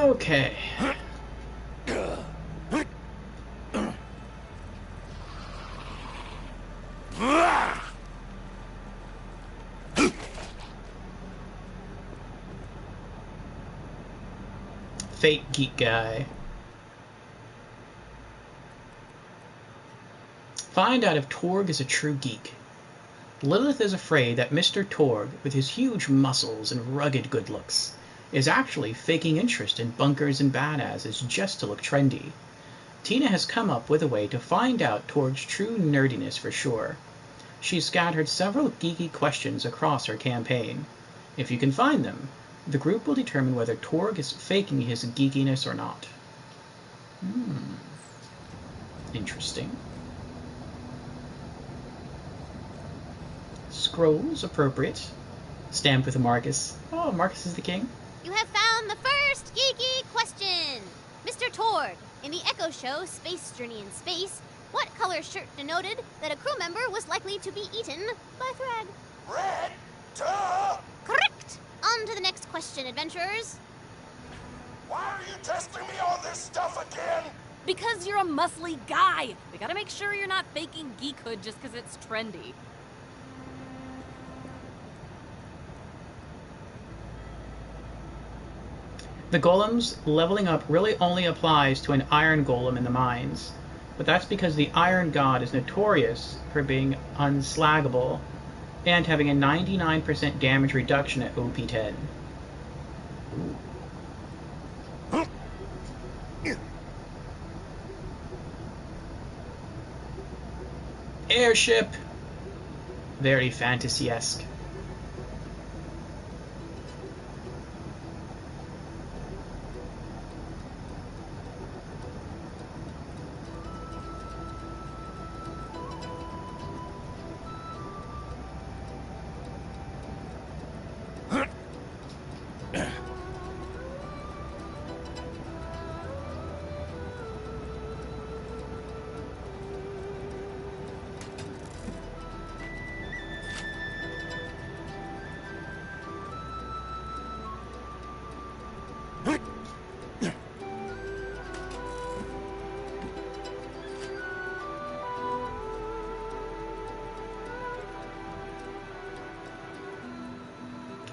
Okay. Fake geek guy. Find out if Torg is a true geek. Lilith is afraid that Mr. Torg, with his huge muscles and rugged good looks, is actually faking interest in bunkers and badasses just to look trendy. Tina has come up with a way to find out Torg's true nerdiness for sure. She's scattered several geeky questions across her campaign. If you can find them, the group will determine whether Torg is faking his geekiness or not. Interesting. Scrolls appropriate. Stamped with a Marcus. Oh, Marcus is the king. You have found the first geeky question! Mr. Torg, in the Echo Show Space Journey in Space, what color shirt denoted that a crew member was likely to be eaten by Thrag? Red? Duh! Correct! On to the next question, adventurers. Why are you testing me on this stuff again? Because you're a muscly guy. We gotta make sure you're not faking geekhood just because it's trendy. The golems leveling up really only applies to an iron golem in the mines, but that's because the Iron God is notorious for being unslaggable and having a 99% damage reduction at OP10. Airship! Very fantasy-esque.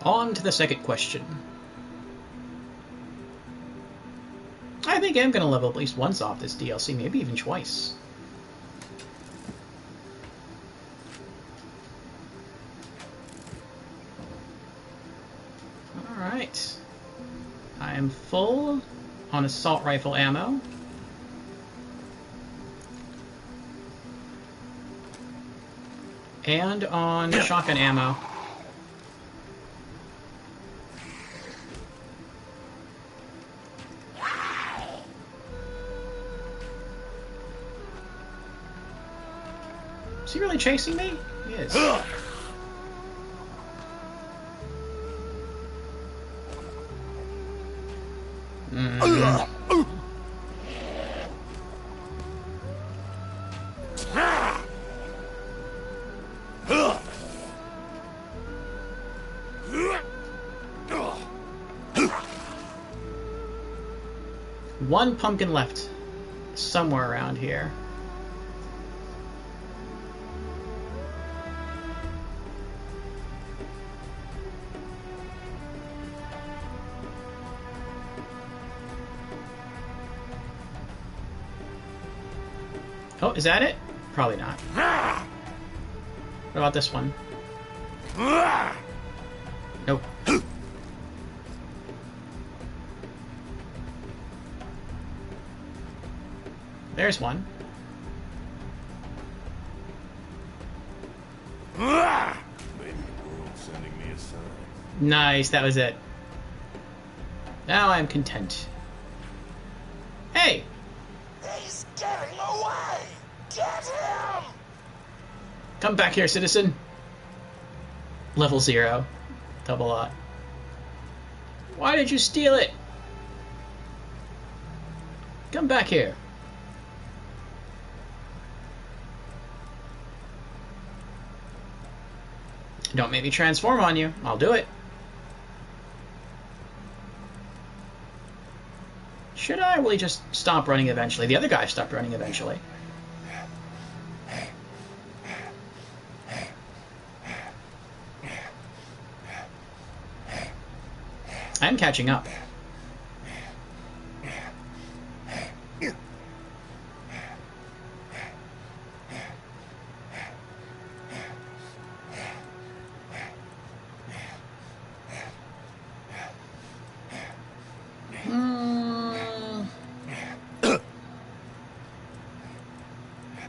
On to the second question. I think I'm going to level at least once off this DLC, maybe even twice. Alright. I am full on assault rifle ammo. And on shotgun ammo. Is he really chasing me? He is. One pumpkin left somewhere around here. Oh, is that it? Probably not. What about this one? Nope. There's one. Maybe the world's sending me a sign. Nice, that was it. Now I'm content. Hey! He's getting away! Get him! Come back here, citizen. Level 0. Double lot. Why did you steal it? Come back here. Don't make me transform on you. I'll do it. Should I really just stop running eventually? The other guy stopped running eventually. I'm catching up.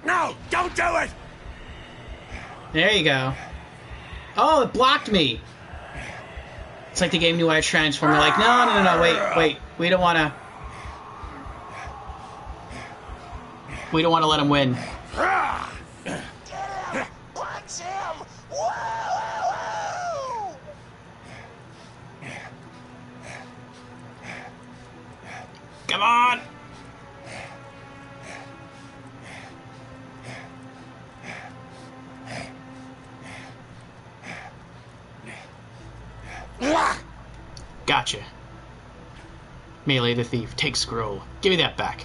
No, don't do it! There you go. Oh, it blocked me. It's like the game knew I transformed. They're like, no, wait. We don't want to let him win. Get him! Punch him! Woo! Come on! Gotcha. Melee the thief. Take scroll. Give me that back.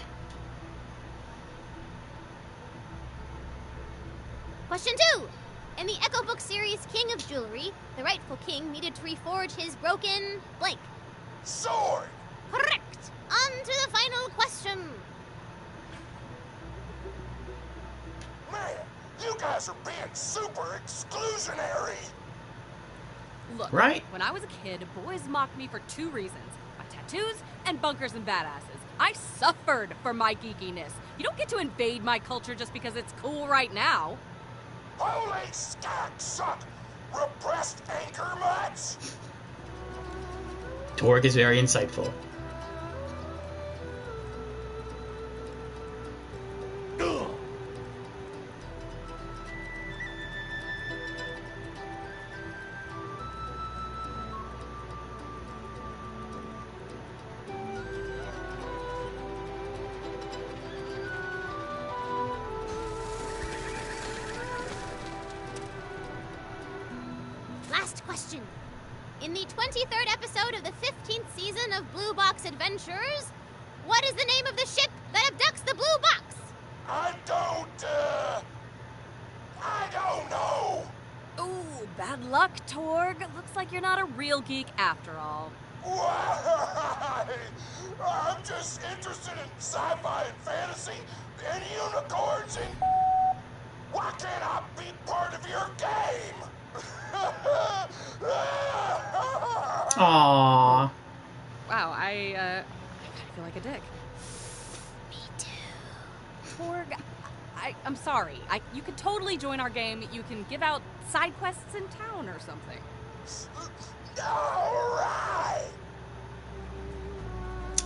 Question 2. In the Echo Book series King of Jewelry, the rightful king needed to reforge his broken blank. Sword! Correct! On to the final question. Man, you guys are being super exclusionary. Look, right? When I was a kid, boys mocked me for 2 reasons. My tattoos and bunkers and badasses. I suffered for my geekiness. You don't get to invade my culture just because it's cool right now. Holy scat suck! Repressed anchor mutts? Torg is very insightful. Last question. In the 23rd episode of the 15th season of Blue Box Adventures, what is the name of the ship that abducts the Blue Box? I don't know. Ooh, bad luck, Torg. Looks like you're not a real geek after all. Why? I'm just interested in sci-fi and fantasy and unicorns and... Why can't I be part of your game? Aww. Wow, I kind of feel like a dick. Me too. Torg, I'm sorry. You could totally join our game. You can give out side quests in town or something. All right.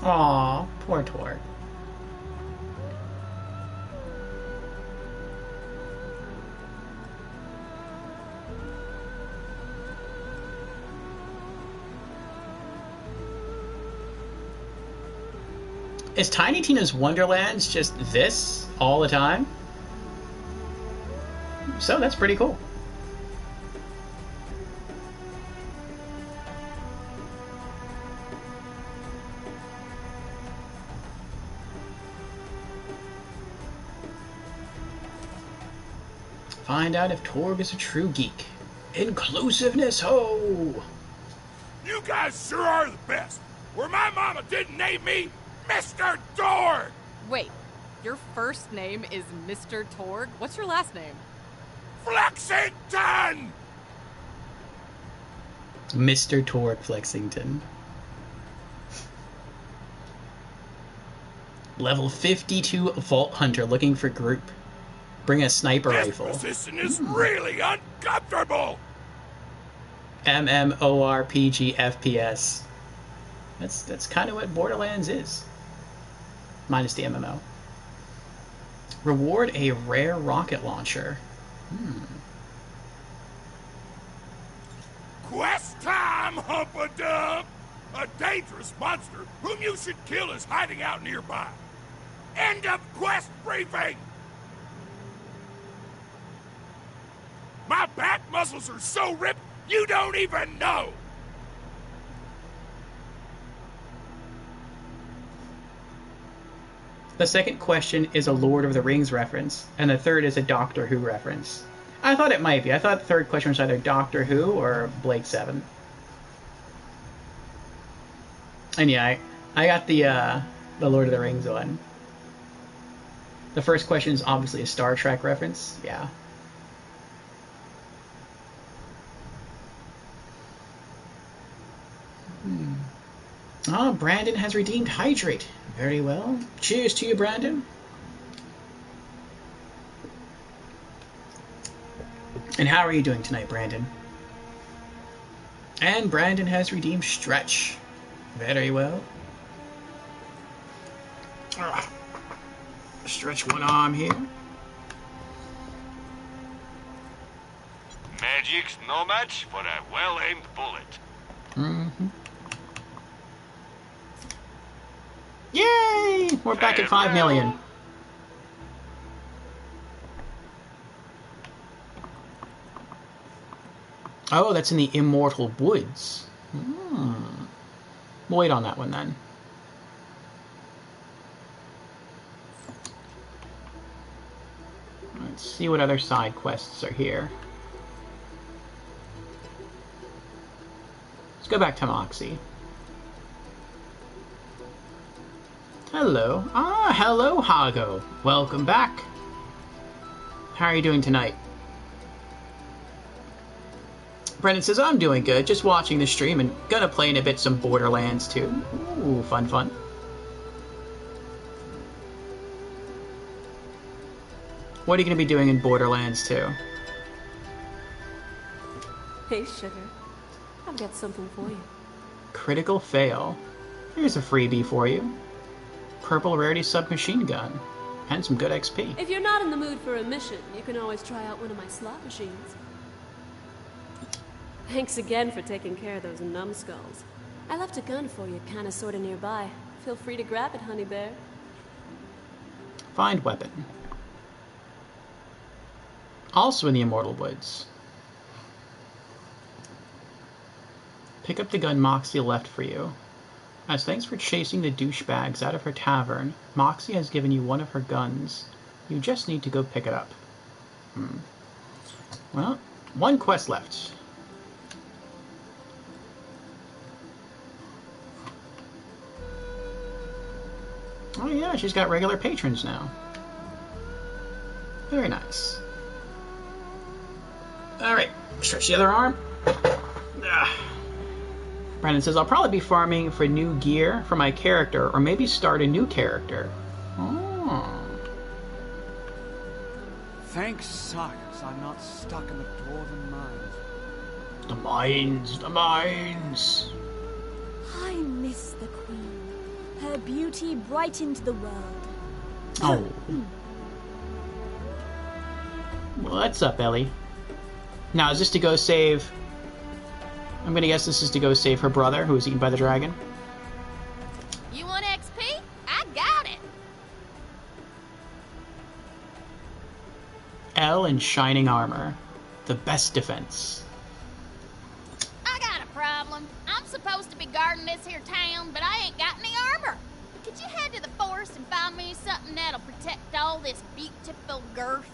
Aww, poor Torg. Is Tiny Tina's Wonderlands just this all the time? So that's pretty cool. Find out if Torg is a true geek. Inclusiveness, ho! You guys sure are the best. Where my mama didn't name me Mr. Torg! Wait, your first name is Mr. Torg? What's your last name? Flexington! Mr. Torg Flexington. Level 52 Vault Hunter looking for group. Bring a sniper rifle. This position is really uncomfortable! MMORPG FPS. That's kind of what Borderlands is. Minus the MMO. Reward a rare rocket launcher. Quest time, Humpadump! A dangerous monster whom you should kill is hiding out nearby. End of quest briefing! My back muscles are so ripped, you don't even know! The second question is a Lord of the Rings reference, and the third is a Doctor Who reference. I thought it might be. I thought the third question was either Doctor Who or Blake 7. And yeah, I got the Lord of the Rings one. The first question is obviously a Star Trek reference. Yeah. Ah, Brandon has redeemed Hydrate. Very well. Cheers to you, Brandon. And how are you doing tonight, Brandon? And Brandon has redeemed Stretch. Very well. Stretch one arm here. Magic's no match for a well-aimed bullet. Mm-hmm. Yay! We're back at 5 million. Oh, that's in the Immortal Woods. We'll wait on that one then. Let's see what other side quests are here. Let's go back to Moxie. Hello. Ah, hello, Hago. Welcome back. How are you doing tonight? Brendan says, I'm doing good. Just watching the stream and gonna play in a bit some Borderlands too. Ooh, fun, fun. What are you gonna be doing in Borderlands 2? Hey, sugar. I've got something for you. Critical fail. Here's a freebie for you. Purple rarity submachine gun. And some good XP. If you're not in the mood for a mission, you can always try out one of my slot machines. Thanks again for taking care of those numbskulls. I left a gun for you, kinda sorta nearby. Feel free to grab it, honey bear. Find weapon. Also in the Immortal Woods. Pick up the gun Moxie left for you. As thanks for chasing the douchebags out of her tavern, Moxie has given you one of her guns. You just need to go pick it up. Well, one quest left. Oh yeah, she's got regular patrons now. Very nice. Alright, stretch the other arm. Brandon says, I'll probably be farming for new gear for my character, or maybe start a new character. Oh. Thanks, science, I'm not stuck in the dwarven mines. The mines, the mines. I miss the queen. Her beauty brightened the world. Oh. What's up, Ellie? Now, is this to go save... I'm gonna guess this is to go save her brother, who was eaten by the dragon. You want XP? I got it. Elle in shining armor. The best defense. I got a problem. I'm supposed to be guarding this here town, but I ain't got any armor. Could you head to the forest and find me something that'll protect all this beautiful girth?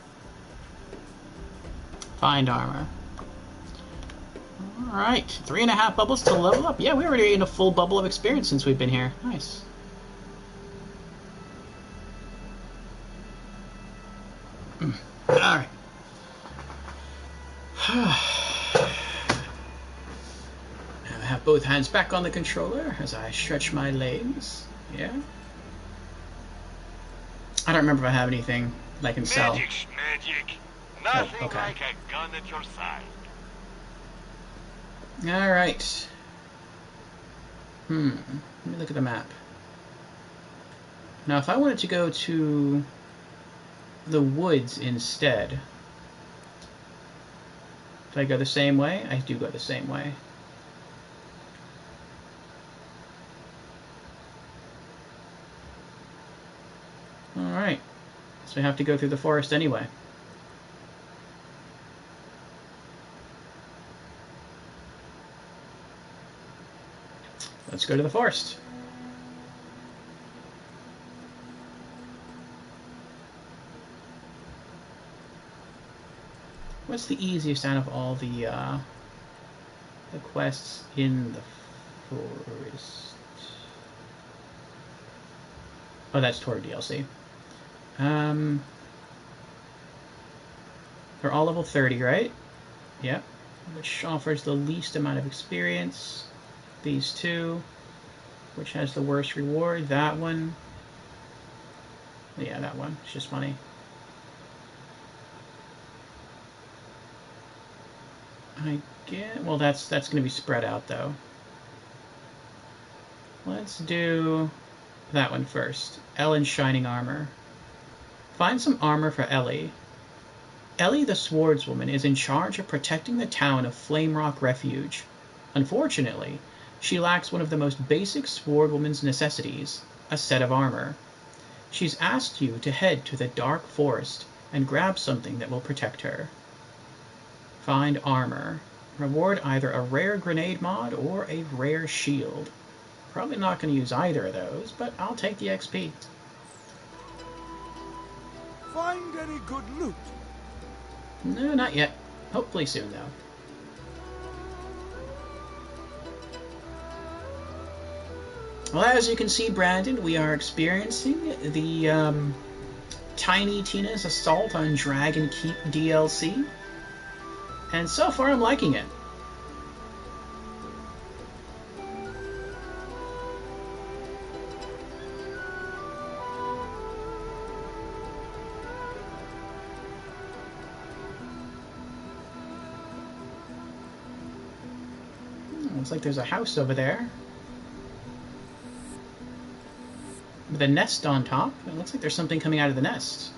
Find armor. Alright, 3.5 bubbles to level up. Yeah, we already in a full bubble of experience since we've been here. Nice. Alright. Now I have both hands back on the controller as I stretch my legs. Yeah. I don't remember if I have anything that I can sell. Magic. Nothing okay. like a gun at your side. Alright. Let me look at the map. Now, if I wanted to go to the woods instead, do I go the same way? I do go the same way. Alright. So we have to go through the forest anyway. Let's go to the forest. What's the easiest out of all the quests in the forest? Oh, that's toward DLC. They're all level 30, right? Yep. Which offers the least amount of experience. These two. Which has the worst reward? That one. Yeah, that one. It's just funny. I get... Well, that's going to be spread out, though. Let's do that one first. Elle in shining armor. Find some armor for Ellie. Ellie the Swordswoman is in charge of protecting the town of Flamerock Refuge. Unfortunately, she lacks one of the most basic Swordwoman's necessities, a set of armor. She's asked you to head to the dark forest and grab something that will protect her. Find armor. Reward either a rare grenade mod or a rare shield. Probably not going to use either of those, but I'll take the XP. Find any good loot? No, not yet. Hopefully soon, though. Well, as you can see, Brandon, we are experiencing the Tiny Tina's Assault on Dragon Keep DLC. And so far, I'm liking it. Looks like there's a house over there with a nest on top. It looks like there's something coming out of the nest.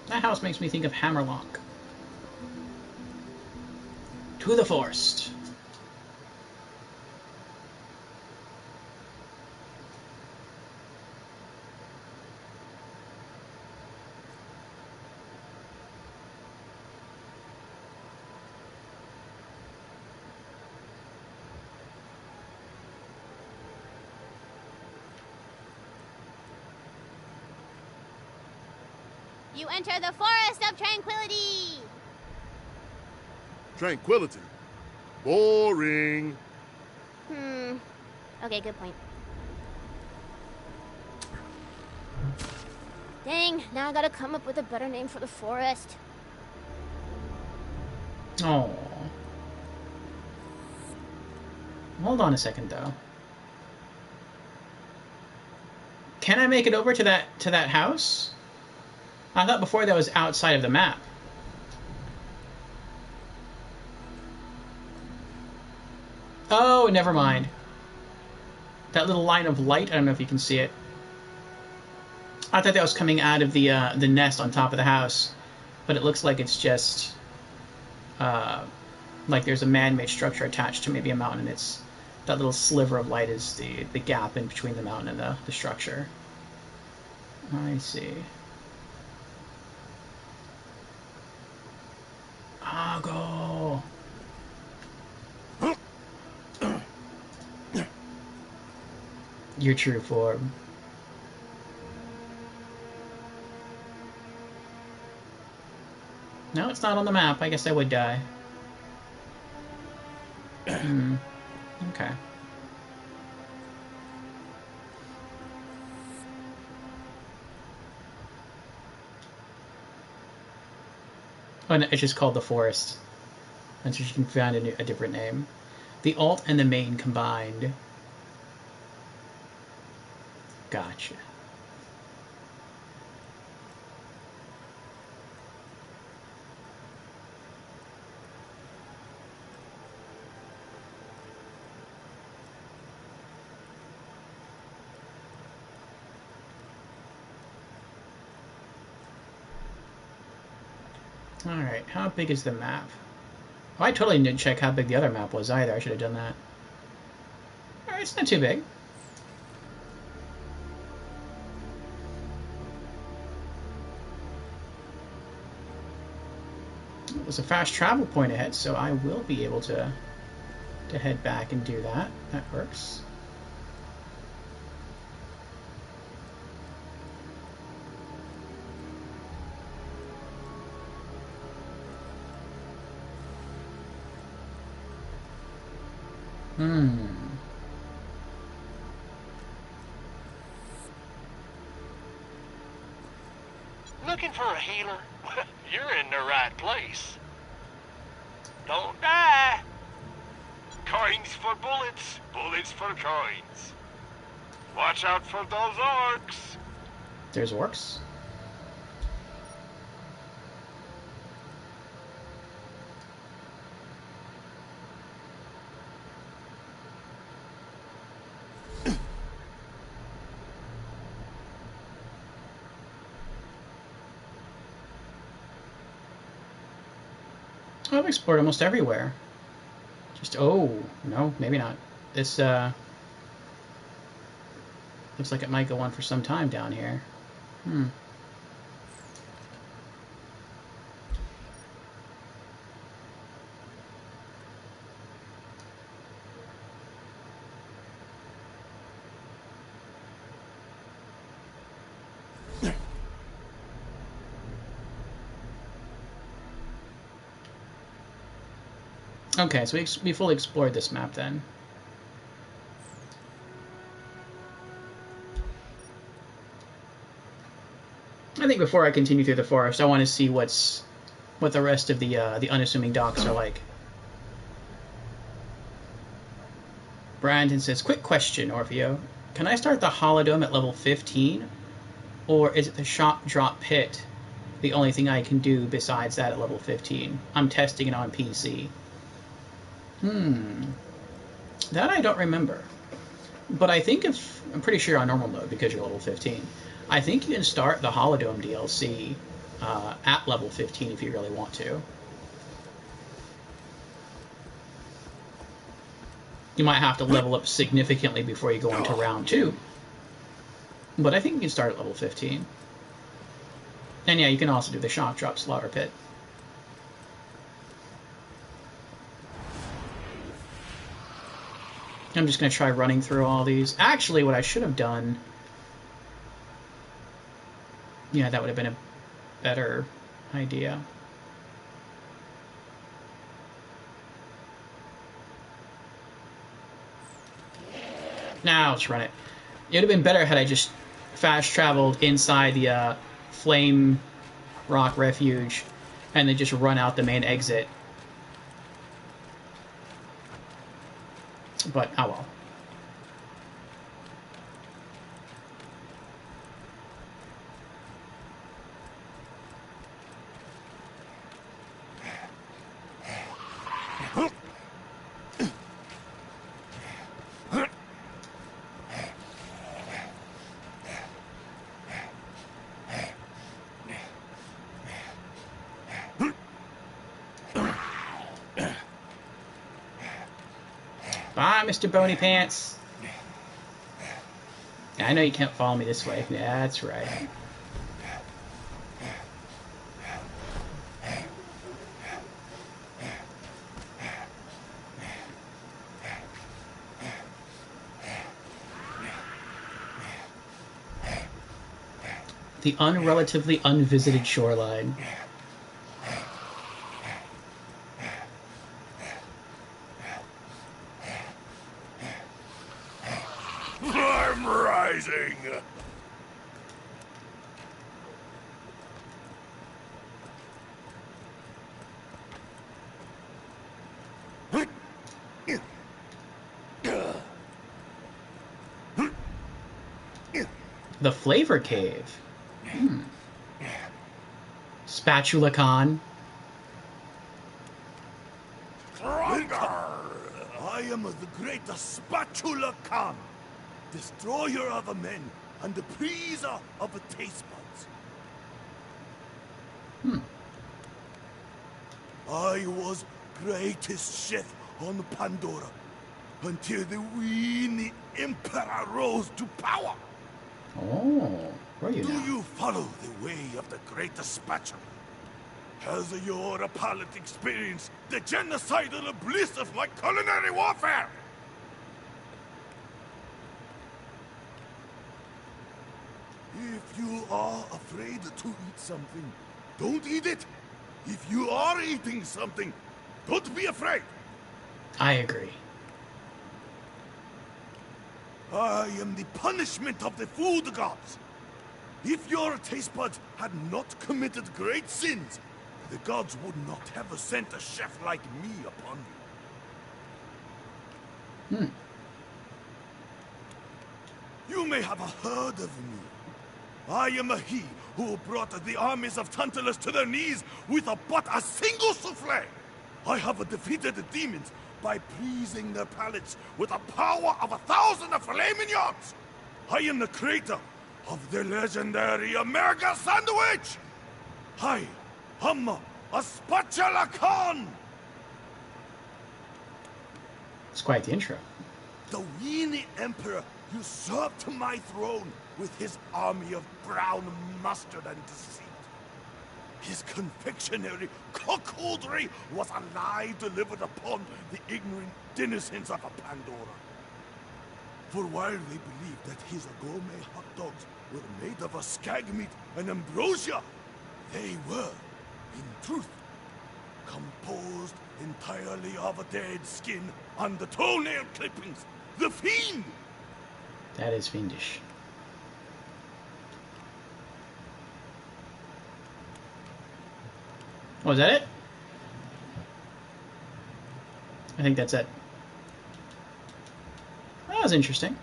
That house makes me think of Hammerlock. To the forest. You enter the Forest of Tranquility! Tranquility? Boring. Okay, good point. Dang, now I gotta come up with a better name for the forest. Oh. Hold on a second, though. Can I make it over to that house? I thought before that was outside of the map. Oh, never mind. That little line of light, I don't know if you can see it. I thought that was coming out of the nest on top of the house, but it looks like it's just like there's a man-made structure attached to maybe a mountain. And it's that little sliver of light is the gap in between the mountain and the structure. I see. Go. Your true form. No, it's not on the map. I guess I would die. Okay. Oh, no, it's just called the Forest. That's what you can find a different name. The alt and the main combined. Gotcha. Alright, how big is the map? Oh, I totally didn't check how big the other map was either. I should have done that. Alright, it's not too big. There's a fast travel point ahead, so I will be able to head back and do that. That works. Looking for a healer? You're in the right place. Don't die. Coins for bullets, bullets for coins. Watch out for those orcs. There's orcs? I've explored almost everywhere. Just, oh, no, maybe not. This, looks like it might go on for some time down here. Okay, so we fully explored this map then. I think before I continue through the forest, I want to see what the rest of the unassuming docks are like. Brandon says, quick question, Orfeo. Can I start the Holodome at level 15? Or is it the shock drop pit the only thing I can do besides that at level 15? I'm testing it on PC. That I don't remember. But I think I'm pretty sure on normal mode, because you're level 15, I think you can start the Holodome DLC at level 15 if you really want to. You might have to level up significantly before you go into round 2. But I think you can start at level 15. And yeah, you can also do the shock drop slaughter pit. I'm just going to try running through all these. Actually, what I should have done... Yeah, that would have been a better idea. Now let's run it. It would have been better had I just fast traveled inside the Flame Rock Refuge and then just run out the main exit. But, oh well. Bye, Mr. Bony Pants. I know you can't follow me this way. Yeah, that's right. The unrelatively unvisited shoreline. I'm rising. The Flavor Cave. Spatula Con. I am the great Spatula Khan, destroyer of men and the pleaser of the taste buds. I was greatest chef on Pandora until the weenie Emperor rose to power. Oh, where are you Do now? you follow the way of the great Spatula? Has your palate experienced the genocidal bliss of my culinary warfare? If you are afraid to eat something, don't eat it. If you are eating something, don't be afraid. I agree. I am the punishment of the food gods. If your taste buds had not committed great sins, the gods would not have sent a chef like me upon you. You may have heard of me. I am he who brought the armies of Tantalus to their knees with but a single souffle. I have defeated the demons by pleasing their palates with the power of 1,000 filet mignons. I am the creator of the legendary America Sandwich. I am a Spatula Khan. It's quite the intro. The weenie emperor usurped my throne with his army of brown mustard and deceit. His confectionery cuckoldry was a lie delivered upon the ignorant denizens of Pandora. For while they believed that his gourmet hot dogs were made of a skag meat and ambrosia, they were, in truth, Composed entirely of a dead skin and the toenail clippings. The fiend! That is fiendish. Oh, is that it? I think that's it. That was interesting.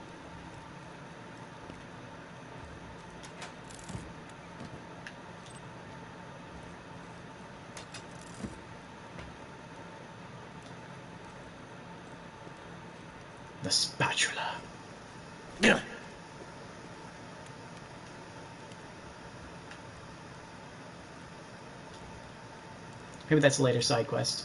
The spatula. Yeah. Maybe that's a later side quest.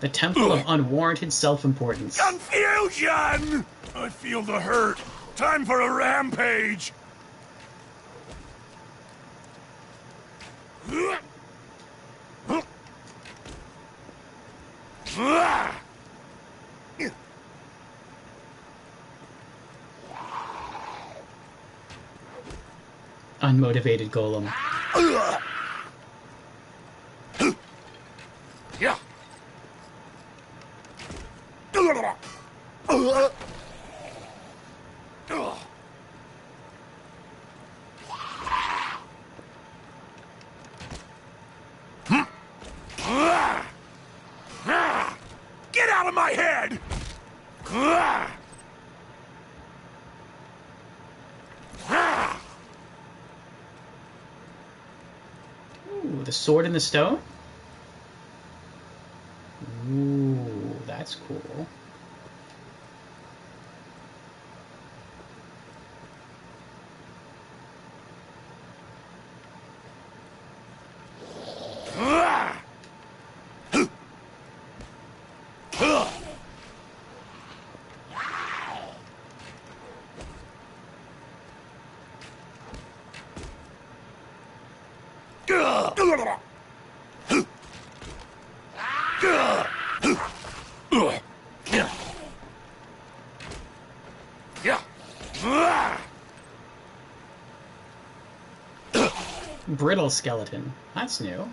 The Temple of Unwarranted Self-Importance. Confusion! I feel the hurt. Time for a rampage! Unmotivated golem. Yeah. Get out of my head! Ooh, the sword in the stone? Ooh, that's cool. Brittle skeleton. That's new.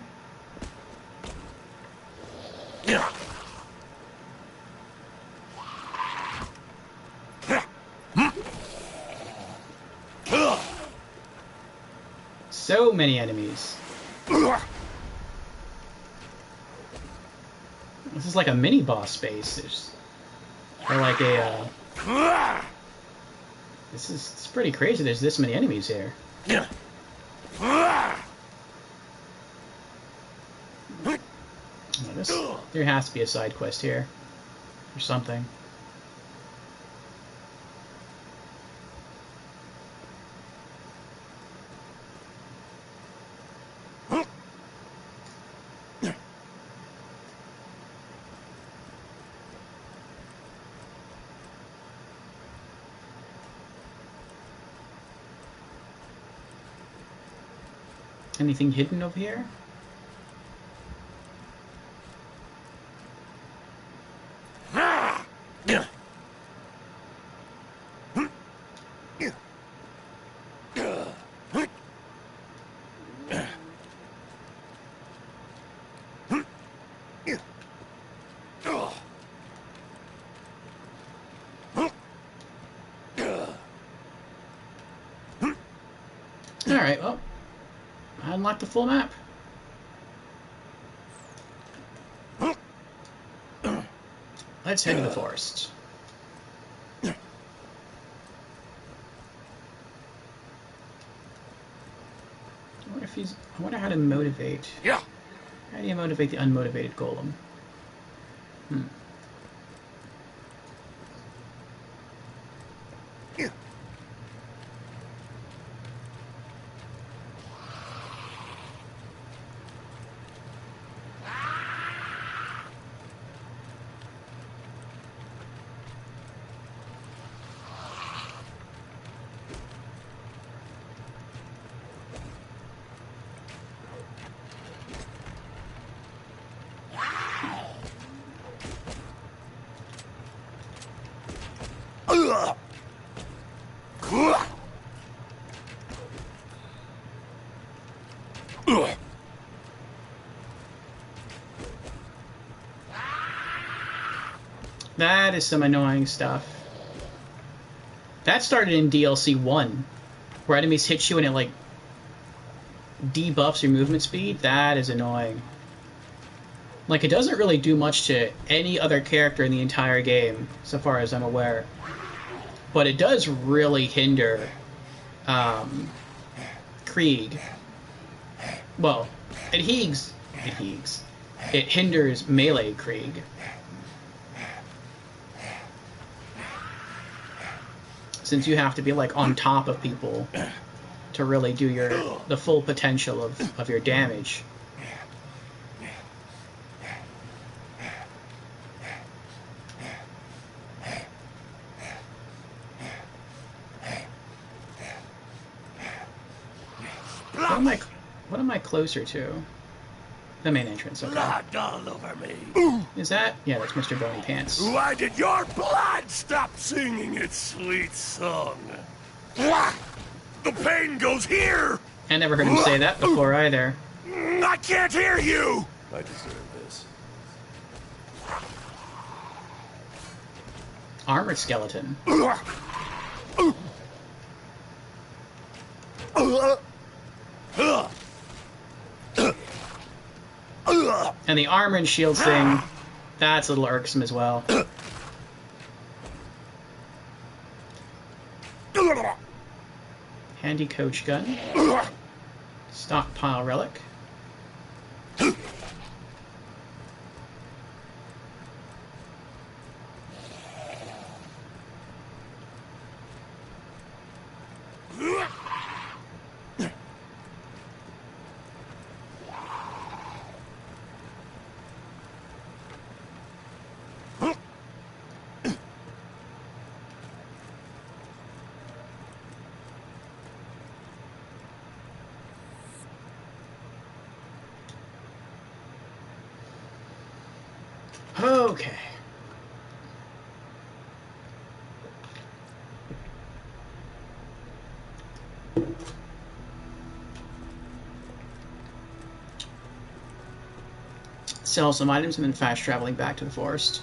So many enemies. This is like a mini boss space. Or like a it's pretty crazy there's this many enemies here. There has to be a side quest here. Or something. Anything hidden over here? Alright, well, I unlocked the full map. Let's head to the forest. I wonder how to motivate. Yeah. How do you motivate the unmotivated golem? That is some annoying stuff. That started in DLC 1, where enemies hit you and it, like, debuffs your movement speed. That is annoying. Like, it doesn't really do much to any other character in the entire game, so far as I'm aware. But it does really hinder Krieg. Well, it hinders melee Krieg. Since you have to be, like, on top of people to really do the full potential of your damage. What am I closer to? The main entrance, okay. Blood all over me. Is that? Yeah, that's Mr. Bony Pants. Why did your blood stop singing its sweet song? The pain goes here! I never heard him say that before either. I can't hear you! I deserve this. Armored skeleton. And the armor and shield thing, that's a little irksome as well. Handy coach gun. Stockpile relic. Okay. Sell some items and then fast traveling back to the forest.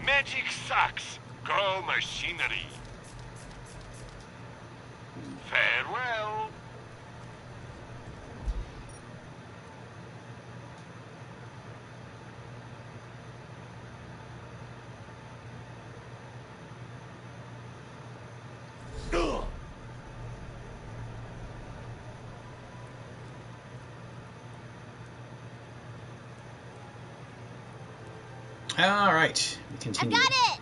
Magic sucks. Go machinery. Farewell. Alright, we continue. I got it!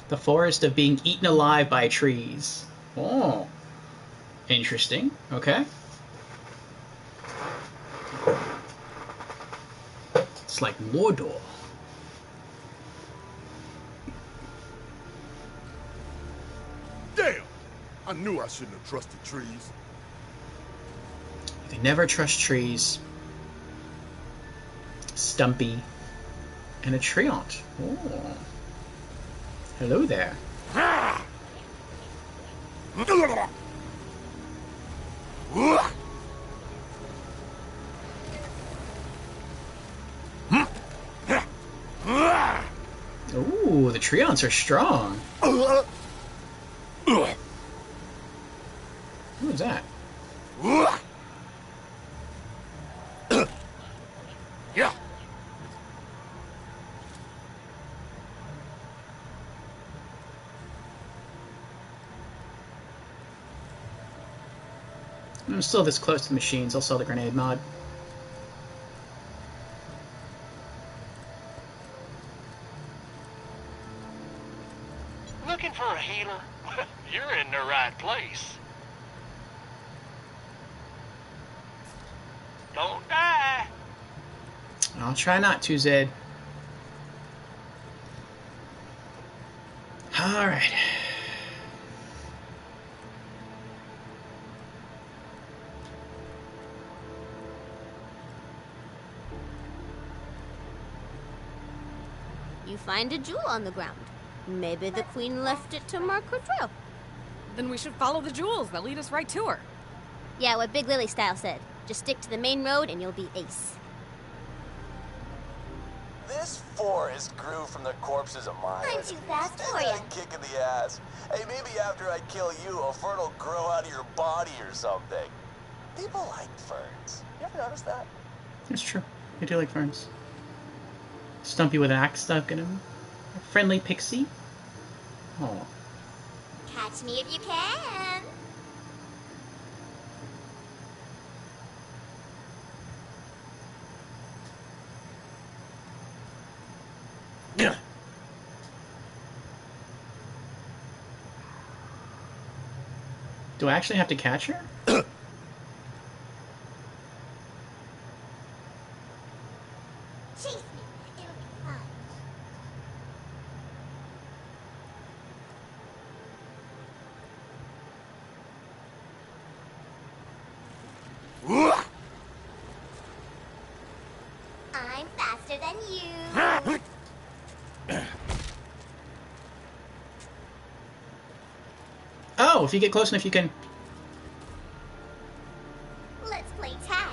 The forest of being eaten alive by trees. Oh. Interesting. Okay. It's like Mordor. Damn! I knew I shouldn't have trusted trees. You can never trust trees. Stumpy. And a treant. Oh. Hello there. Ooh, the treants are strong. Who is that? Yeah. I'm still this close to the machines. I'll sell the grenade mod. Looking for a healer? You're in the right place. Don't die. I'll try not to, Zed. Alright. You find a jewel on the ground. Maybe the queen left it to mark her trail. Then we should follow the jewels. They'll lead us right to her. Yeah, what Big Lily Style said. Just stick to the main road and you'll be ace. This forest grew from the corpses of mine. I'm too fast for A you. kick in the ass. Hey, maybe after I kill you, a fern will grow out of your body or something. People like ferns. You ever notice that? It's true. I do like ferns. Stumpy with an axe stuck in him. A friendly pixie. Oh. Catch me if you can. Do I actually have to catch her? Chase me. It'll be fun. I'm faster than you. Oh, if you get close enough, you can... Let's play tag.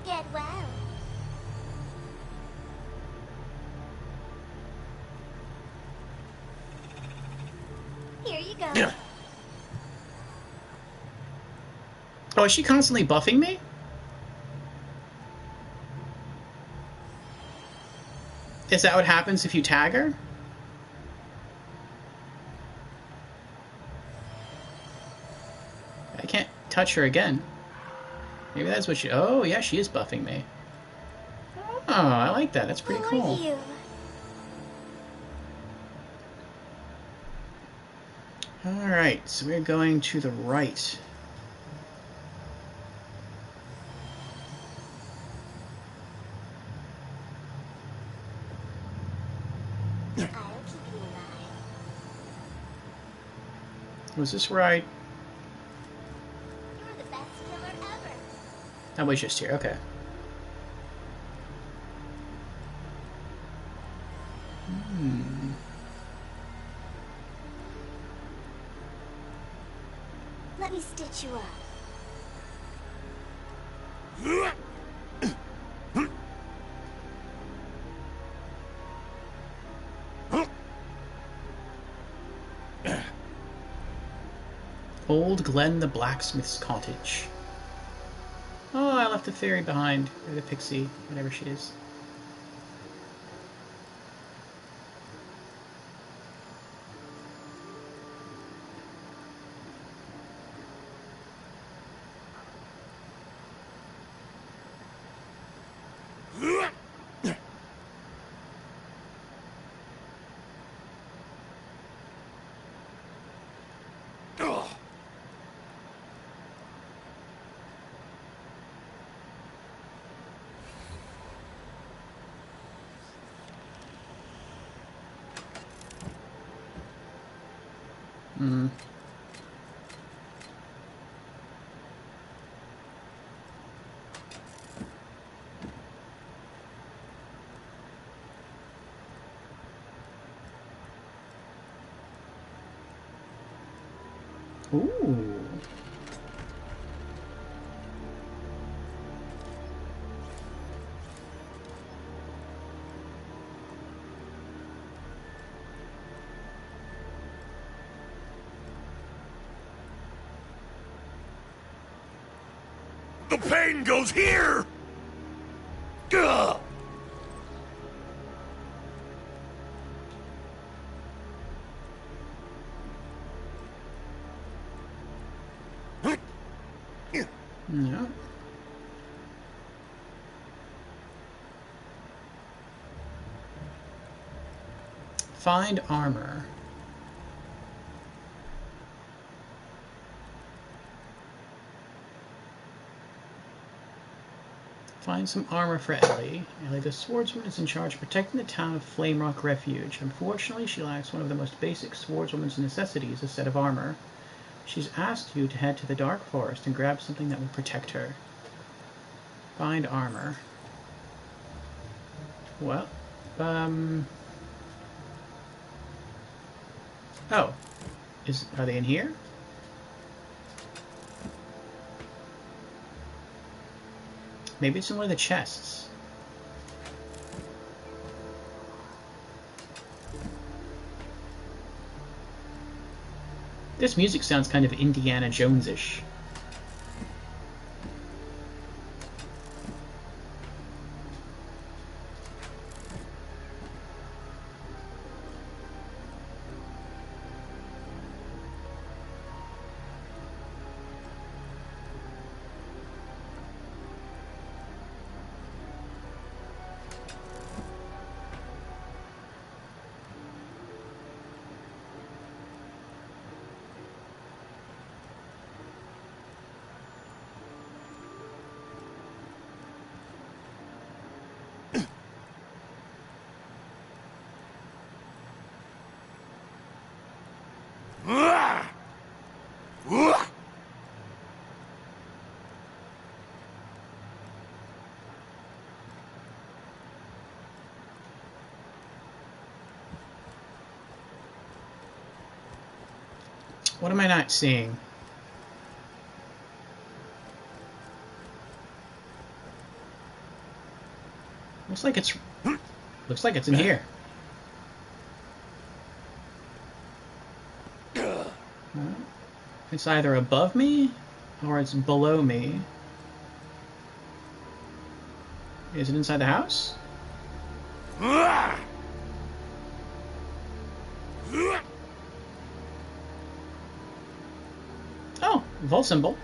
Get well. Here you go. Oh, is she constantly buffing me? Is that what happens if you tag her? I can't touch her again. Maybe that's what she... Oh, yeah, she is buffing me. Oh, I like that. That's pretty cool. Who are you? Alright, so we're going to the right. I'll keep you alive. Was this where I... You're the best killer ever. I was just here, okay. Let me stitch you up. Old Glen the blacksmith's cottage. Oh, I left the fairy behind. Or the pixie, whatever she is. Mm-hmm. Ooh. The pain goes here! Gah! Yeah. Find armor. Find some armor for Ellie. Ellie the swordswoman is in charge of protecting the town of Flamerock Refuge. Unfortunately, she lacks one of the most basic swordswoman's necessities, a set of armor. She's asked you to head to the Dark Forest and grab something that will protect her. Find armor. Well, oh. Are they in here? Maybe it's in one of the chests. This music sounds kind of Indiana Jones-ish. What am I not seeing? Looks like it's in here. It's either above me or it's below me. Is it inside the house? Oh, vault symbol.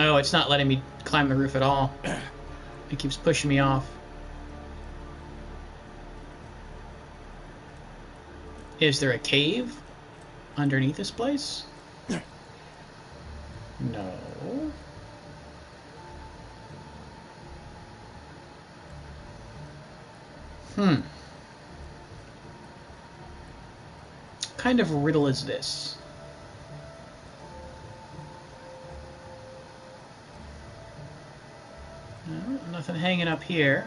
Oh, it's not letting me climb the roof at all. It keeps pushing me off. Is there a cave underneath this place? No. What kind of riddle is this? No, nothing hanging up here.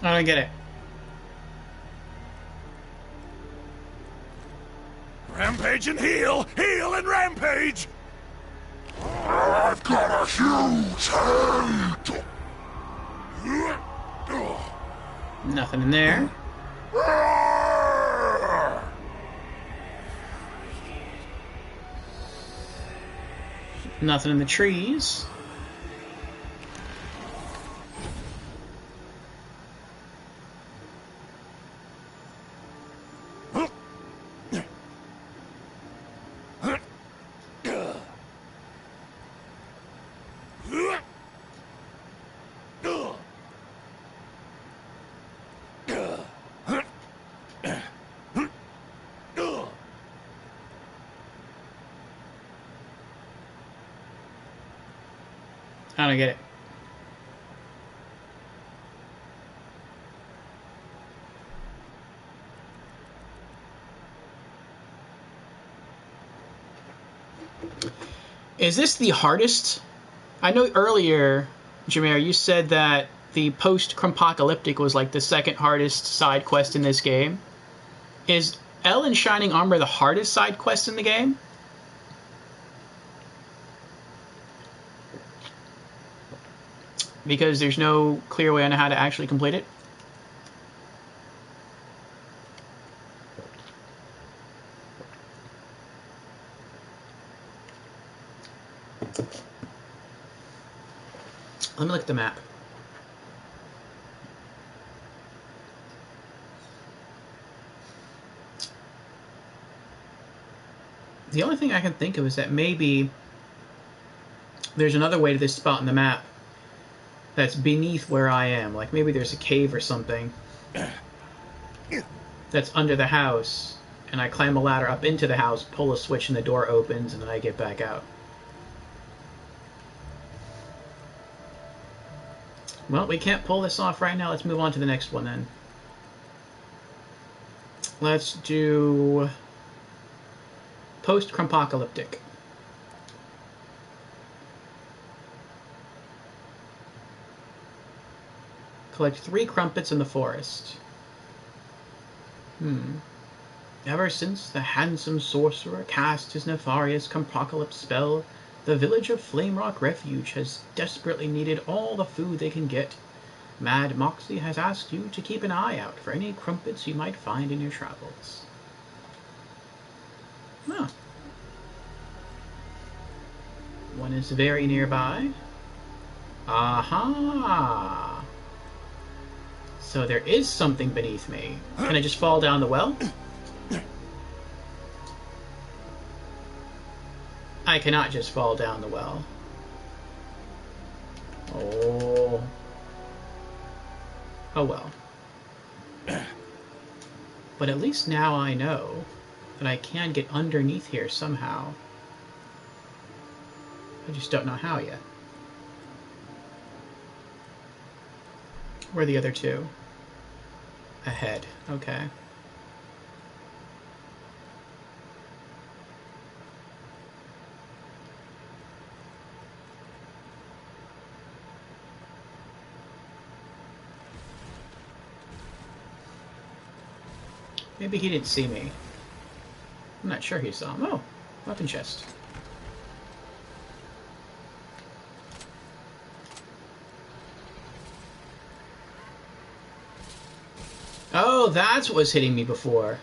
I don't get it. Rampage and heal! Heal and rampage! I've got a huge hate! Nothing in there. Nothing in the trees. I don't get it. Is this the hardest? I know earlier, Jameer, you said that the post-Crumpocalyptic was like the second hardest side quest in this game. Is Elle in Shining Armor the hardest side quest in the game? Because there's no clear way on how to actually complete it. Let me look at the map. The only thing I can think of is that maybe there's another way to this spot in the map that's beneath where I am. Like maybe there's a cave or something that's under the house, and I climb a ladder up into the house, pull a switch, and the door opens, and then I get back out. Well, we can't pull this off right now. Let's move on to the next one then. Let's do post-crumpocalyptic. Collect 3 crumpets in the forest. Ever since the handsome sorcerer cast his nefarious crumpocalypse spell, the village of Flamerock Refuge has desperately needed all the food they can get. Mad Moxie has asked you to keep an eye out for any crumpets you might find in your travels. Huh. One is very nearby. Aha! So there is something beneath me. Can I just fall down the well? I cannot just fall down the well. Oh. Oh well. But at least now I know that I can get underneath here somehow. I just don't know how yet. Where are the other two? Ahead. Okay. Maybe he didn't see me. I'm not sure he saw him. Oh, weapon chest. Oh, that's what was hitting me before.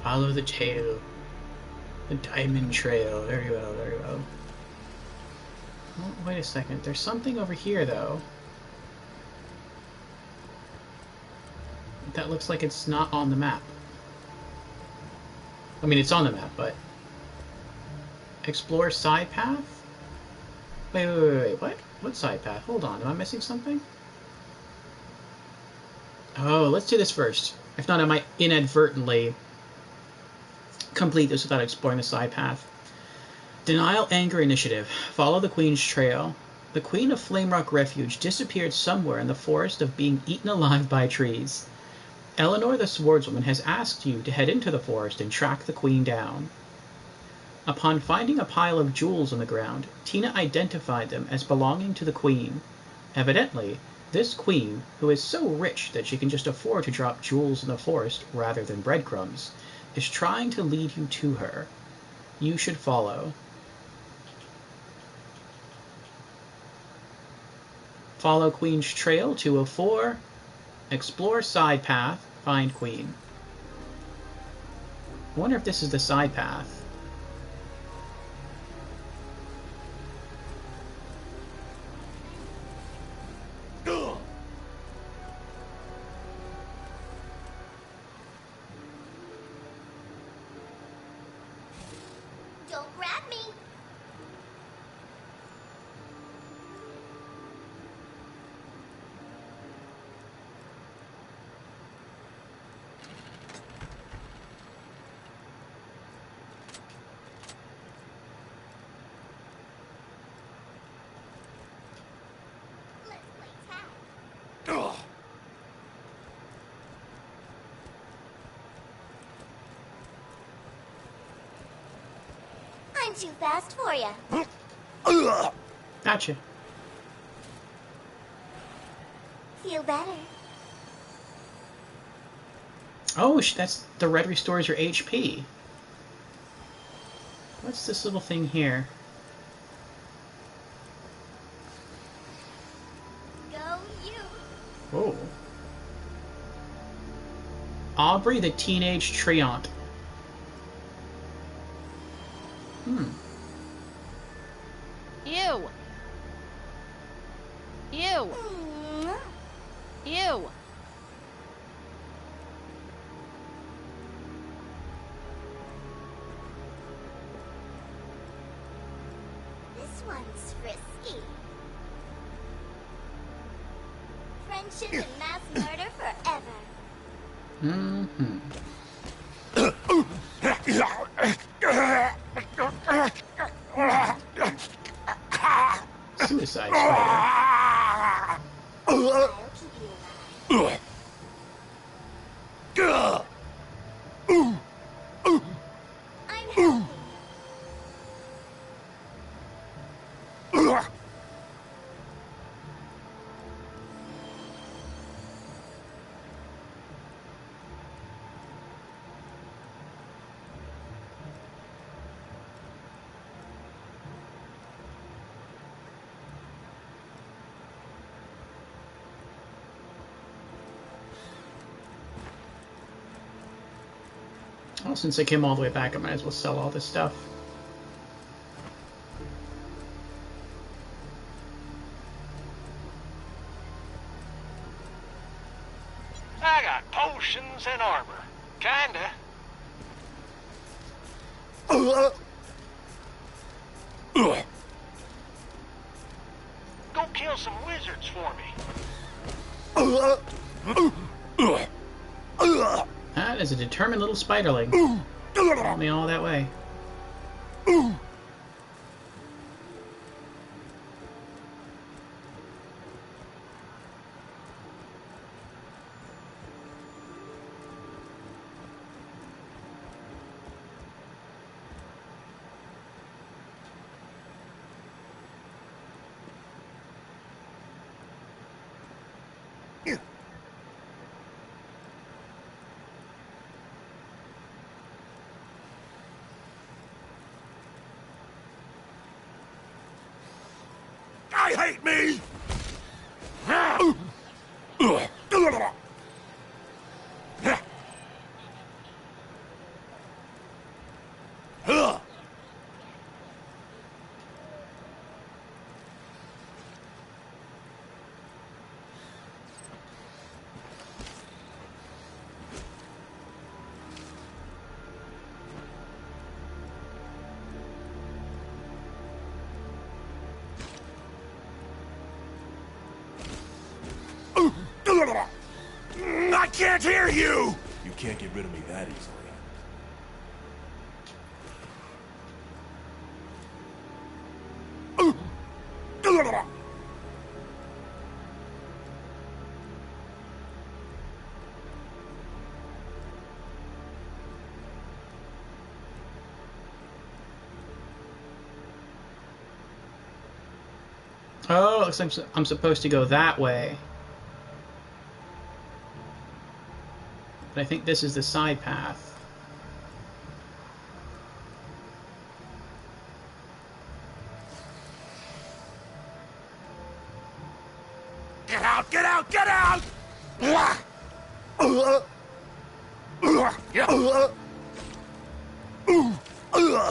Follow the tail. The diamond trail. There you go, there you go. Oh, wait a second. There's something over here, though. That looks like it's not on the map. I mean, it's on the map, but... Explore side path? Wait, what? What side path? Hold on, am I missing something? Oh, let's do this first. If not, I might inadvertently complete this without exploring the side path. Denial, Anger, Initiative. Follow the Queen's trail. The Queen of Flamerock Refuge disappeared somewhere in the forest of being eaten alive by trees. Eleanor the Swordswoman has asked you to head into the forest and track the Queen down. Upon finding a pile of jewels on the ground, Tina identified them as belonging to the Queen. Evidently, this Queen, who is so rich that she can just afford to drop jewels in the forest rather than breadcrumbs, is trying to lead you to her. You should follow. Follow Queen's Trail 204. Explore side path. Find Queen. I wonder if this is the side path. Don't grab me. too fast for you. Gotcha. Feel better. Oh, that's the red restores your HP. What's this little thing here? Go you. Whoa. Aubrey the Teenage Treant. Ew. Ew. Ew. This one's frisky. Friendship and mass murder forever. Suicide spider. I'll keep you alive. I'm helping. Well, since I came all the way back, I might as well sell all this stuff. I got potions and armor. Kinda. Go kill some wizards for me. That is a determined little spiderling. Follow me all that way. I hate me! I can't hear you! You can't get rid of me that easily. Oh, it looks like I'm supposed to go that way. But I think this is the side path. Get out! Get out! Get out!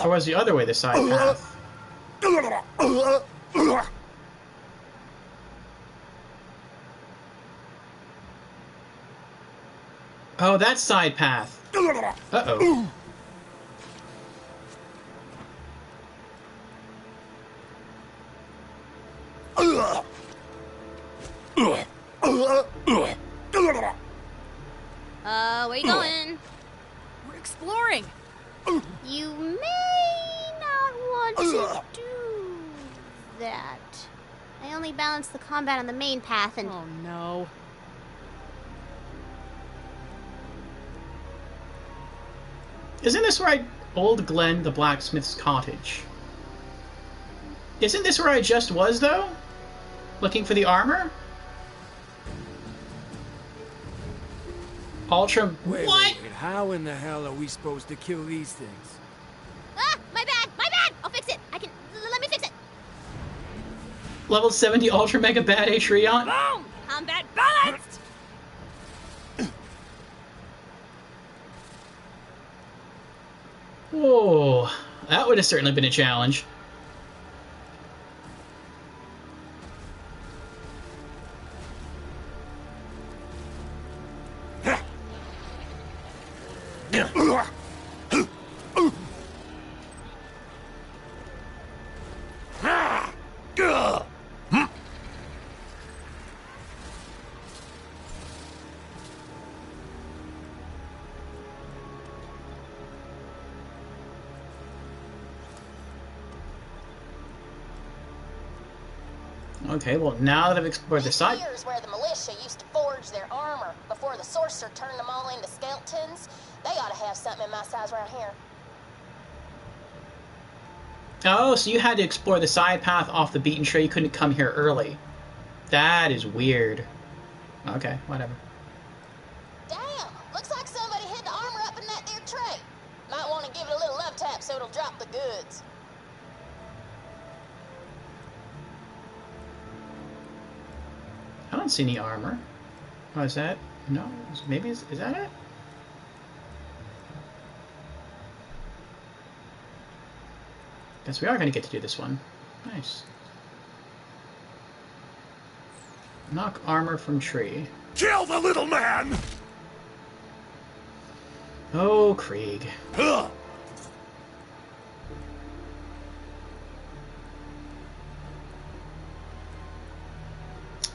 Or was the other way the side path? Oh, that's side path. Uh-oh. Where you going? We're exploring. You may not want to do that. I only balanced the combat on the main path and... Oh, no. Isn't this right? Old Glenn the blacksmith's cottage. Isn't this where I just was, though? Looking for the armor? Ultra... Wait, what? wait, how in the hell are we supposed to kill these things? Ah, my bad, my bad! I'll fix it. Let me fix it. Level 70 Ultra Mega Bad Atrion? Boom! Combat balanced! Whoa, that would have certainly been a challenge. Okay, well, now that I've explored the side... Here's where the militia used to forge their armor before the sorcerer turned them all into skeletons. They ought to have something in my size around here. Oh, so you had to explore the side path off the beaten trail. You couldn't come here early. That is weird. Okay, whatever. Damn, looks like somebody hid the armor up in that there tray. Might want to give it a little love tap so it'll drop the goods. I don't see any armor. Oh, is that... No, maybe... Is that it? Guess we are going to get to do this one. Nice. Knock armor from tree. Kill the little man! Oh, Krieg. Ugh.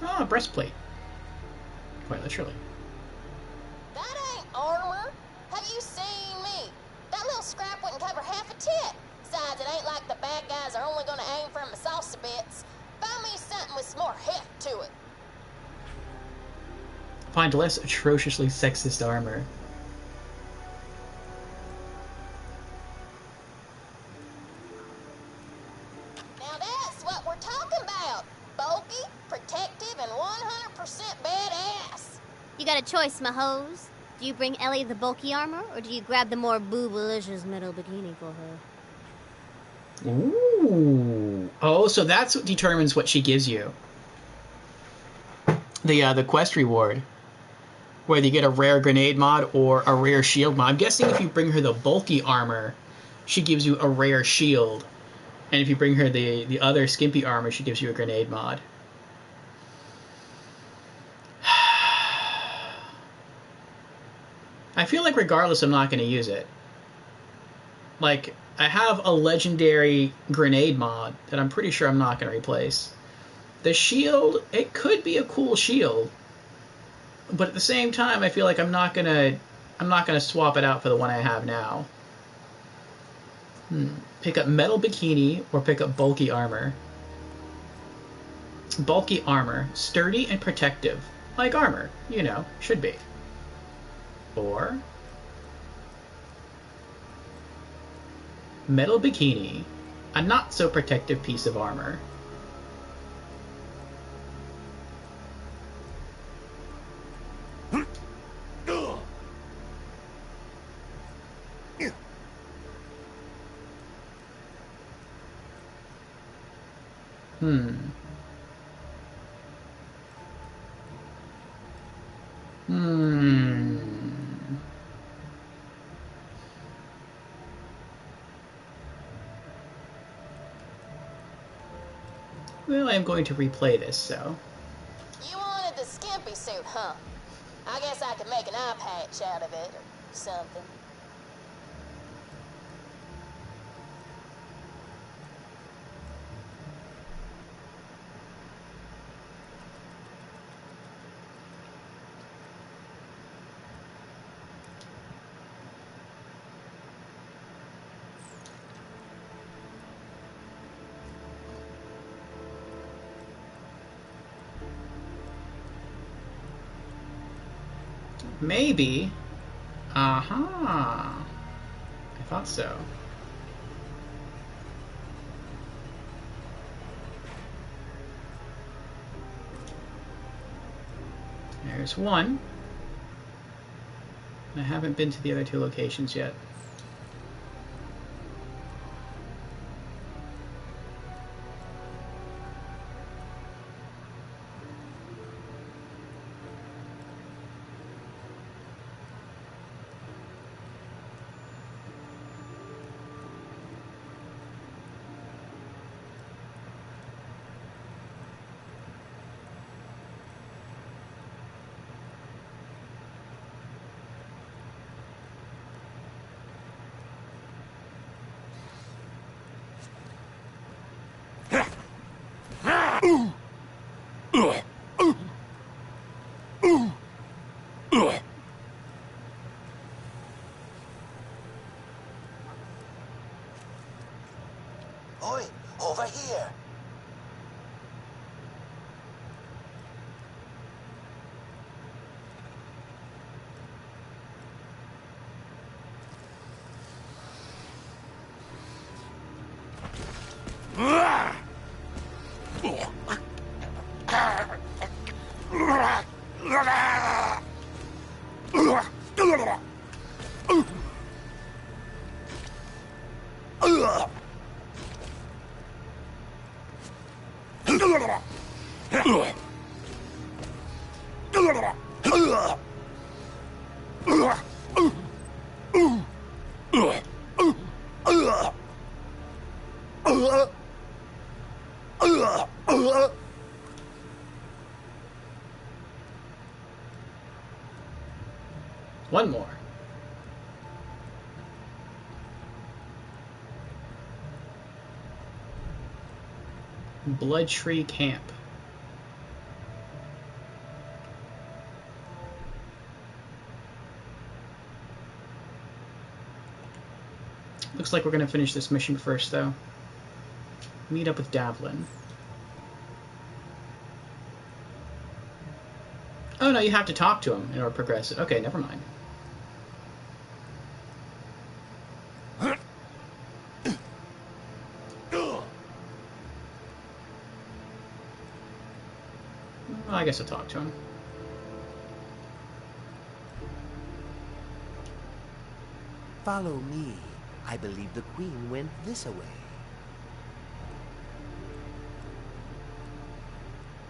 Ah, breastplate. Quite literally. That ain't armor. Have you seen me? That little scrap wouldn't cover half a tit. Besides, it ain't like the bad guys are only gonna aim from the salsa bits. Find me something with some more heft to it. Find less atrociously sexist armor. Now that's what we're talking about. Bulky, protective, and 100% badass. You got a choice, my hose. Do you bring Ellie the bulky armor, or do you grab the more boobalicious metal bikini for her? Ooh. Oh, so that's what determines what she gives you. The quest reward. Whether you get a rare grenade mod or a rare shield mod. I'm guessing if you bring her the bulky armor, she gives you a rare shield. And if you bring her the other skimpy armor, she gives you a grenade mod. I feel like regardless, I'm not going to use it. Like, I have a legendary grenade mod that I'm pretty sure I'm not going to replace. The shield, it could be a cool shield. But at the same time, I feel like I'm not gonna swap it out for the one I have now. Pick up metal bikini or pick up bulky armor. Bulky armor, sturdy and protective, like armor, you know, should be. Or metal bikini, a not so protective piece of armor. Well, I'm going to replay this, so... You wanted the skimpy suit, huh? I guess I could make an eye patch out of it or something. Maybe. Aha. I thought so. There's one. I haven't been to the other two locations yet. Oi, over here. One more. Blood Tree Camp. Looks like we're going to finish this mission first, though. Meet up with Davlin. Oh, no, you have to talk to him in order to progress it. Okay, never mind. Well, I guess I'll talk to him. Follow me. I believe the Queen went this way.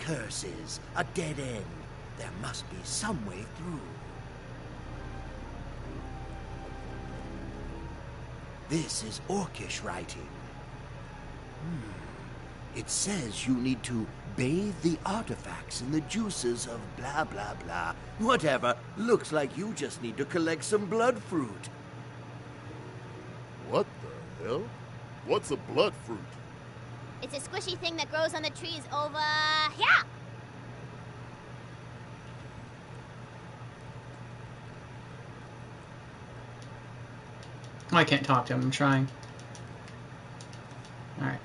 Curses, a dead end. There must be some way through. This is Orcish writing. It says you need to bathe the artifacts in the juices of blah blah blah. Whatever. Looks like you just need to collect some blood fruit. What the hell? What's a blood fruit? It's a squishy thing that grows on the trees over here. Oh, I can't talk to him. I'm trying. Alright.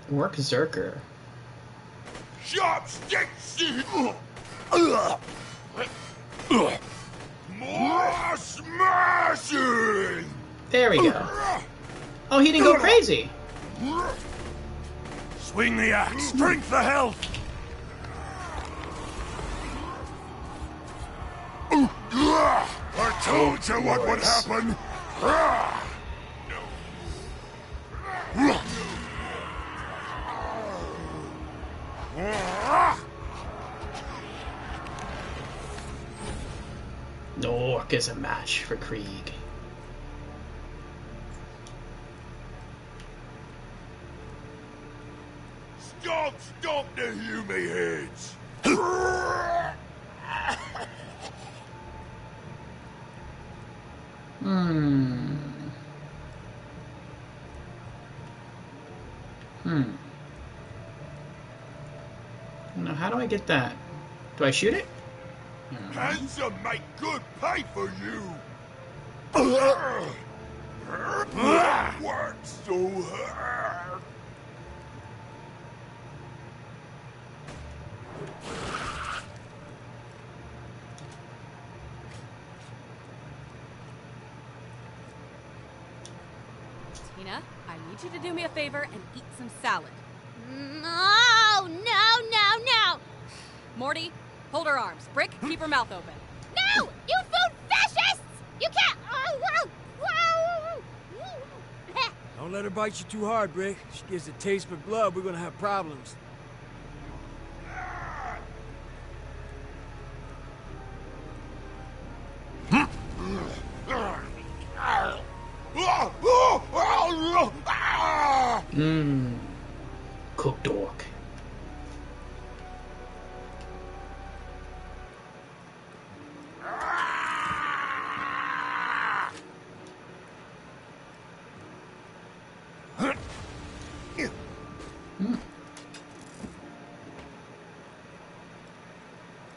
Work Zerker. Sharp sticks! More smashing! There we go. Oh, he didn't go crazy. Swing the axe. Drink the health. I told you what would happen. No orc is a match for Krieg. Stomp, stomp the human heads. Now, how do I get that? Do I shoot it? Handsome make good pay for you. Work so hard. Tina, I need you to do me a favor and eat some salad. No, no, no, no! Morty, hold her arms. Brick, keep her mouth open. No! You food fascists! You can't... Don't let her bite you too hard, Brick. She gets a taste for blood, we're gonna have problems. Cooked orc.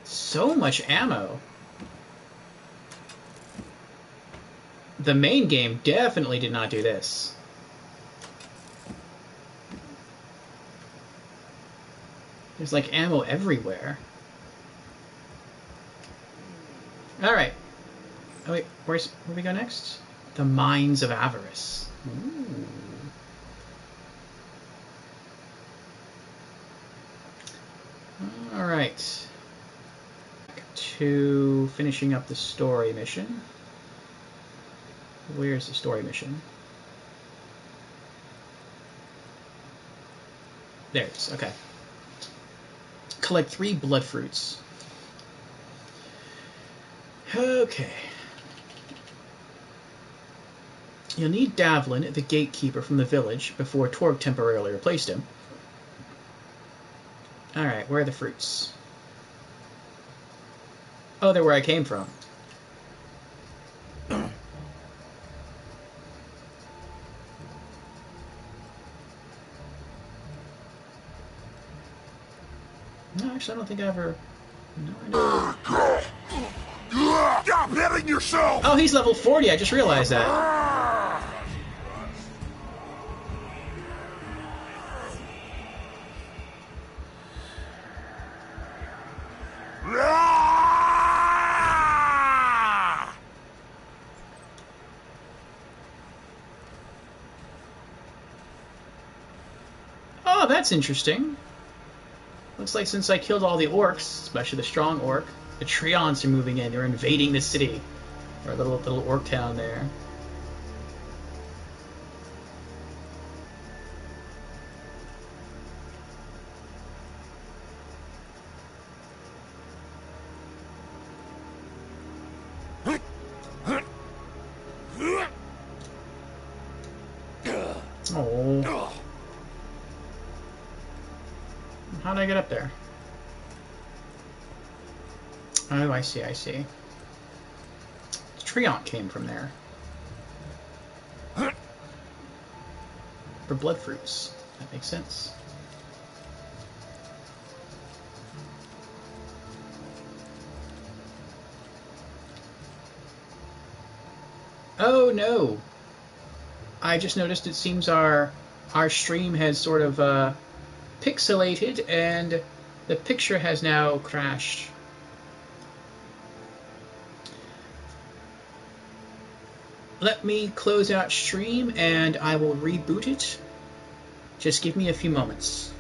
So much ammo. The main game definitely did not do this. There's like ammo everywhere. Alright. Oh wait, where we go next? The Minds of Avarice. Ooh. Alright. Back to finishing up the story mission. Where's the story mission? There it is, okay. Collect 3 blood fruits. Okay. You'll need Davlin, the gatekeeper from the village, before Torg temporarily replaced him. Alright, where are the fruits? Oh, they're where I came from. No, actually, I don't think I ever... No, I don't. Stop hitting yourself! Oh, he's level 40. I just realized that. Oh, that's interesting. Looks like since I killed all the orcs, especially the strong orc, the Treants are moving in. They're invading the city. Or a little orc town there. Oh. How did I get up there? Oh, I see, I see. The Treant came from there. For blood fruits. That makes sense. Oh no! I just noticed it seems our stream has sort of pixelated and the picture has now crashed. Let me close out stream and I will reboot it. Just give me a few moments.